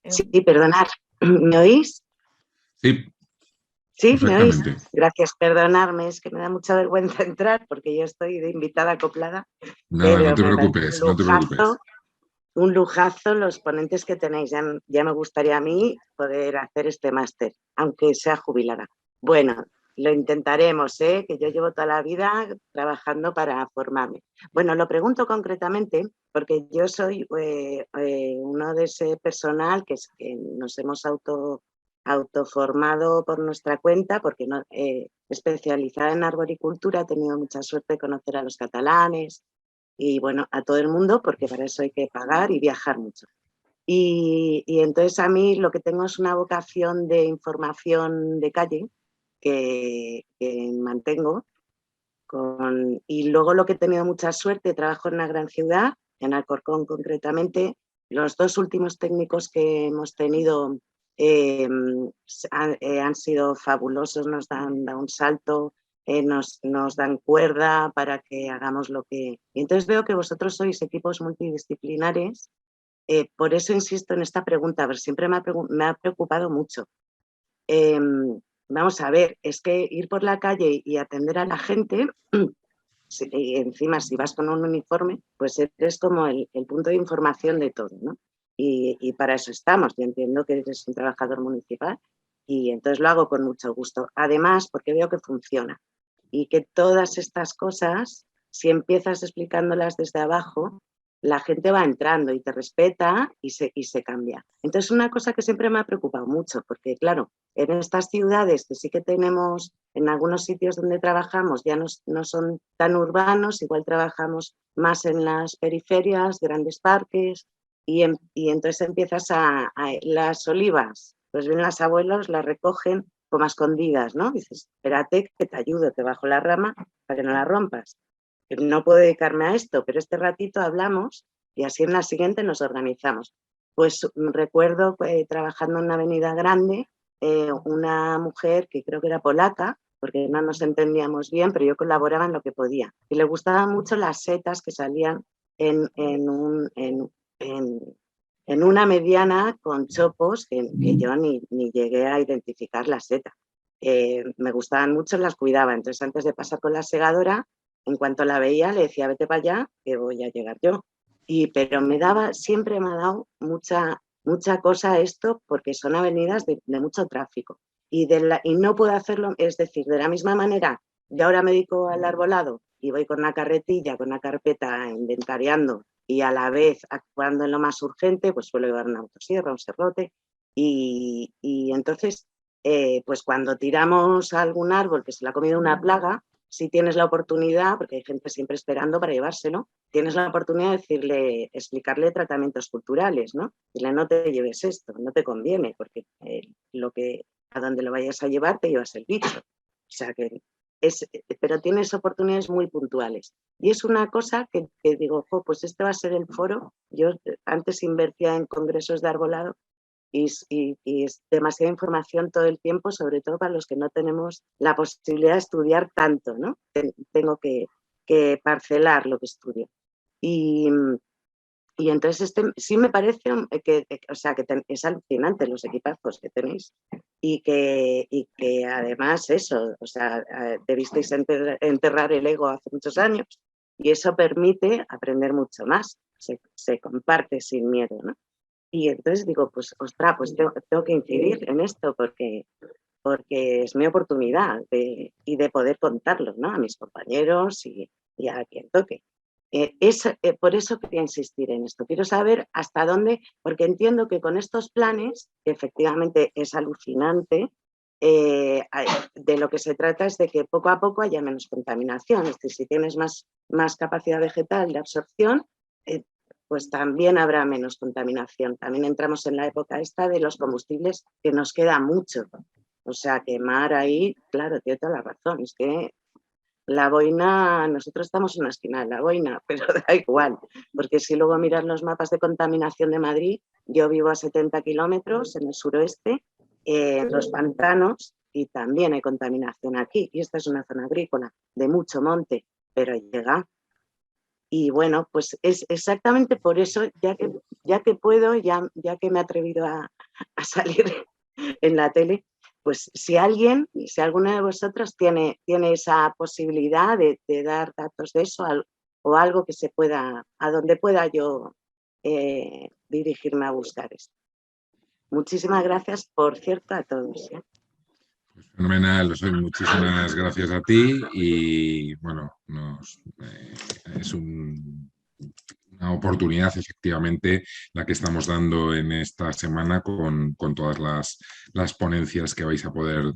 Sí, perdonad, ¿me oís? Sí. Sí, ¿me oís? Gracias, perdonadme, es que me da mucha vergüenza entrar porque yo estoy de invitada acoplada. Nada, no te preocupes, no te preocupes. Un lujazo los ponentes que tenéis. Ya me gustaría a mí poder hacer este máster, aunque sea jubilada. Bueno, lo intentaremos, que yo llevo toda la vida trabajando para formarme. Bueno, lo pregunto concretamente porque yo soy uno de ese personal que nos hemos autoformado por nuestra cuenta, porque especializada en arboricultura, he tenido mucha suerte de conocer a los catalanes y bueno, a todo el mundo, porque para eso hay que pagar y viajar mucho. Y entonces a mí lo que tengo es una vocación de información de calle que mantengo y luego lo que he tenido mucha suerte, trabajo en una gran ciudad, en Alcorcón concretamente. Los 2 últimos técnicos que hemos tenido han sido fabulosos, nos dan un salto, nos dan cuerda para que hagamos lo que... Y entonces veo que vosotros sois equipos multidisciplinares, por eso insisto en esta pregunta, a ver, siempre me ha preocupado mucho. Vamos a ver, es que ir por la calle y atender a la gente, y encima si vas con un uniforme, pues eres como el punto de información de todo, ¿no? Y para eso estamos. Yo entiendo que eres un trabajador municipal y entonces lo hago con mucho gusto. Además, porque veo que funciona y que todas estas cosas si empiezas explicándolas desde abajo, la gente va entrando y te respeta y se cambia. Entonces, una cosa que siempre me ha preocupado mucho, porque claro, en estas ciudades que sí que tenemos, en algunos sitios donde trabajamos ya no son tan urbanos, igual trabajamos más en las periferias, grandes parques, y entonces empiezas las olivas, pues ven las abuelos, las recogen como a escondidas, ¿no? Dices, espérate que te ayudo, te bajo la rama para que no la rompas. No puedo dedicarme a esto, pero este ratito hablamos y así en la siguiente nos organizamos. Pues recuerdo trabajando en una avenida grande, una mujer que creo que era polaca, porque no nos entendíamos bien, pero yo colaboraba en lo que podía. Y le gustaban mucho las setas que salían en una mediana con chopos que yo ni llegué a identificar la seta. Me gustaban mucho, las cuidaba. Entonces, antes de pasar con la segadora, en cuanto la veía, le decía, vete para allá, que voy a llegar yo. Pero siempre me ha dado mucha cosa esto, porque son avenidas de mucho tráfico. Y no puedo hacerlo, es decir, de la misma manera, yo ahora me dedico al arbolado y voy con una carretilla, con una carpeta, inventariando y a la vez actuando en lo más urgente, pues suelo llevar una motosierra, un serrote. Y entonces, pues cuando tiramos a algún árbol que se le ha comido una plaga, si tienes la oportunidad, porque hay gente siempre esperando para llevárselo, tienes la oportunidad de explicarle tratamientos culturales, ¿no? Dile, no te lleves esto, no te conviene, porque a donde lo vayas a llevar te llevas el bicho. O sea que pero tienes oportunidades muy puntuales. Y es una cosa que digo, pues este va a ser el foro. Yo antes invertía en congresos de arbolado y es demasiada información todo el tiempo, sobre todo para los que no tenemos la posibilidad de estudiar tanto, ¿no? Tengo que parcelar lo que estudio. Y entonces sí me parece que es alucinante los equipazos que tenéis y que además eso, o sea, debisteis enterrar el ego hace muchos años y eso permite aprender mucho más, se comparte sin miedo, ¿no? Y entonces digo, pues ostras, pues tengo que incidir en esto porque es mi oportunidad de poder contarlo, ¿no? A mis compañeros y a quien toque. Por eso quería insistir en esto. Quiero saber hasta dónde, porque entiendo que con estos planes, que efectivamente es alucinante, de lo que se trata es de que poco a poco haya menos contaminación. Es decir, si tienes más capacidad vegetal de absorción, pues también habrá menos contaminación. También entramos en la época esta de los combustibles, que nos queda mucho. O sea, quemar ahí, claro, tiene toda la razón. Es que la boina, nosotros estamos en una esquina de la boina, pero da igual, porque si luego miras los mapas de contaminación de Madrid, yo vivo a 70 kilómetros en el suroeste, en los pantanos, y también hay contaminación aquí. Y esta es una zona agrícola de mucho monte, pero llega. Y bueno, pues es exactamente por eso, ya que puedo, ya que me he atrevido a salir en la tele, pues si alguno de vosotros tiene esa posibilidad de dar datos de eso o algo que a donde pueda yo dirigirme a buscar esto. Muchísimas gracias, por cierto, a todos. Fenomenal, muchísimas gracias a ti y bueno, es una oportunidad efectivamente la que estamos dando en esta semana con todas las ponencias que vais a poder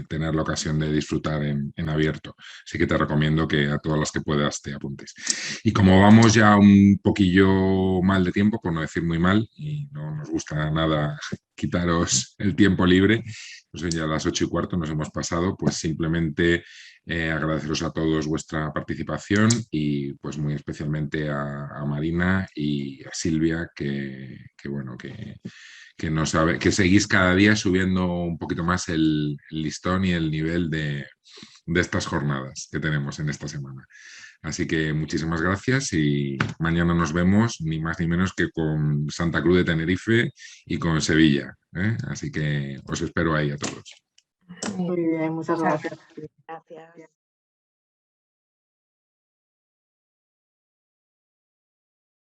tener la ocasión de disfrutar en abierto. Así que te recomiendo que a todas las que puedas te apuntes. Y como vamos ya un poquillo mal de tiempo, por no decir muy mal, y no nos gusta nada quitaros el tiempo libre, pues ya a las 8:15 nos hemos pasado, pues simplemente agradeceros a todos vuestra participación y pues muy especialmente a Marina y a Silvia que seguís cada día subiendo un poquito más el listón y el nivel de estas jornadas que tenemos en esta semana. Así que muchísimas gracias y mañana nos vemos ni más ni menos que con Santa Cruz de Tenerife y con Sevilla, ¿eh? Así que os espero ahí a todos. Muy bien, muchas gracias. Gracias.